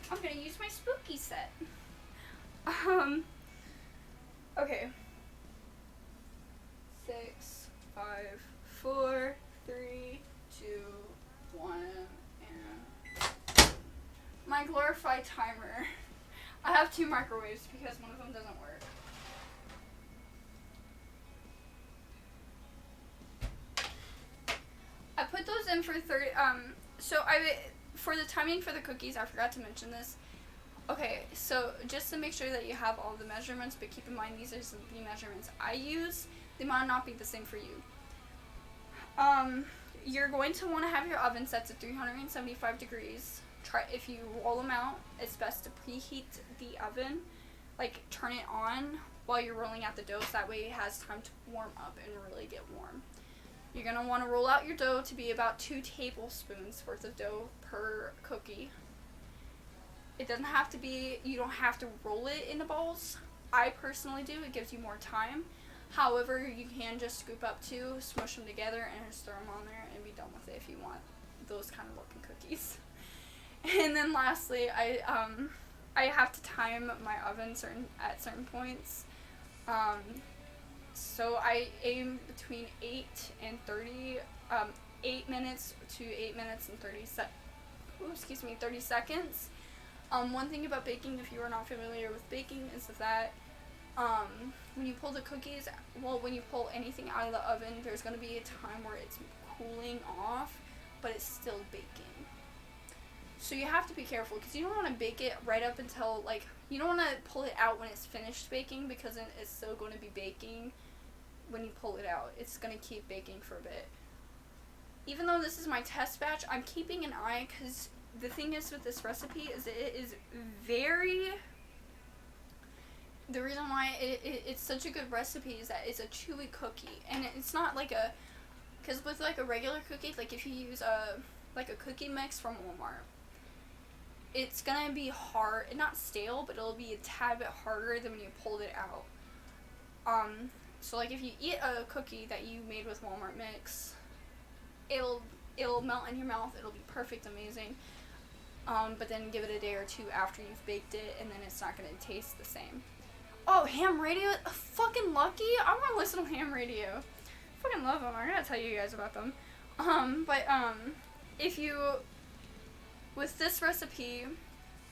I'm gonna use my spooky set. Okay. 6, 5, 4, 3, 2, 1, and my glorified timer. I have 2 microwaves because one of them doesn't work. I put those in for 30, for the timing for the cookies, I forgot to mention this. Okay, so just to make sure that you have all the measurements, but keep in mind these are the measurements I use. They might not be the same for you. You're going to want to have your oven set to 375 degrees. If you roll them out, it's best to preheat the oven. Like, turn it on while you're rolling out the dough, so that way it has time to warm up and really get warm. You're going to want to roll out your dough to be about 2 tablespoons worth of dough per cookie. It doesn't have to be, you don't have to roll it into balls. I personally do, it gives you more time. However, you can just scoop up 2, smush them together, and just throw them on there and be done with it if you want those kind of looking cookies. And then lastly, I have to time my oven at certain points. So I aim between 8 and 30 8 minutes to 8 minutes and 30 seconds. One thing about baking, if you are not familiar with baking, is that when you pull the cookies, well, when you pull anything out of the oven, there's going to be a time where it's cooling off, but it's still baking. So you have to be careful, because you don't want to bake it right up until, like, you don't want to pull it out when it's finished baking, because then it's still going to be baking when you pull it out. It's going to keep baking for a bit. Even though this is my test batch, I'm keeping an eye, because the thing is with this recipe is it is very... The reason why it's such a good recipe is that it's a chewy cookie, and it's not like a... Because with, like, a regular cookie, like, if you use a cookie mix from Walmart, it's gonna be hard, not stale, but it'll be a tad bit harder than when you pulled it out. So, like, if you eat a cookie that you made with Walmart mix, it'll melt in your mouth, it'll be perfect, amazing. But then give it a day or two after you've baked it, and then it's not gonna taste the same. Oh, ham radio, fucking lucky. I want to listen to ham radio. Fucking love them. I gotta tell you guys about them. If you, with this recipe,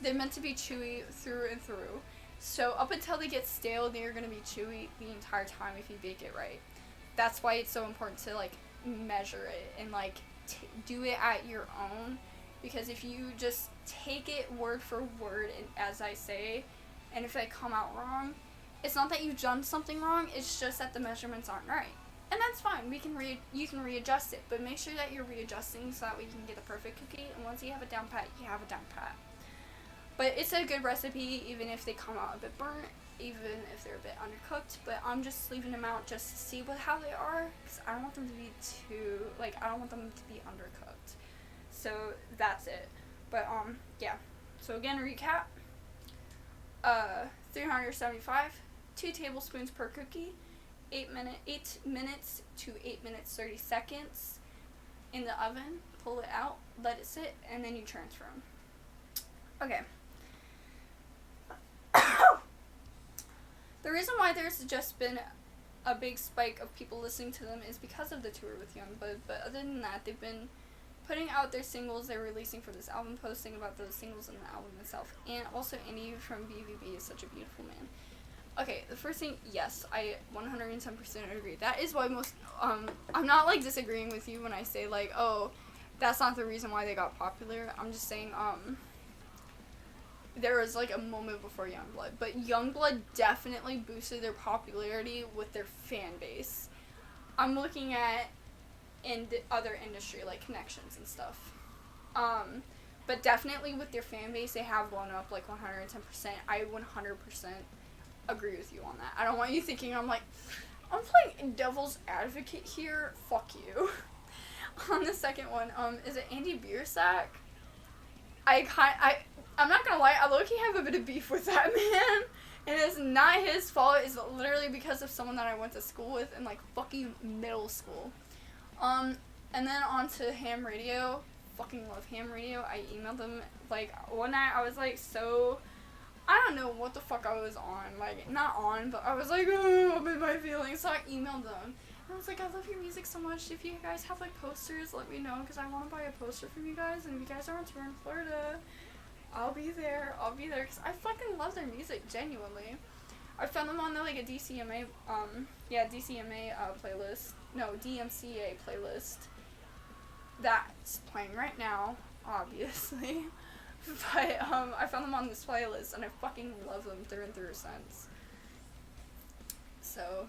they're meant to be chewy through and through. So up until they get stale, they're gonna be chewy the entire time if you bake it right. That's why it's so important to, like, measure it and, like, do it at your own. Because if you just take it word for word, and as I say, and if they come out wrong, it's not that you've done something wrong, it's just that the measurements aren't right. And that's fine, you can readjust it, but make sure that you're readjusting so that way you can get the perfect cookie, and once you have it down pat, you have it down pat. But it's a good recipe, even if they come out a bit burnt, even if they're a bit undercooked, but I'm just leaving them out just to see how they are, because I don't want them to be I don't want them to be undercooked. So that's it. But yeah. So again, recap. 375, 2 tablespoons per cookie, 8 minutes to 8 minutes 30 seconds in the oven. Pull it out, let it sit, and then you transfer them. Okay. The reason why there's just been a big spike of people listening to them is because of the tour with Youngblood, but other than that, they've been putting out their singles they're releasing for this album, posting about those singles in the album itself, and also Andy from BVB is such a beautiful man. Okay, the first thing, yes, I 110% agree. That is why most, I'm not, like, disagreeing with you when I say, like, oh, that's not the reason why they got popular. I'm just saying, there was, like, a moment before Youngblood, but Youngblood definitely boosted their popularity with their fan base. I'm looking at in the other industry, like connections and stuff. But definitely with their fan base, they have blown up, like, 110%. I 100% agree with you on that. I don't want you thinking I'm playing devil's advocate here. Fuck you. On the second one, is it Andy Biersack? I'm not gonna lie, I low-key have a bit of beef with that man. And it's not his fault, it's literally because of someone that I went to school with in, like, fucking middle school. And then on to ham radio. Fucking love ham radio. I emailed them, like, one night I was, like, so, I don't know what the fuck I was on, like, not on, but I was like, oh, I'm in my feelings, so I emailed them. And I was like, I love your music so much, if you guys have, like, posters, let me know, because I want to buy a poster from you guys, and if you guys are on tour in Florida, I'll be there, because I fucking love their music, genuinely. I found them on, like, a DCMA, playlist, no, DMCA playlist, that's playing right now, obviously. But, I found them on this playlist, and I fucking love them through and through since. So,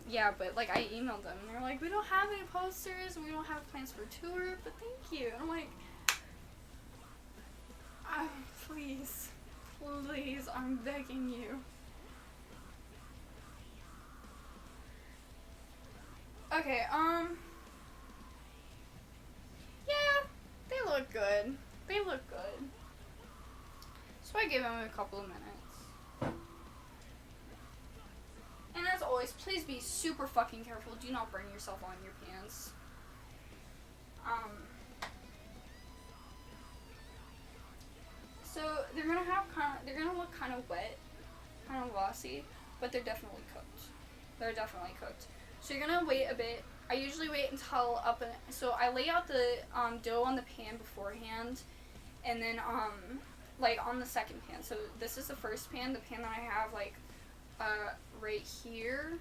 yeah, but, like, I emailed them, and they're like, we don't have any posters, we don't have plans for tour, but thank you. And I'm like, please, I'm begging you. Okay, yeah, they look good. So I gave them a couple of minutes. And as always, please be super fucking careful. Do not burn yourself on your pants. So they're gonna look kind of wet, kind of glossy, but they're definitely cooked. So you're gonna wait a bit I usually wait until so I lay out the dough on the pan beforehand, and then like on the second pan. So this is the first pan. The pan that I have like right here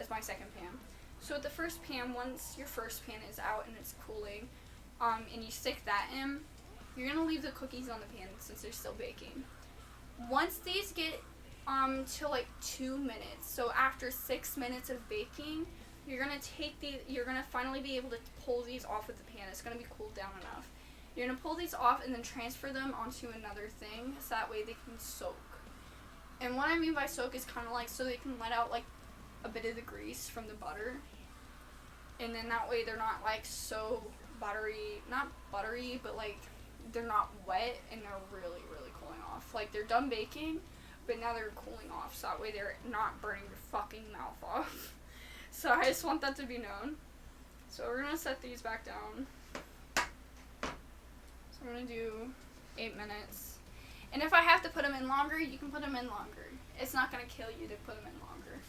is my second pan. So with the first pan, once your first pan is out and it's cooling, and you stick that in, you're gonna leave the cookies on the pan since they're still baking. Once these get to like 2 minutes, so after 6 minutes of baking, you're gonna finally be able to pull these off of the pan. It's gonna be cooled down enough. You're gonna pull these off and then transfer them onto another thing, so that way they can soak. And what I mean by soak is kind of like so they can let out like a bit of the grease from the butter, and then that way they're not like so not buttery, but like they're not wet and they're really cooling off. Like they're done baking, but now they're cooling off, so that way they're not burning your fucking mouth off. So I just want that to be known. So we're gonna set these back down. So I'm gonna do 8 minutes. And if I have to put them in longer, you can put them in longer. It's not gonna kill you to put them in longer.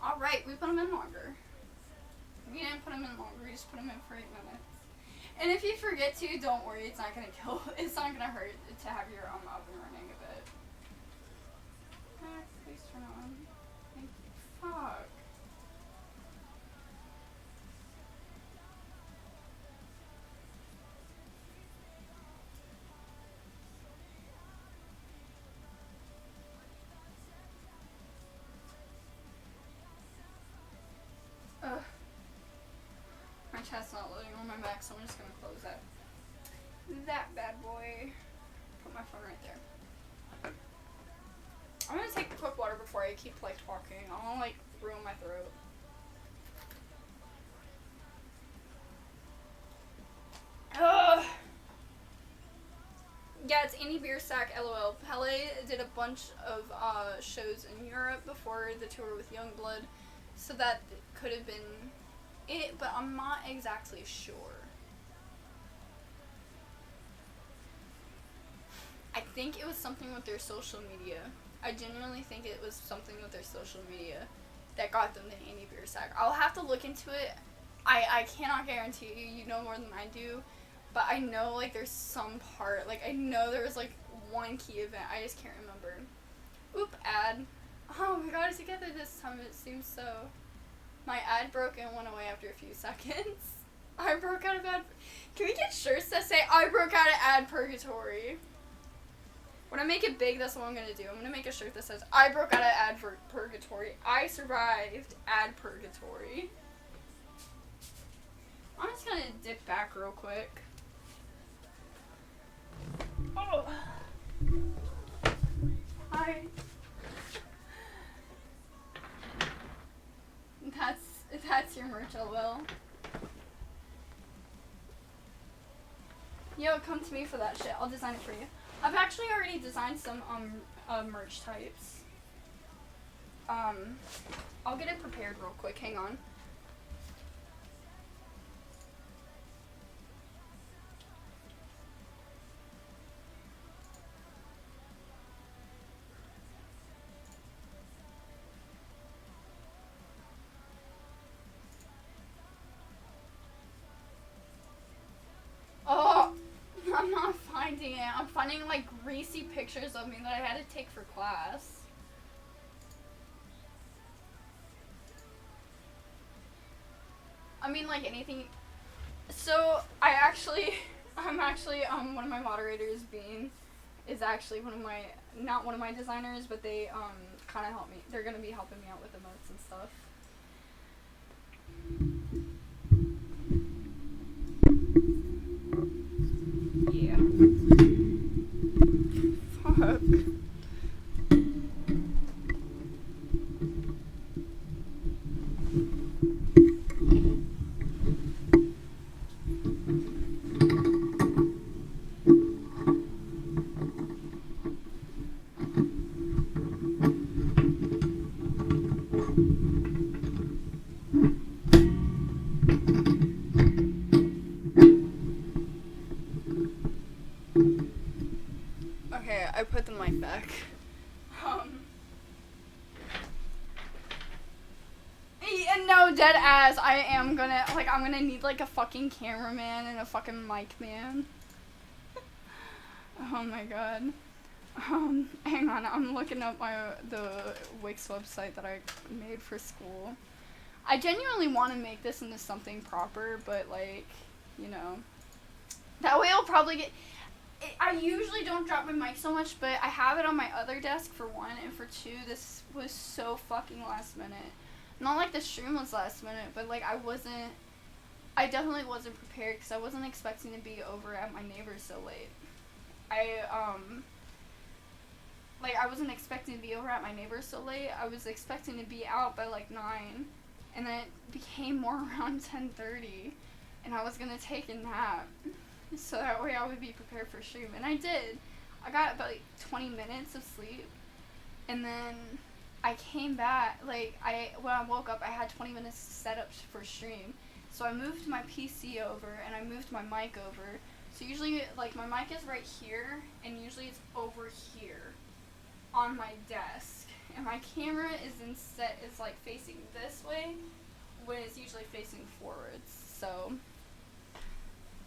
Alright, we put them in longer. We didn't put them in longer, we just put them in for 8 minutes. And if you forget to, don't worry, it's not gonna hurt to have your oven running a bit. Please turn on. Thank you. Fuck. Ugh. My chat's not loading on my back, so I'm just gonna close that bad boy. Put my phone right there. I'm gonna take the quick water before I keep like talking. I don't wanna like ruin my throat. Ugh. Yeah, it's Annie Biersack, LOL. Pele did a bunch of shows in Europe before the tour with Youngblood, so that could have been it, but I'm not exactly sure. I think it was something with their social media. I genuinely think it was something with their social media that got them the Annie Biersack. I'll have to look into it. I cannot guarantee you know more than I do, but I know like there's some part, like I know there was like one key event, I just can't remember. Oop, ad. Oh, we got it together this time, it seems so. My ad broke and went away after a few seconds. I broke out of ad. Can we get shirts that say, I broke out of ad purgatory? When I make it big, that's what I'm gonna do. I'm gonna make a shirt that says, I broke out of ad purgatory. I survived ad purgatory. I'm just gonna dip back real quick. Oh. Hi. That's your merch, LOL. Yo, come to me for that shit. I'll design it for you. I've actually already designed some merch types. I'll get it prepared real quick. Hang on. Oh, I'm not finding it. I'm finding like greasy pictures of me that I had to take for class. I mean, like anything. So I'm actually one of my moderators, Bean, is actually not one of my designers, but they kind of help me. They're gonna be helping me out with emotes and stuff. Yeah. Fuck. I am gonna, like, I'm gonna need, like, a fucking cameraman and a fucking mic man. Oh my god. Hang on, I'm looking up the Wix website that I made for school. I genuinely want to make this into something proper, but, like, you know, that way I'll probably get, I usually don't drop my mic so much, but I have it on my other desk for one, and for two, this was so fucking last minute. Not like the stream was last minute, but, like, I definitely wasn't prepared, because I wasn't expecting to be over at my neighbor's so late. I wasn't expecting to be over at my neighbor's so late. I was expecting to be out by, like, 9, and then it became more around 10:30, and I was gonna take a nap, so that way I would be prepared for stream, and I did. I got about, like, 20 minutes of sleep, and then I came back, like, when I woke up, I had 20 minutes to set up for stream, so I moved my PC over, and I moved my mic over. So usually, like, my mic is right here, and usually it's over here on my desk. And my camera is like facing this way, when it's usually facing forwards. So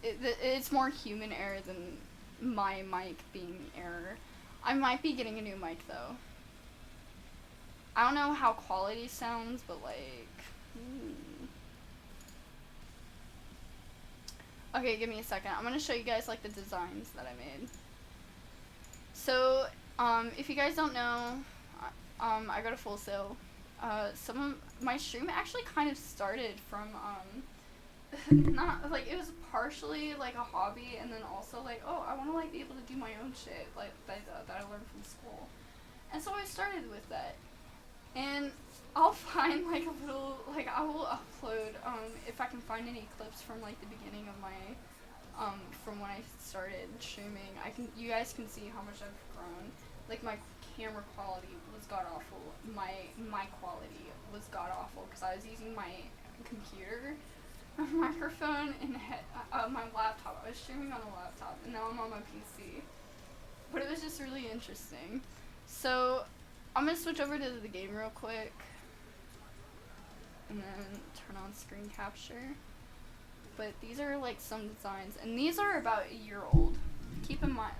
it's more human error than my mic being error. I might be getting a new mic though. I don't know how quality sounds, but like. Okay, give me a second. I'm gonna show you guys, like, the designs that I made. So, if you guys don't know, I go to Full Sail. My stream actually kind of started from, not, like, it was partially, like, a hobby, and then also, like, oh, I wanna, like, be able to do my own shit, like, that I learned from school. And so I started with that. And I'll find, like, a little, like, I will upload, if I can find any clips from, like, the beginning of my, from when I started streaming. You guys can see how much I've grown. Like, my camera quality was god-awful. My quality was god-awful, because I was using my computer, microphone, and my laptop. I was streaming on a laptop, and now I'm on my PC. But it was just really interesting. So, I'm gonna switch over to the game real quick, and then turn on screen capture. But these are, like, some designs, and these are about a year old. Keep in mind,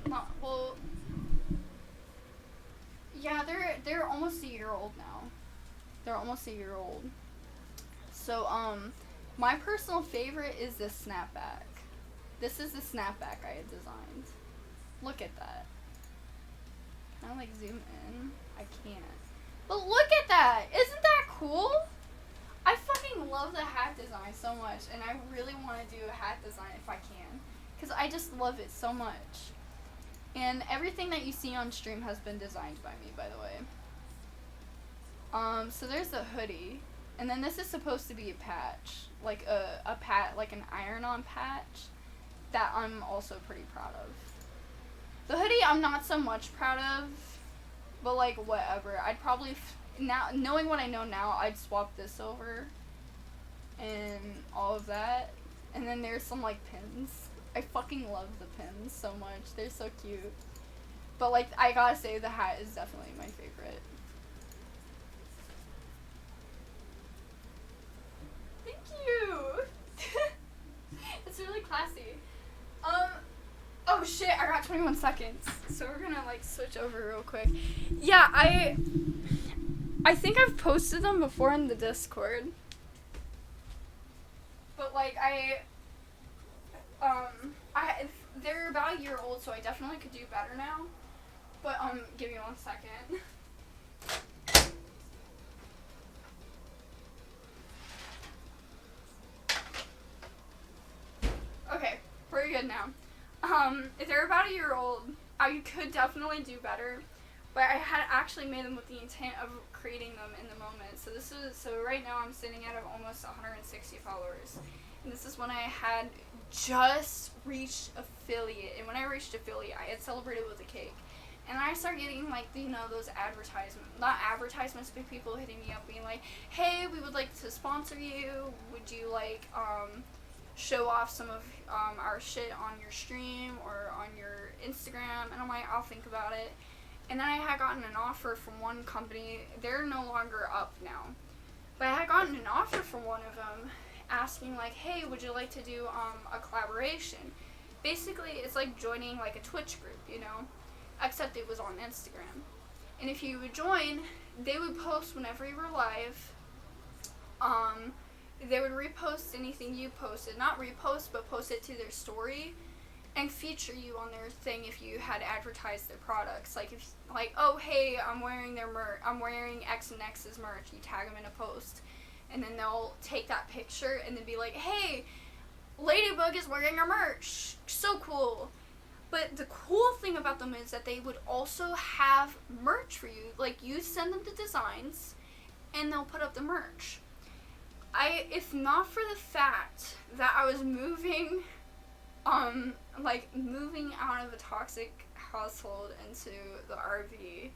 yeah, they're almost a year old now. They're almost a year old. So, my personal favorite is this snapback. This is the snapback I had designed. Look at that. Can I, like, zoom in? I can't. But look at that! Isn't that cool? I fucking love the hat design so much, and I really want to do a hat design if I can, because I just love it so much. And everything that you see on stream has been designed by me, by the way. So there's the hoodie, and then this is supposed to be a patch, like like an iron-on patch, that I'm also pretty proud of. The hoodie I'm not so much proud of, but, like, whatever. I'd probably, now, knowing what I know now, I'd swap this over, and all of that. And then there's some, like, pins. I fucking love the pins so much. They're so cute. But, like, I gotta say, the hat is definitely my favorite. Thank you! It's really classy. Oh shit, I got 21 seconds. So we're gonna, like, switch over real quick. Yeah, I think I've posted them before in the Discord. But, like, they're about a year old, so I definitely could do better now. But, give me 1 second. Okay, we're good now. If they're about a year old, I could definitely do better, but I had actually made them with the intent of creating them in the moment. So right now I'm sitting at almost 160 followers, and this is when I had just reached affiliate, and when I reached affiliate, I had celebrated with a cake, and I started getting, like, you know, those not advertisements, but people hitting me up being like, hey, we would like to sponsor you, would you, like, show off some of our shit on your stream or on your Instagram, and I'm like, I'll think about it. And then I had gotten an offer from one company. They're no longer up now, but I had gotten an offer from one of them, asking like, hey, would you like to do a collaboration? Basically, it's like joining like a Twitch group, you know, except it was on Instagram. And if you would join, they would post whenever you were live. They would repost anything you posted, not repost, but post it to their story, and feature you on their thing if you had advertised their products. Like if, like, oh hey, I'm wearing their merch. I'm wearing X and X's merch. You tag them in a post, and then they'll take that picture and then be like, hey, Ladybug is wearing our merch. So cool. But the cool thing about them is that they would also have merch for you. Like, you send them the designs, and they'll put up the merch. If not for the fact that I was moving out of a toxic household into the RV,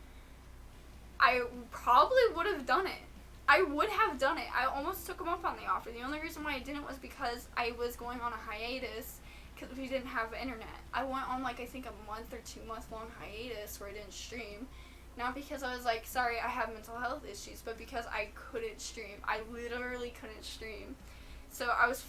I probably would have done it. I would have done it. I almost took them up on the offer. The only reason why I didn't was because I was going on a hiatus because we didn't have internet. I went on like, I think a month or 2 month long hiatus where I didn't stream. Not because I was like, sorry, I have mental health issues, but because I couldn't stream. I literally couldn't stream. So I was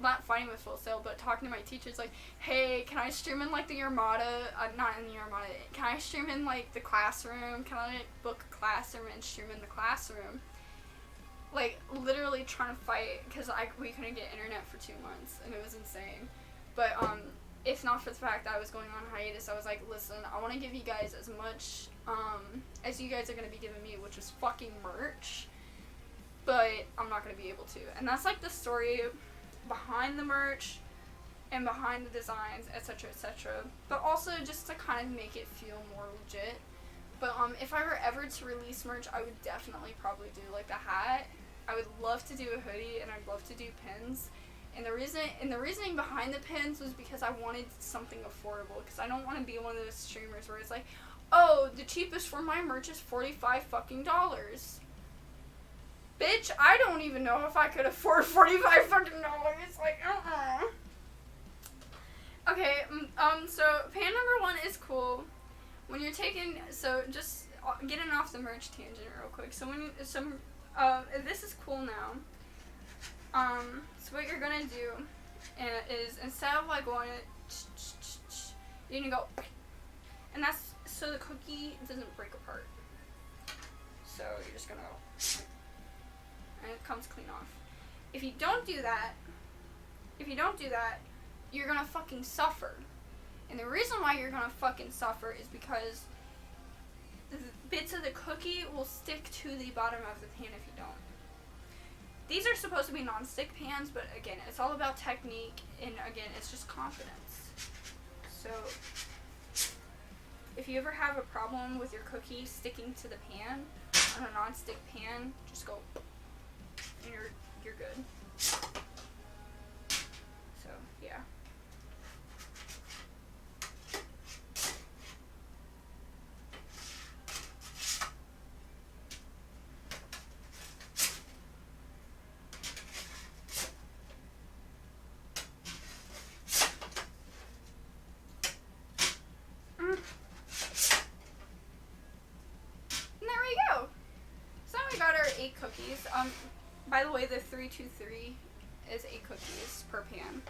not fighting with Full Sail, but talking to my teachers like, hey, can I stream in like the Armada, not in the Armada, can I stream in like the classroom? Can I like, book a classroom and stream in the classroom? Like, literally trying to fight because we couldn't get internet for 2 months, and it was insane. But if not for the fact that I was going on hiatus, I was like, listen, I want to give you guys as much as you guys are going to be giving me, which is fucking merch, but I'm not going to be able to. And that's like the story behind the merch and behind the designs, etc., etc. But also just to kind of make it feel more legit. But if I were ever to release merch, I would definitely probably do like the hat. I would love to do a hoodie, and I'd love to do pins. And the reasoning behind the pins was because I wanted something affordable, because I don't want to be one of those streamers where it's like, oh, the cheapest for my merch is $45 fucking dollars. Bitch, I don't even know if I could afford $45 fucking dollars. Like, Okay, so pan number 1 is cool. When you're taking, so just getting off the merch tangent real quick. So this is cool now. So what you're gonna do is, instead of like going, you're gonna go, and that's so the cookie doesn't break apart. So you're just gonna go, and it comes clean off. If you don't do that, you're gonna fucking suffer. And the reason why you're gonna fucking suffer is because the bits of the cookie will stick to the bottom of the pan if you don't. These are supposed to be non-stick pans, but again, it's all about technique, and again, it's just confidence. So, if you ever have a problem with your cookie sticking to the pan, on a non-stick pan, just go, and you're good. So, yeah. Cookies. By the way, the 323 is 8 cookies per pan.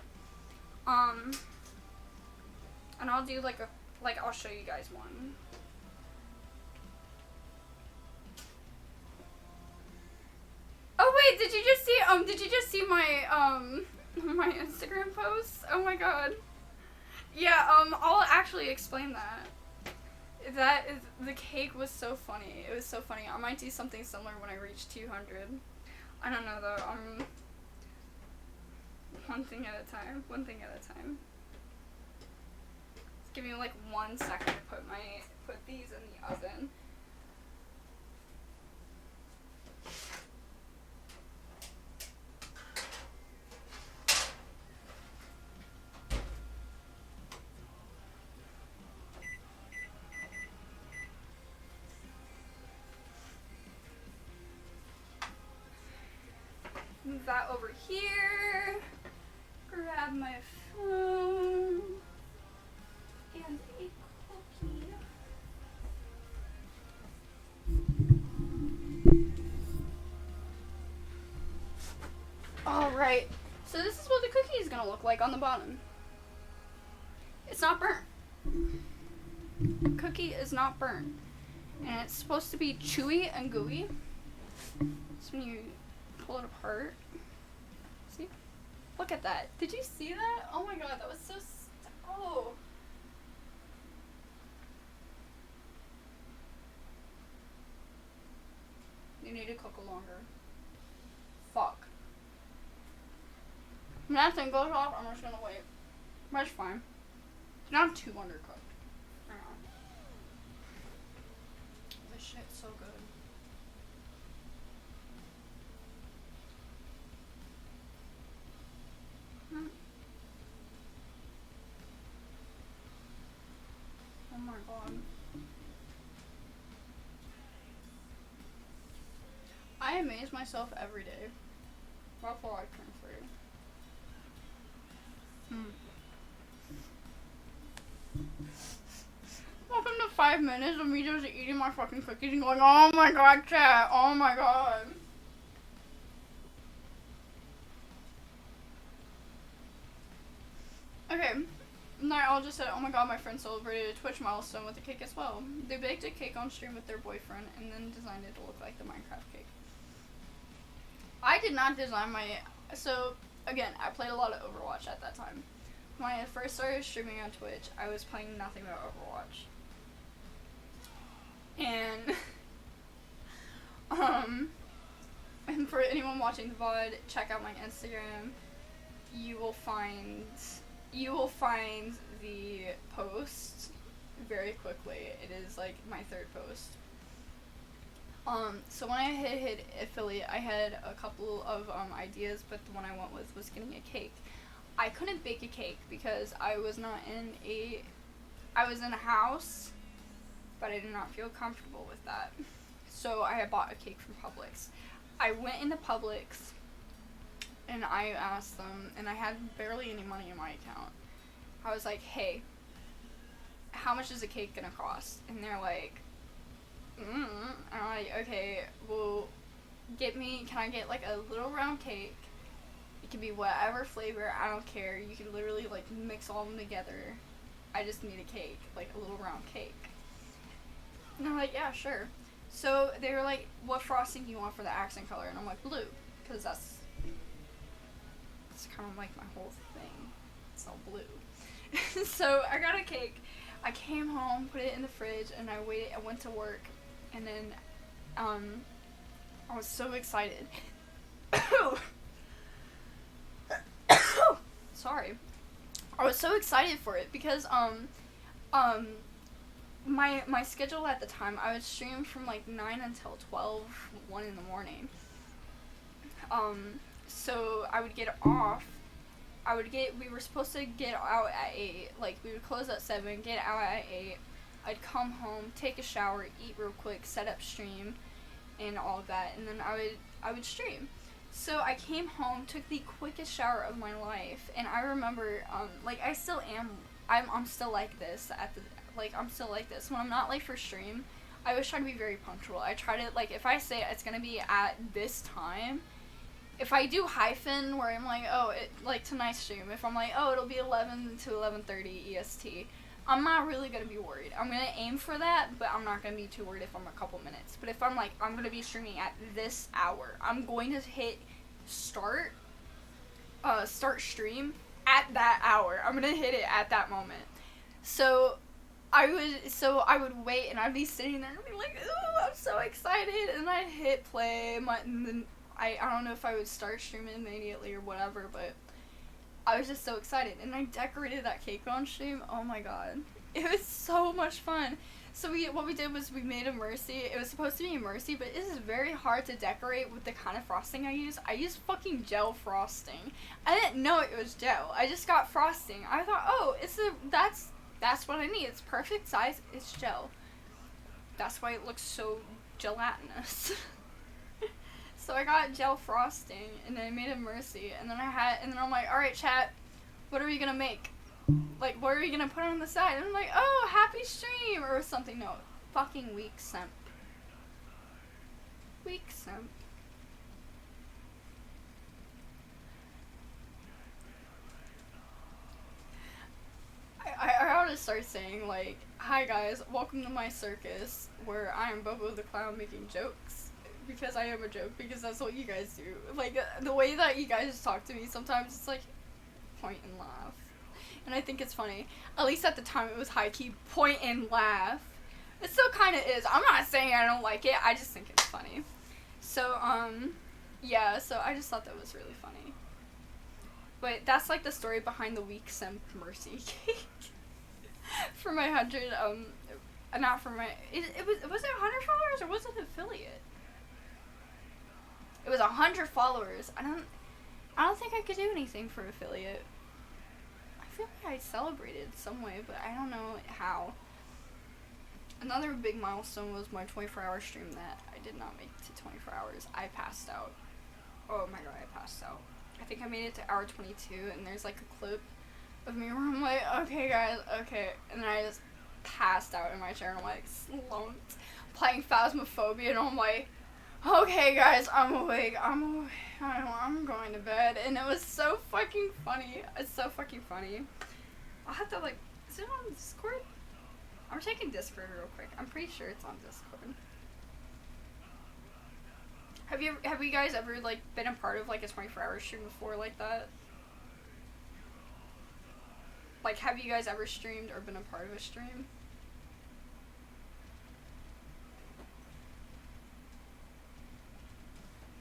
And I'll do I'll show you guys one. Oh wait, did you just see my my Instagram post? Oh my god. Yeah, I'll actually explain that. The cake was so funny. It was so funny. I might do something similar when I reach 200. I don't know though. One thing at a time. Just give me like 1 second to put these in the oven. Move that over here. Grab my phone. And a cookie. Alright, So this is what the cookie is gonna look like on the bottom. It's not burnt. Cookie is not burnt. And it's supposed to be chewy and gooey. So when you pull it apart, see? Look at that. Did you see that? Oh my god, that was so oh. You need to cook longer. Fuck. When that thing goes off, I'm just gonna wait. That's fine. It's not too undercooked. I don't know. This shit's so good. Oh my god. I amaze myself every day. Before I turn 3. Welcome to 5 minutes of me just eating my fucking cookies and going, oh my god, chat, oh my god. Okay, and I all just said, oh my god, my friend celebrated a Twitch milestone with a cake as well. They baked a cake on stream with their boyfriend and then designed it to look like the Minecraft cake. I did not design my, so again, I played a lot of Overwatch at that time. When I first started streaming on Twitch, I was playing nothing but Overwatch. And, and for anyone watching the VOD, check out my Instagram. You will find the post very quickly. It is like my 3rd post. So when I hit affiliate, I had a couple of ideas, but the one I went with was getting a cake. I couldn't bake a cake because I was in a house, but I did not feel comfortable with that. So I had bought a cake from Publix. I went into Publix and I asked them, and I had barely any money in my account. I was like, hey, how much is a cake gonna cost? And they're like, and I'm like, okay, well, can I get like a little round cake? It can be whatever flavor, I don't care. You can literally like mix all of them together. I just need a cake, like a little round cake. And I'm like, yeah, sure. So they were like, what frosting do you want for the accent color? And I'm like, blue, because that's kind of like my whole thing. It's all blue. So I got a cake. I came home, put it in the fridge, and I went to work, and then I was so excited. Sorry. I was so excited for it because my schedule at the time, I would stream from like 9 until 12, 1 in the morning. So I would get off. We were supposed to get out at 8, like we would close at 7, get out at 8. I'd come home, take a shower, eat real quick, set up stream, and all of that, and then I would stream. So I came home, took the quickest shower of my life, and I remember, like I still am, I'm still like this I'm still like this. When I'm not late for stream, I always try to be very punctual. I try to, like, if I say it's gonna be at this time, if I do hyphen where I'm like, oh, like tonight's stream, if I'm like, oh, it'll be 11 to 11:30 EST, I'm not really gonna be worried. I'm gonna aim for that, but I'm not gonna be too worried if I'm a couple minutes. But if I'm like, I'm gonna be streaming at this hour, I'm going to hit start stream at that hour. I'm gonna hit it at that moment. So I would wait, and I'd be sitting there and be like, ooh, I'm so excited, and I'd hit play, and then I don't know if I would start streaming immediately or whatever, but I was just so excited, and I decorated that cake on stream. Oh my god, it was so much fun. So what we did was we made a Mercy. It was supposed to be a Mercy, but it is very hard to decorate with the kind of frosting I use. I use fucking gel frosting. I didn't know it was gel. I just got frosting. I thought, oh, that's what I need. It's perfect size. It's gel. That's why it looks so gelatinous. So I got gel frosting, and then I made a Mercy, and then I'm like, alright chat, what are we gonna make? Like, what are we gonna put on the side? And I'm like, oh, happy stream, or something. No, fucking weak simp. Weak simp. start saying, like, hi guys, welcome to my circus, where I am Bobo the Clown making jokes. Because I am a joke, because that's what you guys do. Like, the way that you guys talk to me, sometimes it's like, point and laugh. And I think it's funny. At least at the time it was high-key point and laugh. It still kind of is. I'm not saying I don't like it, I just think it's funny. So, yeah, so I just thought that was really funny. But that's like the story behind the weak simp mercy cake. For my 100, not for my, was it 100 followers or was it an affiliate? It was 100 followers. I don't think I could do anything for affiliate. I feel like I celebrated some way, but I don't know how. Another big milestone was my 24-hour stream that I did not make it to 24 hours. I passed out. Oh my god, I passed out. I think I made it to hour 22, and there's like a clip of me where I'm like, okay guys, okay. And then I just passed out in my chair, and I'm like, slumped, playing Phasmophobia, and I'm like, okay guys, I'm awake, I'm going to bed. And it was so fucking funny. It's so fucking funny. I'll have to, like, is it on Discord? I'm checking Discord real quick. I'm pretty sure it's on Discord. Have you guys ever, like, been a part of, like, a 24-hour stream before like that? Like, have you guys ever streamed or been a part of a stream?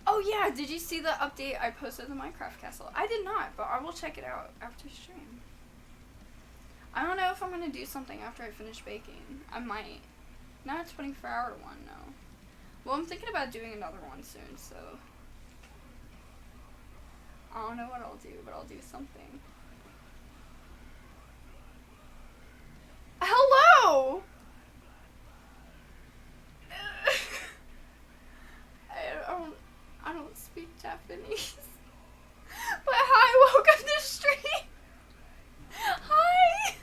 Oh yeah, did you see the update I posted in the Minecraft castle? I did not, but I will check it out after stream. I don't know if I'm gonna do something after I finish baking. I might. Not a 24-hour one, no. Well, I'm thinking about doing another one soon, so I don't know what I'll do, but I'll do something. Hello! I don't speak Japanese. But hi, welcome to stream. Hi!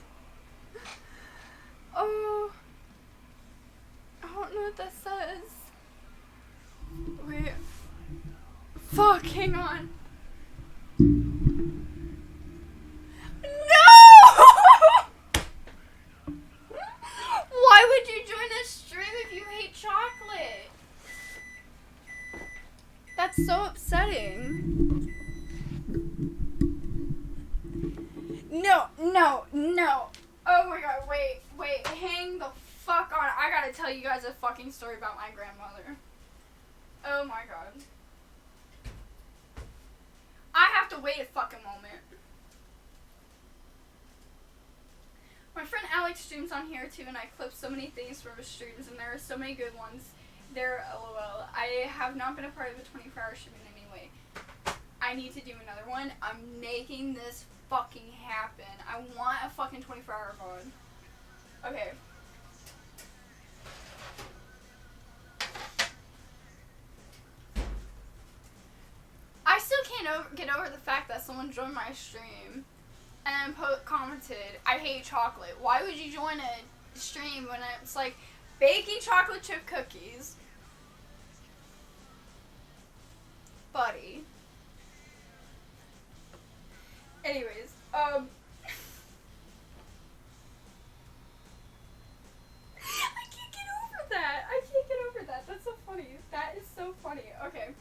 Oh, I don't know what that says. Wait. Fuck, hang on. No! Why would you join a stream if you hate chocolate? That's so upsetting. No. Oh my god, wait, hang the fuck on. I gotta tell you guys a fucking story about my grandmother. Oh my god. I have to wait a fucking moment. My friend Alex streams on here too, and I clip so many things from his streams, and there are so many good ones. There, lol. I have not been a part of a 24-hour stream in any way. I need to do another one. I'm making this fucking happen. I want a fucking 24-hour VOD. Okay. I still can't get over the fact that someone joined my stream and commented, I hate chocolate. Why would you join a stream when it's like baking chocolate chip cookies? Buddy. Anyways, I can't get over that. That's so funny. That is so funny. Okay.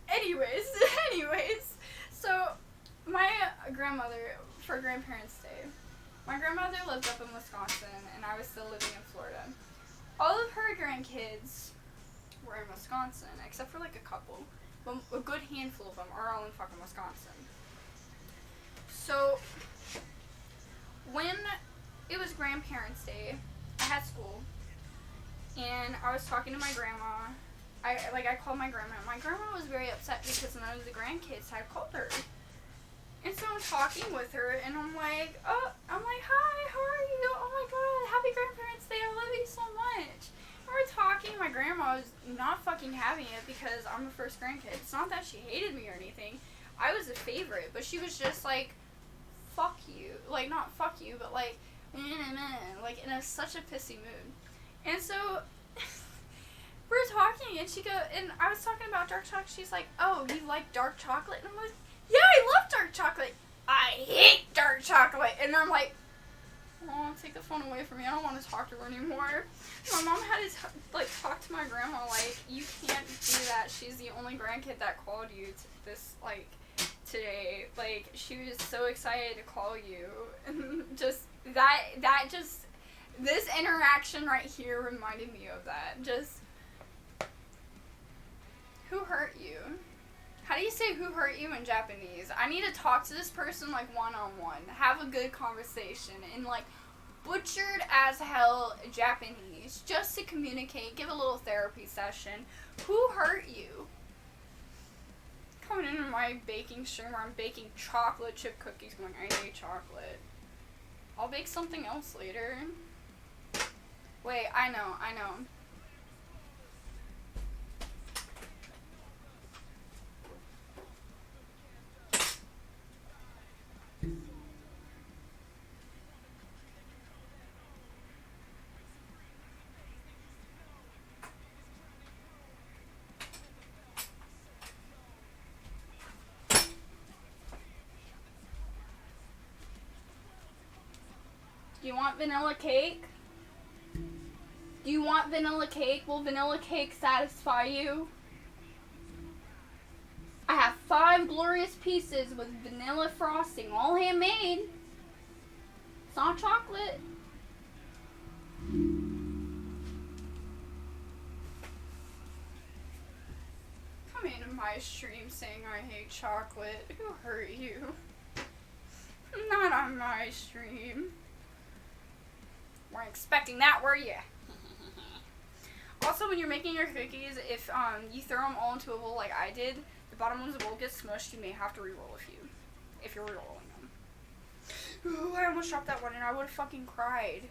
Anyways, so my grandmother, for Grandparents' Day, my grandmother lived up in Wisconsin, and I was still living in Florida. All of her grandkids were in Wisconsin, except for like a couple. But a good handful of them are all in fucking Wisconsin. So, when it was Grandparents' Day, I had school, and I was talking to my grandma. I called my grandma. My grandma was very upset because none of the grandkids had called her. And so I'm talking with her, and I'm like, hi, how are you? Oh my god, happy Grandparents' Day, I love you so much. And we're talking, my grandma was not fucking having it because I'm the first grandkid. It's not that she hated me or anything. I was a favorite, but she was just like, fuck you. Like, not fuck you, but like, like in such a pissy mood. And so we're talking, and I was talking about dark chocolate. She's like, oh, you like dark chocolate? And I'm like, yeah, I love dark chocolate. I hate dark chocolate. And I'm like, Oh, take the phone away from me. I don't want to talk to her anymore. My mom had to talk to my grandma like, you can't do that. She's the only grandkid that called you today. Like, she was so excited to call you. And just this interaction right here reminded me of that. Just, who hurt you? How do you say who hurt you in Japanese? I need to talk to this person like one-on-one. Have a good conversation in like butchered as hell Japanese just to communicate, give a little therapy session. Who hurt you? Coming into my baking stream where I'm baking chocolate chip cookies going, I hate chocolate. I'll bake something else later. Wait, I know. Do you want vanilla cake? Do you want vanilla cake? Will vanilla cake satisfy you? I have 5 glorious pieces with vanilla frosting, all handmade. It's not chocolate. Come into my stream saying I hate chocolate. Who hurt you? Not on my stream. Weren't expecting that, were you? Also, when you're making your cookies, if you throw them all into a bowl like I did, the bottom ones will get smushed. You may have to re-roll a few, if you're re-rolling them. Ooh, I almost dropped that one and I would have fucking cried.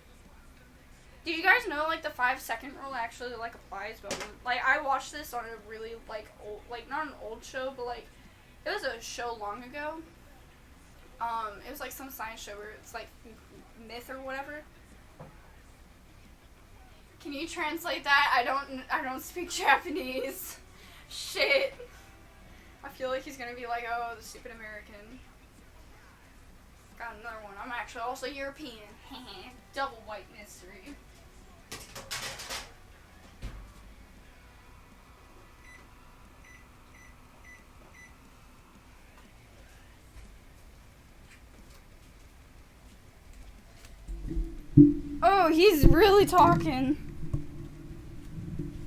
Did you guys know like the 5-second rule actually like applies? But like I watched this on a really like old, like not an old show, but like it was a show long ago. It was like some science show where it's like myth or whatever. Can you translate that? I don't speak Japanese. Shit. I feel like he's gonna be like, oh, the stupid American. Got another one. I'm actually also European. Double white mystery. Oh, he's really talking.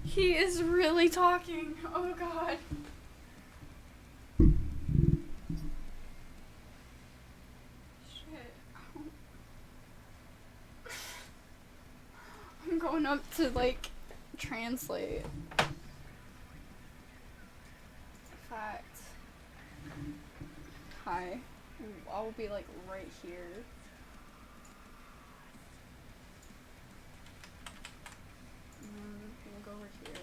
He is really talking. Oh god. Shit. I'm going up to like translate. Fact. Hi. I'll be like right here. We'll go over here.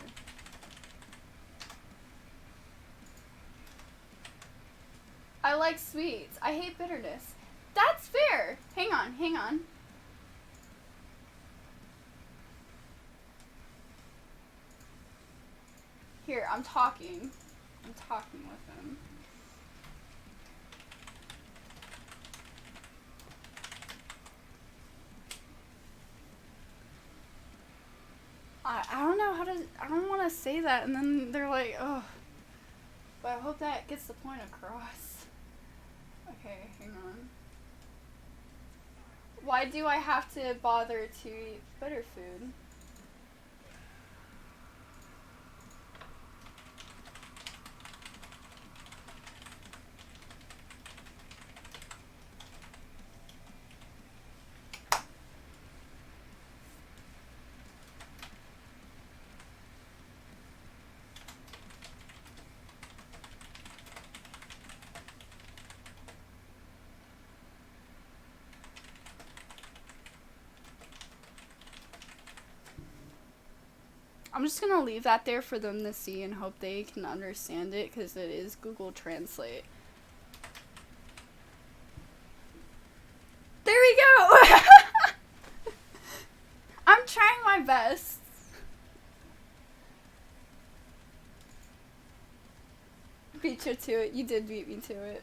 I like sweets. I hate bitterness. That's fair. Hang on. Here, I'm talking with him. I don't know how to, I don't want to say that, and then they're like, oh. But I hope that gets the point across. Okay, hang on. Why do I have to bother to eat bitter food? I'm just gonna leave that there for them to see and hope they can understand it, because it is Google Translate. There we go! I'm trying my best. Beat you to it. You did beat me to it.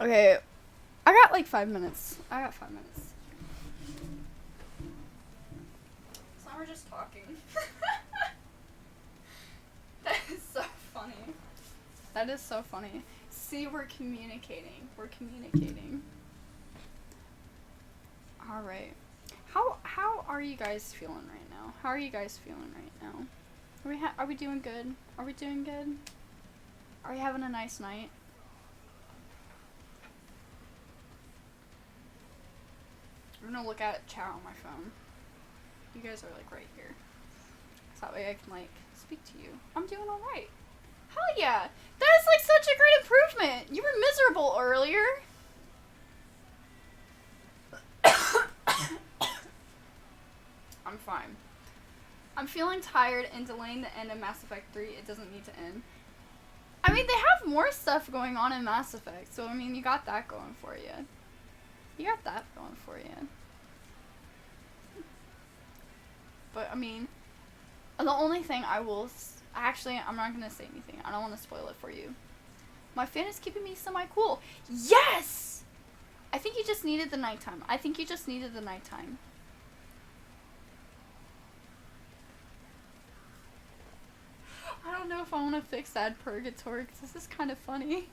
Okay. I got like 5 minutes. I got 5 minutes. So now we're just talking. That is so funny. That is so funny. See, we're communicating. We're communicating. All right. How are you guys feeling right now? How are you guys feeling right now? Are we doing good? Are we doing good? Are we having a nice night? I'm gonna look at chat on my phone. You guys are like right here. So that way I can like speak to you. I'm doing alright. Hell yeah! That is like such a great improvement! You were miserable earlier. I'm fine. I'm feeling tired and delaying the end of Mass Effect 3. It doesn't need to end. I mean, they have more stuff going on in Mass Effect, so I mean, you got that going for you. You got that going for you. But I mean, the only thing I will actually, I'm not gonna say anything. I don't want to spoil it for you. My fan is keeping me semi-cool. Yes! I think you just needed the nighttime. I think you just needed the nighttime. I don't know if I want to fix that purgatory because this is kind of funny.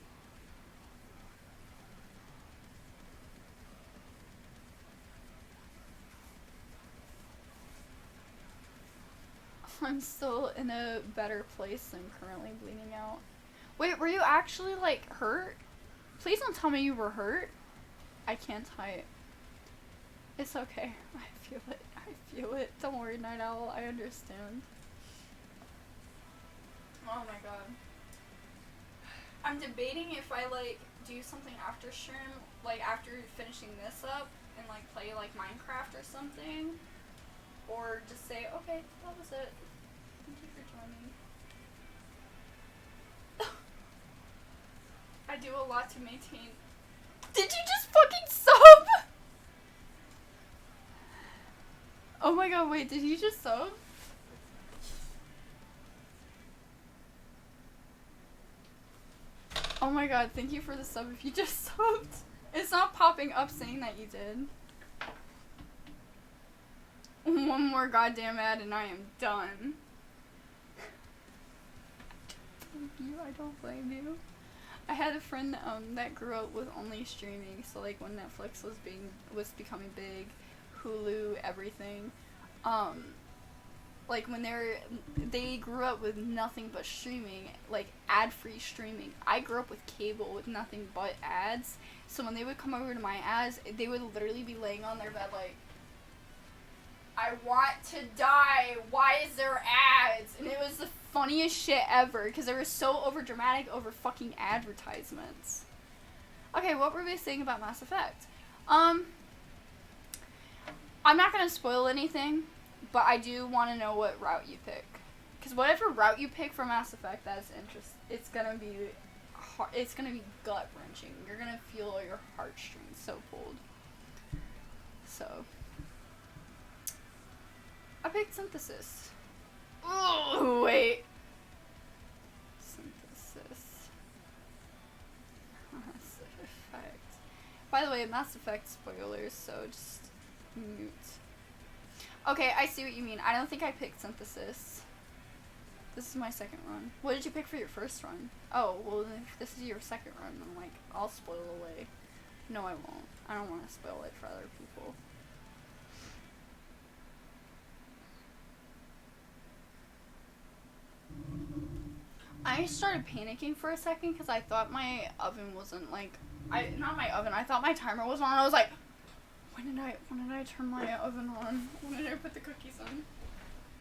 I'm still in a better place than currently bleeding out. Wait, were you actually like hurt? Please don't tell me you were hurt. I can't type. It's okay. I feel it. I feel it. Don't worry, Night Owl. I understand. Oh my god. I'm debating if I like do something after stream, like after finishing this up and like play like Minecraft or something, or just say, okay, that was it. Thank you for joining. I do a lot to maintain. Did you just fucking sub? Oh my god, wait, did you just sub? Oh my god, thank you for the sub if you just subbed. It's not popping up saying that you did. One more goddamn ad and I am done. I don't blame you. I had a friend that grew up with only streaming, so like when Netflix was becoming big, Hulu, everything. Like when they grew up with nothing but streaming, like ad-free streaming. I grew up with cable with nothing but ads. So when they would come over to my ads, they would literally be laying on their bed like, I want to die. Why is there ads? And it was the funniest shit ever because they were so over dramatic over fucking advertisements. Okay, what were they saying about Mass Effect? I'm not gonna spoil anything. But I do want to know what route you pick, because whatever route you pick for Mass Effect, that's interesting. It's gonna be gut wrenching. You're gonna feel your heartstrings so pulled. So, I picked Synthesis. Oh wait, Synthesis. Mass Effect. By the way, Mass Effect spoilers, so just mute. Okay, I see what you mean. I don't think I picked Synthesis. This is my second run. What did you pick for your first run? Oh, well, if this is your second run, then, like, I'll spoil away. No, I won't. I don't want to spoil it for other people. I started panicking for a second because I thought my oven wasn't, like... Not my oven. I thought my timer was on. I was like... When did I turn my oven on? When did I put the cookies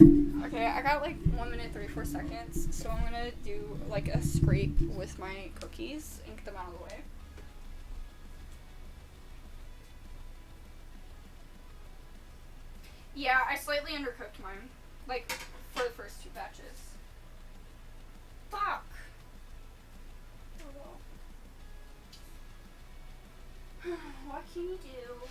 in? Okay, I got like 1 minute 34 seconds, so I'm gonna do like a scrape with my cookies and get them out of the way. Yeah, I slightly undercooked mine, like for the first 2 batches. Fuck! Oh well. What can you do?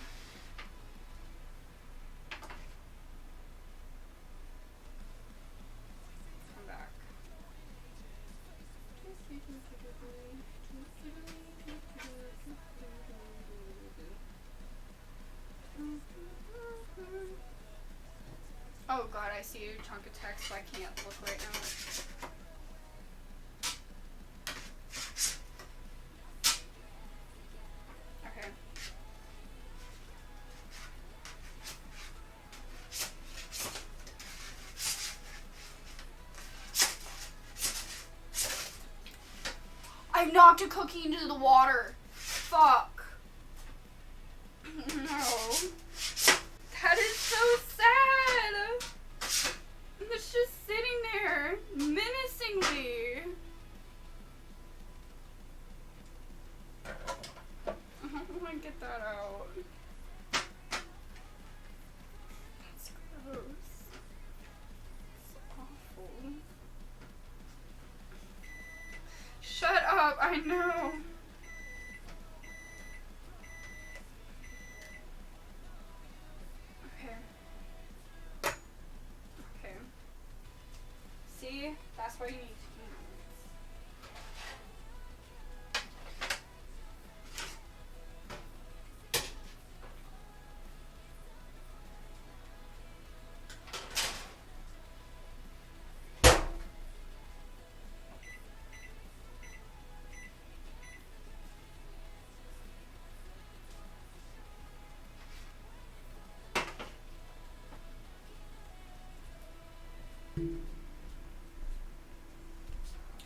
Oh god, I see a chunk of text, so I can't look right now. Okay. I knocked a cookie into the water. Fuck. No. That is so sad. It's just sitting there menacingly. I don't want to get that out. That's gross. It's awful. Shut up, I know. Okay. Okay. See? That's why you need to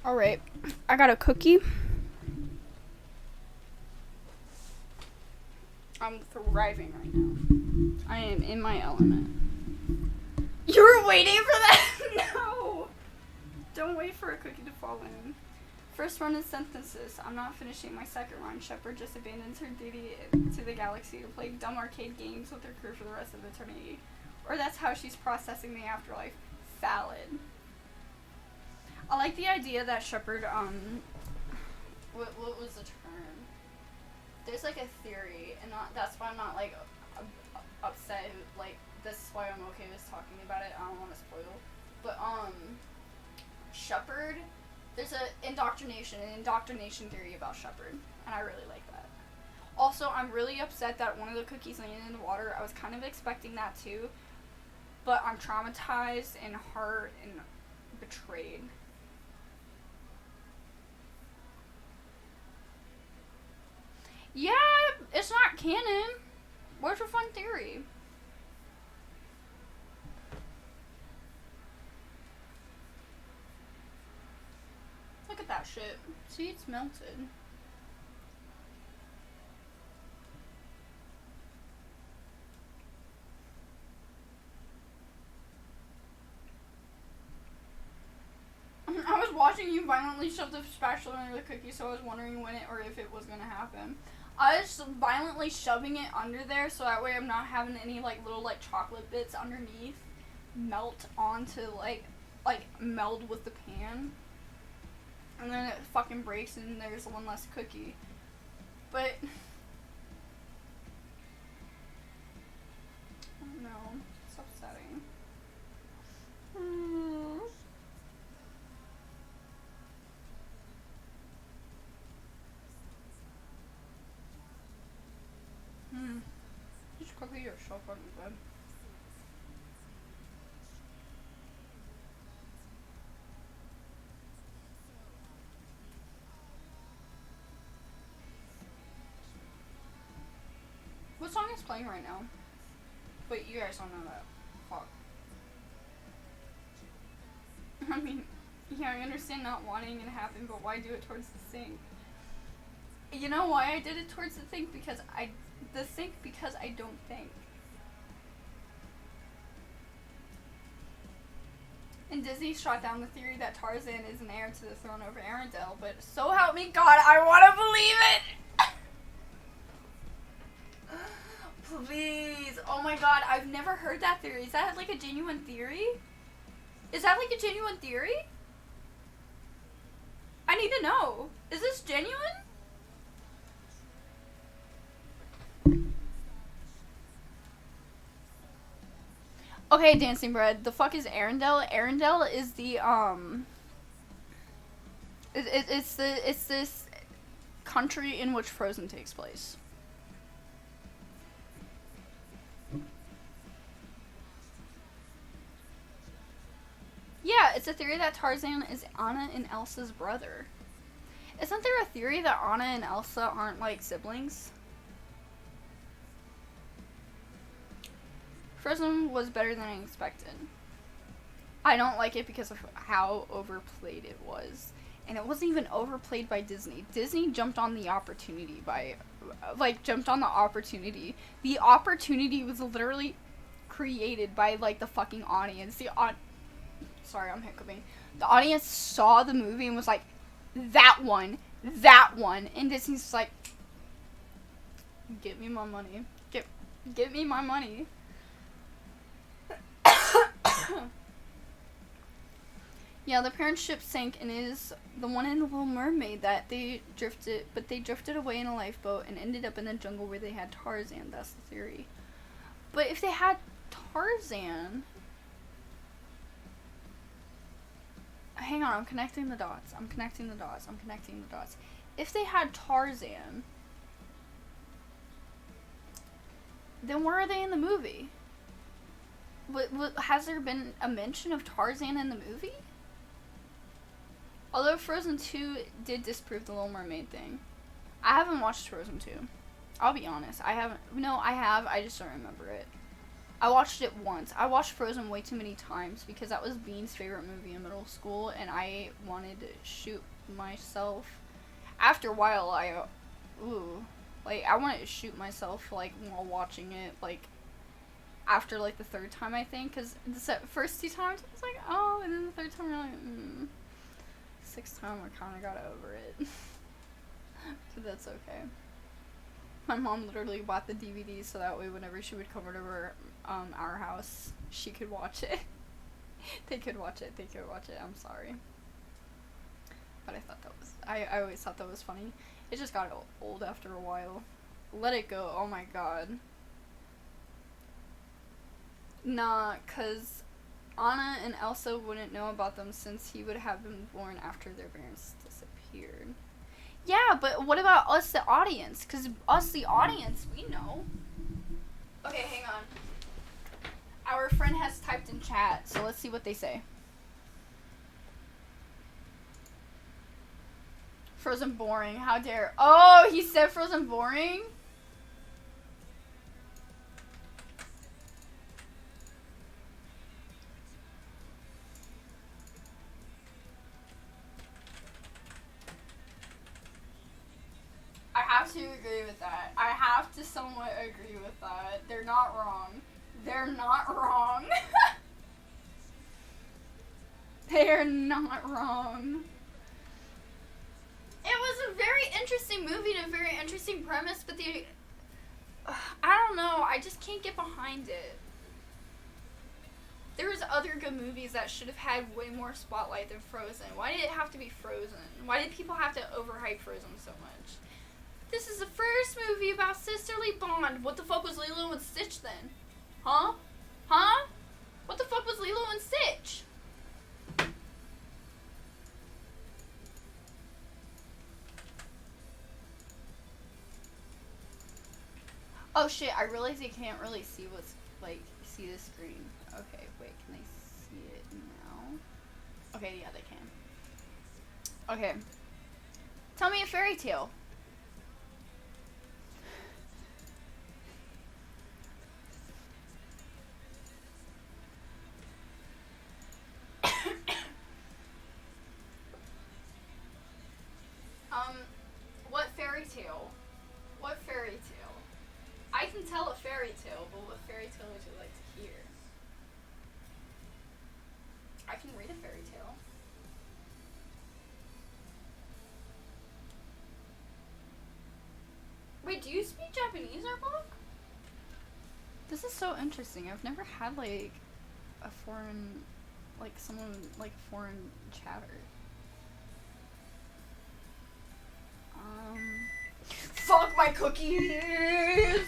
Alright, I got a cookie. I'm thriving right now. I am in my element. You were waiting for that? No! Don't wait for a cookie to fall in. First run is synthesis. I'm not finishing my second run. Shepard just abandons her duty to the galaxy to play dumb arcade games with her crew for the rest of eternity. Or that's how she's processing the afterlife. Valid. I like the idea that Shepard, what was the term? There's like a theory, and that's why I'm not like upset. Like, this is why I'm okay with talking about it. I don't want to spoil. But Shepard, there's an indoctrination theory about Shepard, and I really like that. Also, I'm really upset that one of the cookies landed in the water. I was kind of expecting that too, but I'm traumatized and hurt and betrayed. Yeah, it's not canon. Where's your fun theory? Look at that shit. See, it's melted. I was watching you violently shove the spatula under the cookie, so I was wondering when it or if it was gonna happen. I was violently shoving it under there, so that way I'm not having any like little like chocolate bits underneath melt onto like meld with the pan, and then it fucking breaks and there's one less cookie. But no, it's upsetting. Just cover yourself on the bed. What song is playing right now? Wait, you guys don't know that. Fuck. I mean, yeah, I understand not wanting it to happen, but why do it towards the sink? You know why I did it towards the sink? Because I don't think. And Disney shot down the theory that Tarzan is an heir to the throne over Arendelle, but so help me God, I want to believe it! Please. Oh my God, I've never heard that theory. Is that like a genuine theory? Is that like a genuine theory? I need to know. Is this genuine? Okay, Dancing Bread, the fuck is Arendelle? Arendelle is the, it's this country in which Frozen takes place. it's a theory that Tarzan is Anna and Elsa's brother. Isn't there a theory that Anna and Elsa aren't like siblings? Frozen was better than I expected. I don't like it because of how overplayed it was. And it wasn't even overplayed by Disney. Disney jumped on the opportunity jumped on the opportunity. The opportunity was literally created by, like, the fucking audience. Sorry, I'm hiccuping. The audience saw the movie and was like, that one. And Disney's just like, get me my money. Get me my money. Yeah, the parent ship sank and is the one in The Little Mermaid that they drifted away in a lifeboat and ended up in the jungle where they had Tarzan. That's the theory. But if they had Tarzan... Hang on, I'm connecting the dots. If they had Tarzan, then where are they in the movie? Has there been a mention of Tarzan in the movie? Although Frozen 2 did disprove the Little Mermaid thing. I haven't watched Frozen 2. I'll be honest. I haven't. No, I have. I just don't remember it. I watched it once. I watched Frozen way too many times because that was Bean's favorite movie in middle school, and I wanted to shoot myself. After a while, I wanted to shoot myself, like, while watching it, like, after, like, the third time, I think, because the first 2 times, I was like, oh, and then the third time, you're like, 6th time, I kind of got over it. But that's okay. My mom literally bought the DVD so that way whenever she would come over to our house, she could watch it. They could watch it. I'm sorry. But I thought that was... I always thought that was funny. It just got old after a while. Let It Go. Oh my god. Nah, because Anna and Elsa wouldn't know about them since he would have been born after their parents disappeared. Yeah, but what about us, the audience? Because us, the audience, we know. Okay, hang on. Our friend has typed in chat, so let's see what they say. Frozen boring. How dare... Oh, he said Frozen boring? I have to agree with that. I have to somewhat agree with that. They're not wrong. They're not wrong. They're not wrong. It was a very interesting movie and a very interesting premise, but I don't know, I just can't get behind it. There was other good movies that should have had way more spotlight than Frozen. Why did it have to be Frozen? Why did people have to overhype Frozen so much? This is the first movie about sisterly bond. What the fuck was Lilo and Stitch then? Huh? Huh? What the fuck was Lilo and Stitch? Oh shit, I realize you can't really see what's, like, see the screen. Okay, wait, can they see it now? Okay, yeah, they can. Okay. Tell me a fairy tale. What fairy tale? What fairy tale? I can tell a fairy tale, but what fairy tale would you like to hear? I can read a fairy tale. Wait, do you speak Japanese, Arbok? This is so interesting. I've never had, like, a foreign, like, someone, like, foreign chatter. Fuck my cookies!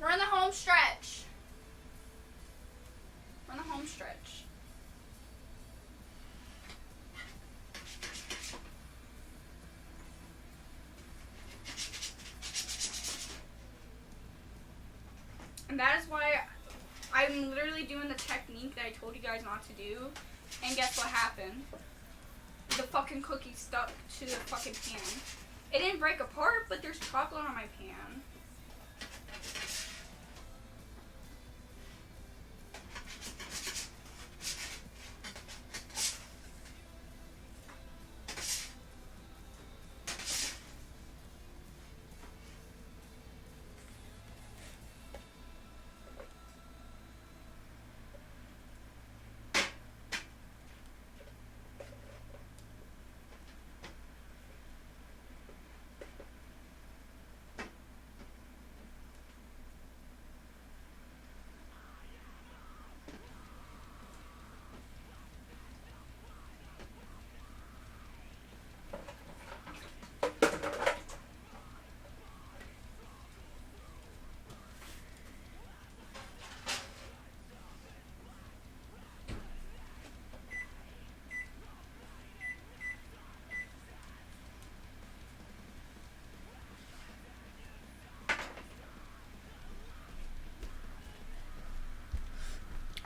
We're in the home stretch. We're in the home stretch. And that is why I'm literally doing the technique that I told you guys not to do. And guess what happened? The fucking cookie stuck to the fucking pan. It didn't break apart, but there's chocolate on my pan.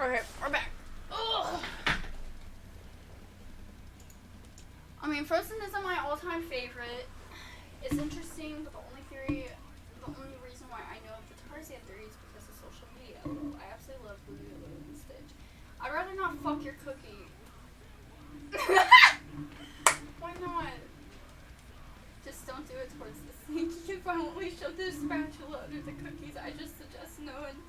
Okay, we're back. Ugh. I mean, Frozen isn't my all-time favorite. It's interesting, but the only reason why I know of the Tarzan theory is because of social media. I absolutely love Lulu and Stitch. I'd rather not fuck your cookie. Why not? Just don't do it towards the sink. You can finally shove the spatula under the cookies. I just suggest no one.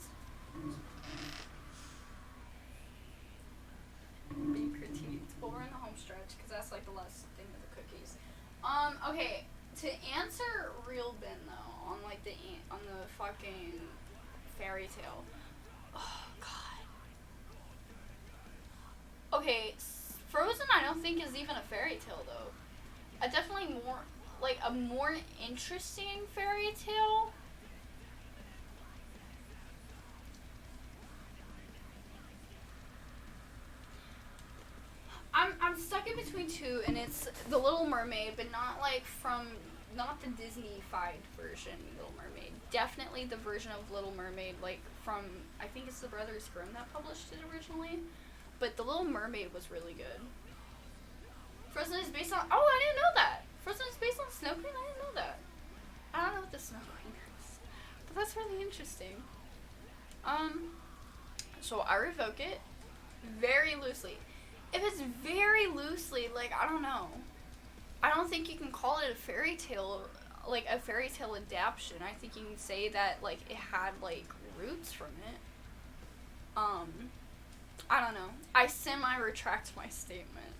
Be critiqued. Well, we're in the home stretch because that's like the last thing of the cookies. Okay. To answer Real Ben though, on like the fucking fairy tale. Oh god. Okay, Frozen I don't think is even a fairy tale though. Definitely a more interesting fairy tale. I'm stuck in between two, and it's The Little Mermaid, but not the Disney-fied version Little Mermaid. Definitely the version of Little Mermaid, like from, I think it's the Brothers Grimm that published it originally, but The Little Mermaid was really good. Frozen is based on, oh, I didn't know that! Frozen is based on Snow Queen? I didn't know that. I don't know what the Snow Queen is, but that's really interesting. So I revoke it very loosely. If it's very loosely, like, I don't know. I don't think you can call it a fairy tale, like, a fairy tale adaptation. I think you can say that, like, it had, like, roots from it. I don't know. I semi-retract my statement.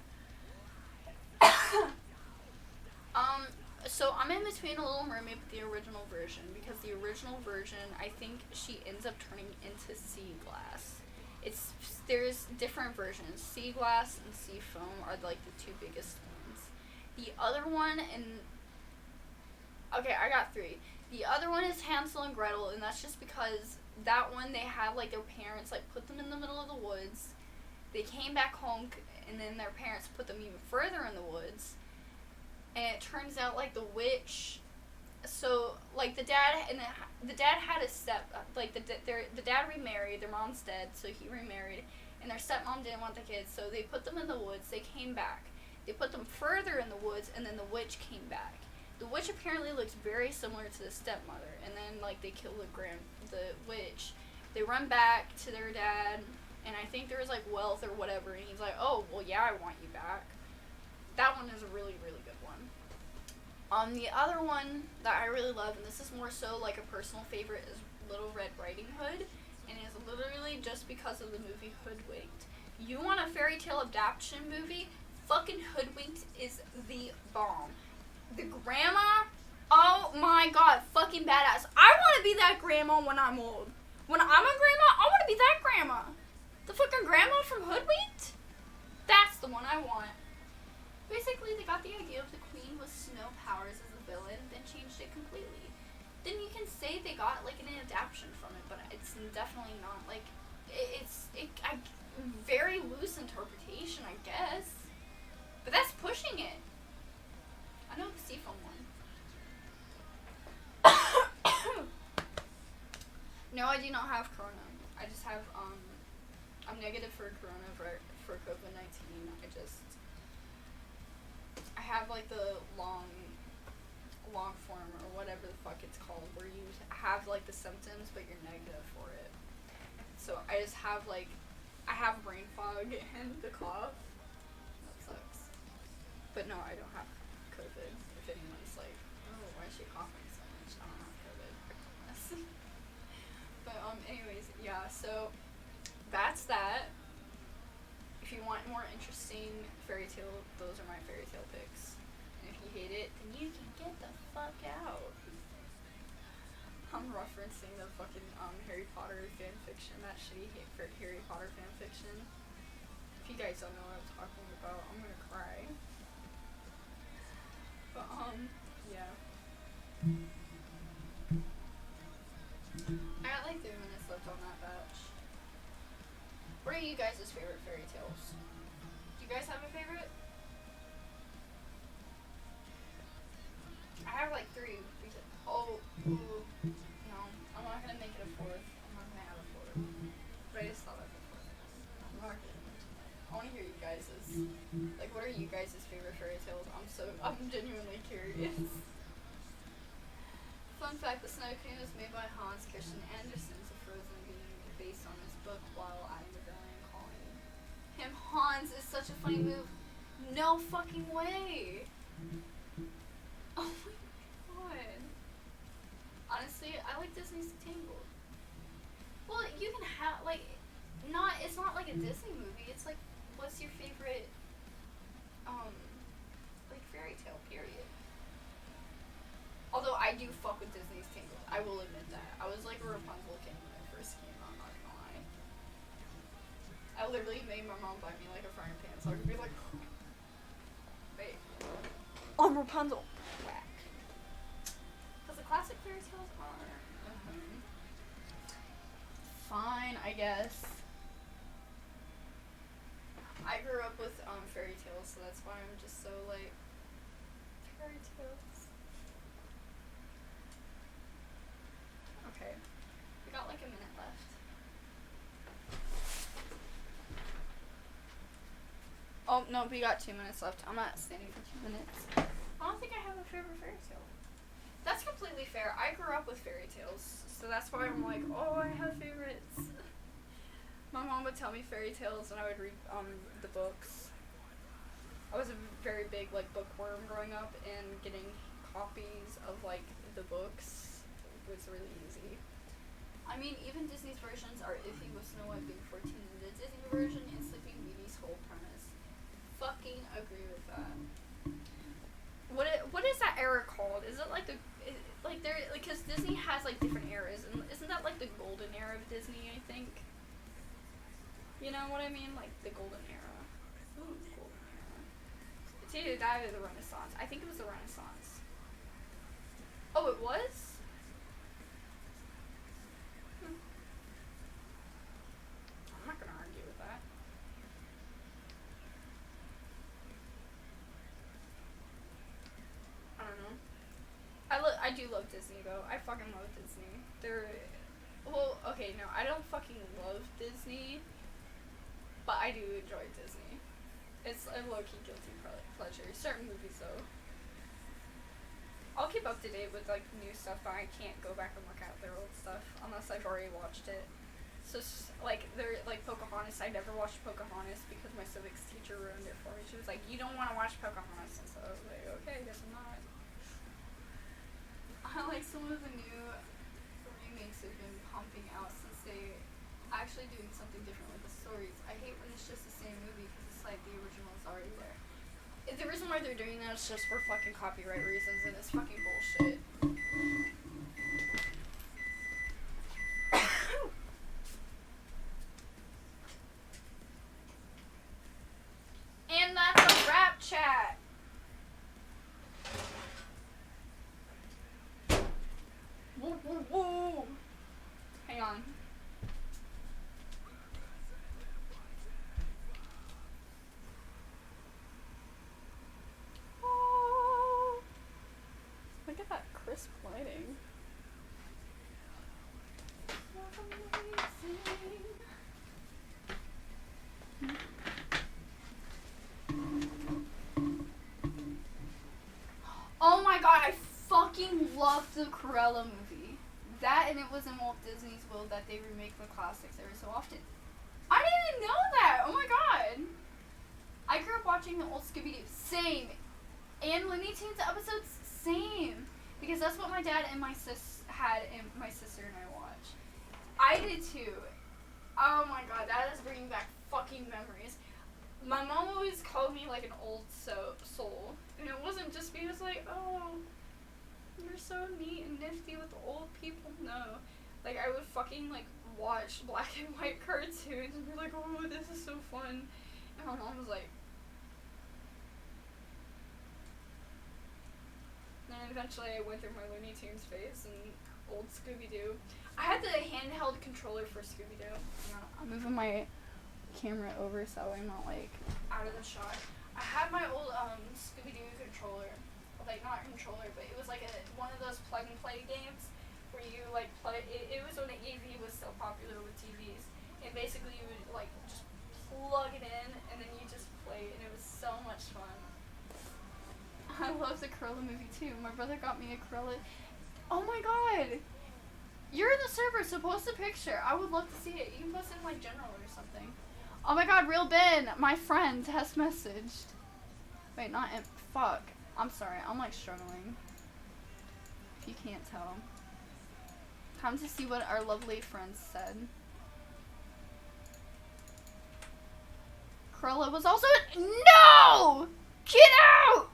So I'm in between A Little Mermaid with the original version, because the original version, I think she ends up turning into sea glass. There's different versions. Sea glass and sea foam are like the two biggest ones. The other one okay, I got three. The other one is Hansel and Gretel, and that's just because that one they had like their parents like put them in the middle of the woods. They came back home, and then their parents put them even further in the woods. And it turns out like the witch. So like the dad had a the dad remarried, their mom's dead, so he remarried, and their stepmom didn't want the kids, so they put them in the woods. They came back. They put them further in the woods, and then the witch came back. The witch apparently looks very similar to the stepmother, and then like they kill the witch. They run back to their dad, and I think there was like wealth or whatever, and he's like, "Oh, well, yeah, I want you back." That one is a really, really good one. The other one that I really love, and this is more so like a personal favorite, is Little Red Riding Hood, and it's literally just because of the movie Hoodwinked. You want a fairy tale adaptation movie? Fucking Hoodwinked is the bomb. The grandma, oh my god, fucking badass. I want to be that grandma when I'm old. When I'm a grandma, I want to be that grandma. The fucking grandma from Hoodwinked? That's the one I want. Basically, they got the idea of the queen with snow powers as the villain, then changed it completely. Then you can say they got like an adaptation from it, but it's definitely not like it's very loose interpretation, I guess. But that's pushing it. I know the seafoam one. No, I do not have negative for COVID-19. I have like the long form or whatever the fuck it's called, where you have like the symptoms but you're negative for it. So I just have like, I have brain fog and the cough. That sucks. But no, I don't have COVID. If anyone's like, oh, why is she coughing so much? I don't have COVID. I promise. But anyways, yeah. So that's that. If you want more interesting fairy tale, those are my fairy tale picks. And if you hate it, then you can get the fuck out. I'm referencing the fucking Harry Potter fan fiction, that shitty Harry Potter fan fiction. If you guys don't know what I'm talking about, I'm gonna cry. But yeah. I got like 3 minutes left on that batch. What are you guys' favorite fairy tales? Do you guys have a favorite? I have like 3. Oh, ooh, no. I'm not gonna make it a 4th. I'm not gonna have a 4th. But I just thought of a 4th. I'm not gonna mention that. I wanna hear you guys'. Like, what are you guys' favorite fairy tales? I'm genuinely curious. Fun fact, the Snow Queen was made by Hans Christian Andersen, a Frozen being based on his book, while adding the villain calling him Hans is such a funny move. No fucking way! Oh my god. Honestly, I like Disney's Tangled. Well, you can have, like, it's not like a Disney movie, it's like, what's your favorite, like, fairy tale, period. Although I do fuck with Disney's Tangled, I will admit that. I was like a Rapunzel kid when it first came out, not gonna lie. I literally made my mom buy me like a frying pan so I could be like, wait, I'm Rapunzel. Whack. Because the classic fairy tales are fine, I guess. I grew up with fairy tales, so that's why I'm just so like, fairy tales. Okay, we got like a minute left. Oh, no, we got 2 minutes left. I'm not standing for 2 minutes. I don't think I have a favorite fairy tale. That's completely fair. I grew up with fairy tales, so that's why I'm like, oh, I have favorites. My mom would tell me fairy tales and I would read the books. I was a very big like bookworm growing up, and getting copies of like the books was really easy. I mean, even Disney's versions are iffy with Snow White being 14 in the Disney version and Sleeping Beauty's whole premise. Fucking agree with that. What is that era called? Is it like because Disney has like different eras, and isn't that like the golden era of Disney, I think? You know what I mean? Like the golden era. Ooh, golden era. It's either that or the Renaissance. I think it was the Renaissance. Oh, it was? I'm not gonna argue with that. I don't know. I do love Disney though. I fucking love Disney. Well, okay, no, I don't fucking love Disney, but I do enjoy Disney. It's a low-key guilty pleasure. Certain movies though. I'll keep up to date with like new stuff, but I can't go back and look at their old stuff unless I've already watched it. So like they're like Pocahontas. I never watched Pocahontas because my civics teacher ruined it for me. She was like, "You don't want to watch Pocahontas," and so I was like, "Okay, I guess I'm not." I like some of the new remakes have been pumping out since they actually doing something different with the stories. I hate when it's just the same movie because it's like the original is already there. The reason why they're doing that is just for fucking copyright reasons, and it's fucking bullshit. And that's a wrap, chat. Woo, woo, woo. Hang on. Oh, look at that crisp lighting. Amazing. the Cruella movie. That, and it was in Walt Disney's will that they remake the classics every so often. I didn't know that! Oh my god! I grew up watching the old Scooby-Doo. Same. And Looney Tunes episodes, same. Because that's what my dad and my sis had, and my sister and I watched. I did too. Oh my god, that is bringing back fucking memories. My mom always called me like an old soul. And it wasn't just because like, oh, you're so neat and nifty with the old people. No. Like, I would fucking like watch black and white cartoons and be like, oh, this is so fun. And my mom was like, and then eventually I went through my Looney Tunes phase and old Scooby-Doo. I had the handheld controller for Scooby-Doo. I'm moving my camera over so I'm not like out of the shot. I had my old Scooby-Doo controller. Like, not controller, but it was like one of those plug and play games where you like play. It was when the AV was so popular with TVs, and basically you would like just plug it in and then you just play, and it was so much fun. I love the Cruella movie too. My brother got me a Cruella. Oh my god! You're in the server, so post a picture. I would love to see it. You can post it in like general or something. Oh my god, Real Ben, my friend, test messaged. Wait, not in. Fuck. I'm sorry, I'm like struggling. If you can't tell. Time to see what our lovely friends said. Cruella was also. No! Get out!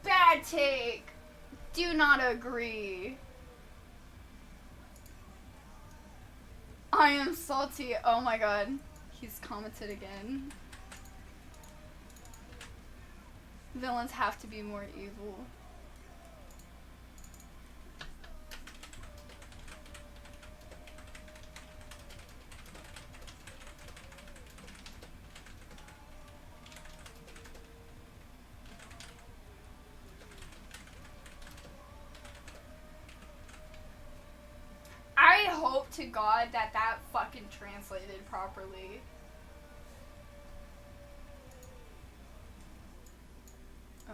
Bad take. Do not agree. I am salty. Oh my god. He's commented again. Villains have to be more evil. I hope to God that that fucking translated properly. Oh.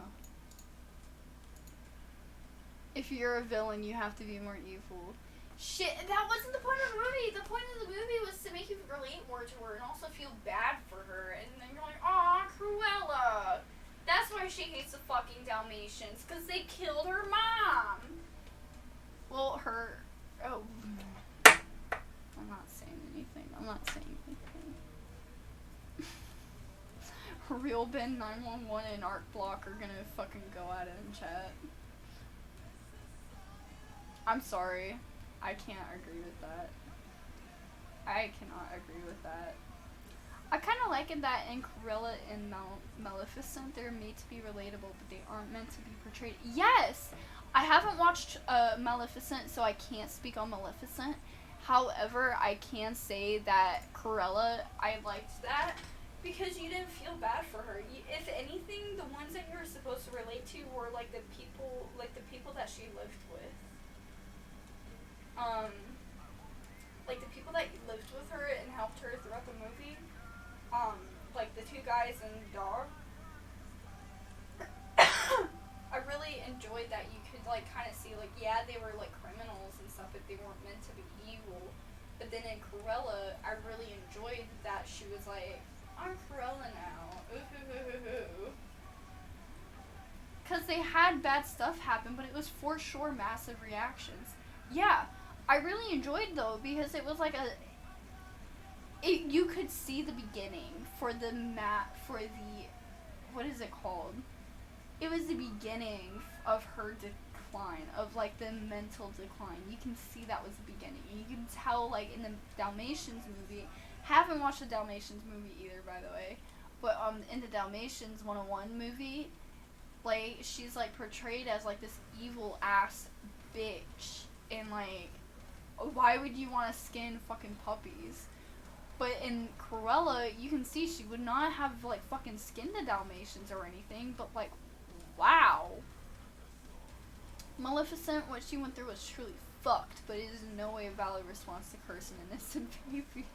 If you're a villain, you have to be more evil. Shit, that wasn't the point of the movie. The point of the movie was to make you relate more to her and also feel bad for her. And then you're like, aw, Cruella. That's why she hates the fucking Dalmatians, because they killed her mom. Well, her... Oh. I'm not saying anything. I'm not saying anything. Real Ben 911 and Art Block are gonna fucking go at it in chat. I'm sorry. I can't agree with that. I cannot agree with that. I kind of like it that in Cruella and Maleficent, they're made to be relatable, but they aren't meant to be portrayed. Yes! I haven't watched Maleficent, so I can't speak on Maleficent. However, I can say that Cruella, I liked that because you didn't feel bad for her. If anything, the ones that you were supposed to relate to were like the people that she lived with. Like the people that lived with her and helped her throughout the movie. Like the two guys and the dog. I really enjoyed that you could like kind of see like, yeah, they were like criminals and stuff, but they weren't meant to be evil. But then in Cruella, I really enjoyed that she was like, I'm Cruella now. Because they had bad stuff happen, but it was for sure massive reactions. Yeah, I really enjoyed though because it was like you could see the beginning for the what is it called? It was the beginning of her decline, of like the mental decline. You can see that was the beginning. You can tell like in the Dalmatians movie. Haven't watched the Dalmatians movie either, by the way. But in the Dalmatians 101 movie, like she's like portrayed as like this evil ass bitch, and like why would you want to skin fucking puppies? But in Cruella, you can see she would not have like fucking skinned the Dalmatians or anything, but like wow. Maleficent, what she went through was truly fucked, but it is in no way a valid response to curse an innocent baby.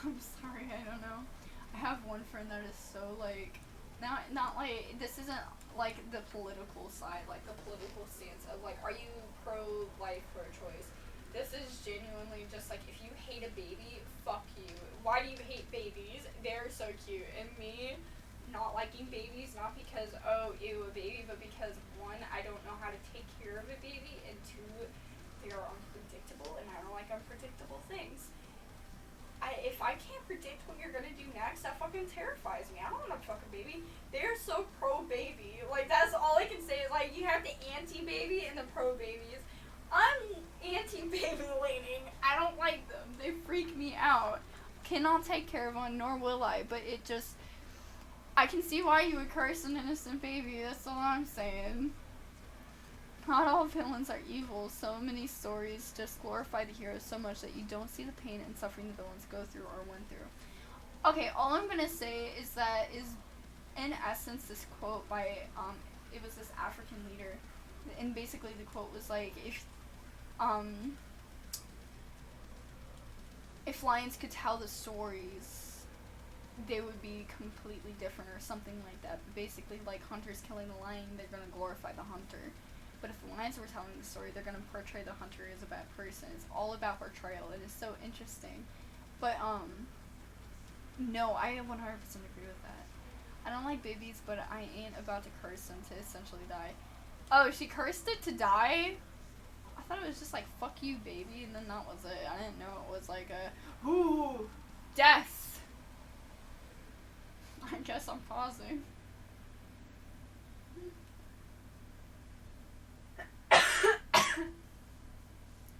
I'm sorry, I don't know. I have one friend that is so like, not like, this isn't like the political side, like the political stance of like, are you pro-life, pro-choice? This is genuinely just like, if you hate a baby, fuck you. Why do you hate babies? They're so cute. And me not liking babies, not because, oh, ew, a baby, but because, one, I don't know how to take care of a baby, and two, they are unpredictable, and I don't like unpredictable things. If I can't predict what you're gonna do next, that fucking terrifies me. I don't wanna fuck a baby. They're so pro-baby. Like, that's all I can say is, like, you have the anti-baby and the pro-babies. I'm anti-baby leaning. I don't like them. They freak me out. Cannot take care of one, nor will I, but it just, I can see why you would curse an innocent baby. That's all I'm saying. Not all villains are evil. So many stories just glorify the heroes so much that you don't see the pain and suffering the villains go through or went through. Okay, all I'm gonna say is that in essence, this quote by, it was this African leader, and basically the quote was like, if lions could tell the stories, they would be completely different or something like that. But basically, like, hunters killing the lion, they're gonna glorify the hunter. But if the lions were telling the story, they're gonna portray the hunter as a bad person. It's all about portrayal. It is so interesting. But, no, I 100% agree with that. I don't like babies, but I ain't about to curse them to essentially die. Oh, she cursed it to die? I thought it was just like, fuck you, baby, and then that was it. I didn't know it was like a, ooh, death. I guess I'm pausing.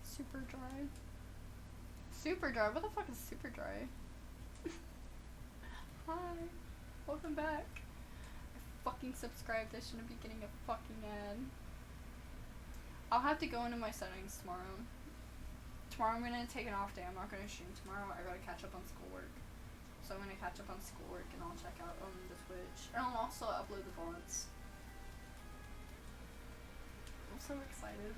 Super dry. Super dry? What the fuck is super dry? Hi. Welcome back. I fucking subscribed. I shouldn't be getting a fucking ad. I'll have to go into my settings tomorrow. Tomorrow I'm gonna take an off day. I'm not gonna stream tomorrow. I gotta catch up on schoolwork. So I'm gonna catch up on schoolwork and I'll check out the Twitch. And I'll also upload the VODs. I'm so excited.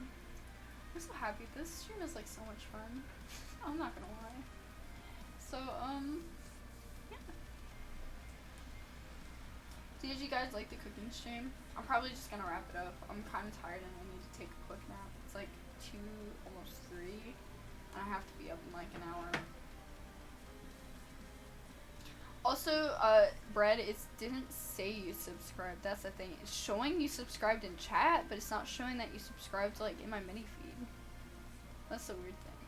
I'm so happy. This stream is like so much fun. I'm not gonna lie. So, yeah. Did you guys like the cooking stream? I'm probably just gonna wrap it up. I'm kind of tired and I need to take a quick nap. It's like 2, almost 3, and I have to be up in like an hour. Also, Bread, it didn't say you subscribed. That's the thing. It's showing you subscribed in chat, but it's not showing that you subscribed like in my mini feed. That's a weird thing.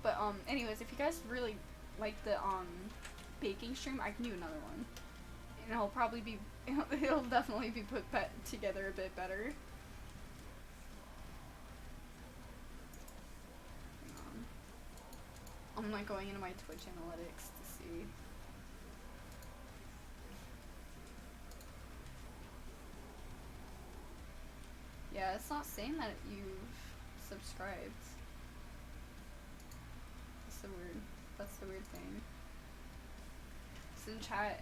But anyways, if you guys really like the baking stream, I can do another one. And it'll probably be, it'll definitely be put together a bit better. Hang on. I'm like going into my Twitch analytics to see. Yeah, it's not saying that you've subscribed. That's the weird thing. It's in chat,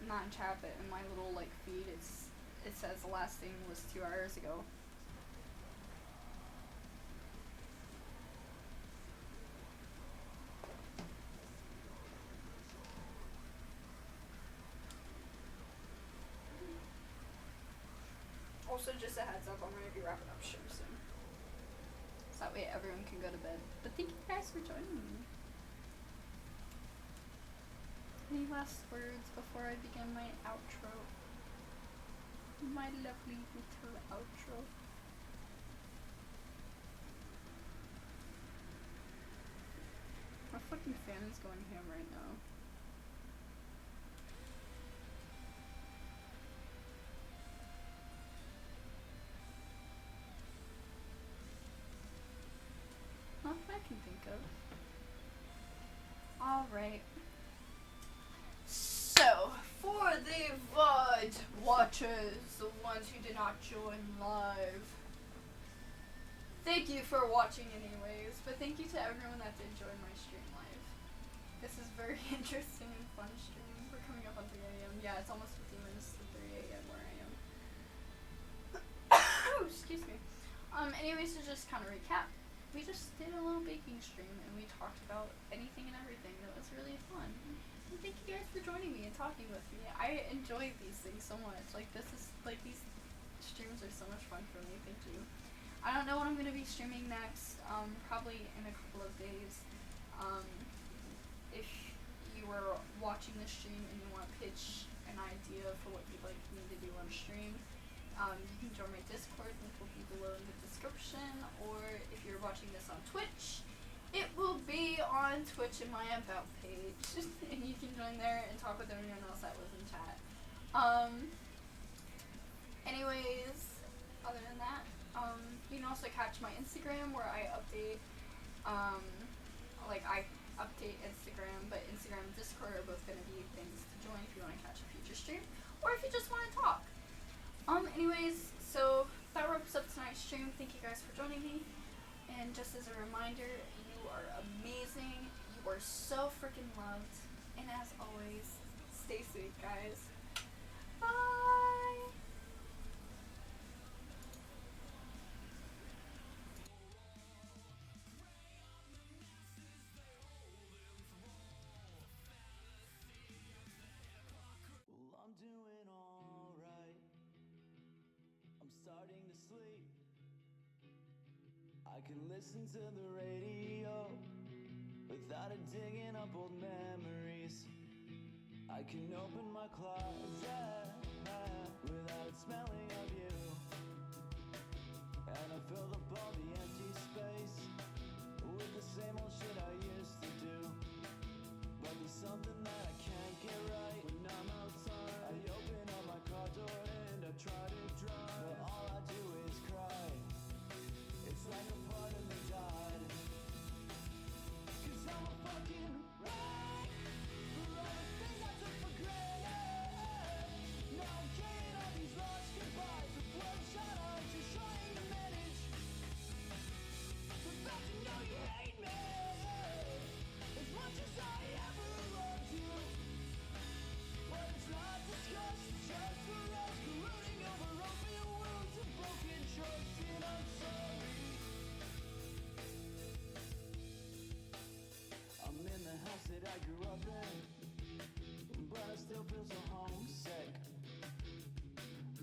not in chat, but in my little like feed, it says the last thing was 2 hours ago. Also, just a heads up, I'm gonna be wrapping up stream soon. So that way everyone can go to bed. But thank you guys for joining me. Any last words before I begin my outro? My lovely little outro. My fucking fan is going ham right now. Not that I can think of. Alright. So, for the VOD watchers, the ones who did not join live, thank you for watching anyways, but thank you to everyone that did join my stream live. This is very interesting and fun stream. We're coming up on 3 a.m. Yeah, it's almost 15 minutes to 3 a.m. where I am. Oh, excuse me. Anyways, to just kind of recap. we just did a little baking stream and we talked about anything and everything. That was really fun. And thank you guys for joining me and talking with me. I enjoy these things so much. Like this is like these streams are so much fun for me. Thank you. I don't know what I'm gonna be streaming next. Probably in a couple of days. If you were watching the stream and you want to pitch an idea for what you'd like me to do on stream, you can join my Discord. Link will be below in the description. Or if you're watching this on Twitch, it will be on Twitch in my About page. And you can join there and talk with everyone else that was in chat. Anyways, other than that, you can also catch my Instagram where I update, I update Instagram, but Instagram and Discord are both going to be things to join if you want to catch a future stream, or if you just want to talk. Anyways, so that wraps up tonight's stream. Thank you guys for joining me, and just as a reminder, you are amazing, you are so freaking loved, and as always, stay sweet, guys. Bye! Well, I'm doing alright. I'm starting to sleep. I can listen to the radio without it digging up old memories. I can open my closet without it smelling of you. And I fill up all the empty space with the same old shit I used to do. But there's something that I can't get right when I'm outside. I open up my car door and I try to drive, but all I do is cry. It's like a part of me died. 'Cause I'm a fucking wreck for all the things I took for granted. Now I'm carrying all these lost goodbyes with bloodshot eyes, just trying to manage the fact you know you hate me as much as I ever loved you. But it's not discussed, it's just for us, colluding over open wounds and broken trust. And I'm sorry. I'm in the house that I grew up in, but I still feel so homesick.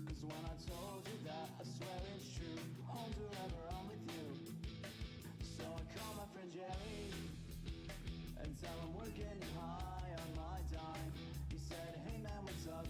'Cause when I told you that, I swear it's true. Home forever, I'm with you. So I call my friend Jerry and tell him we're getting high on my dime. He said, hey man, what's up?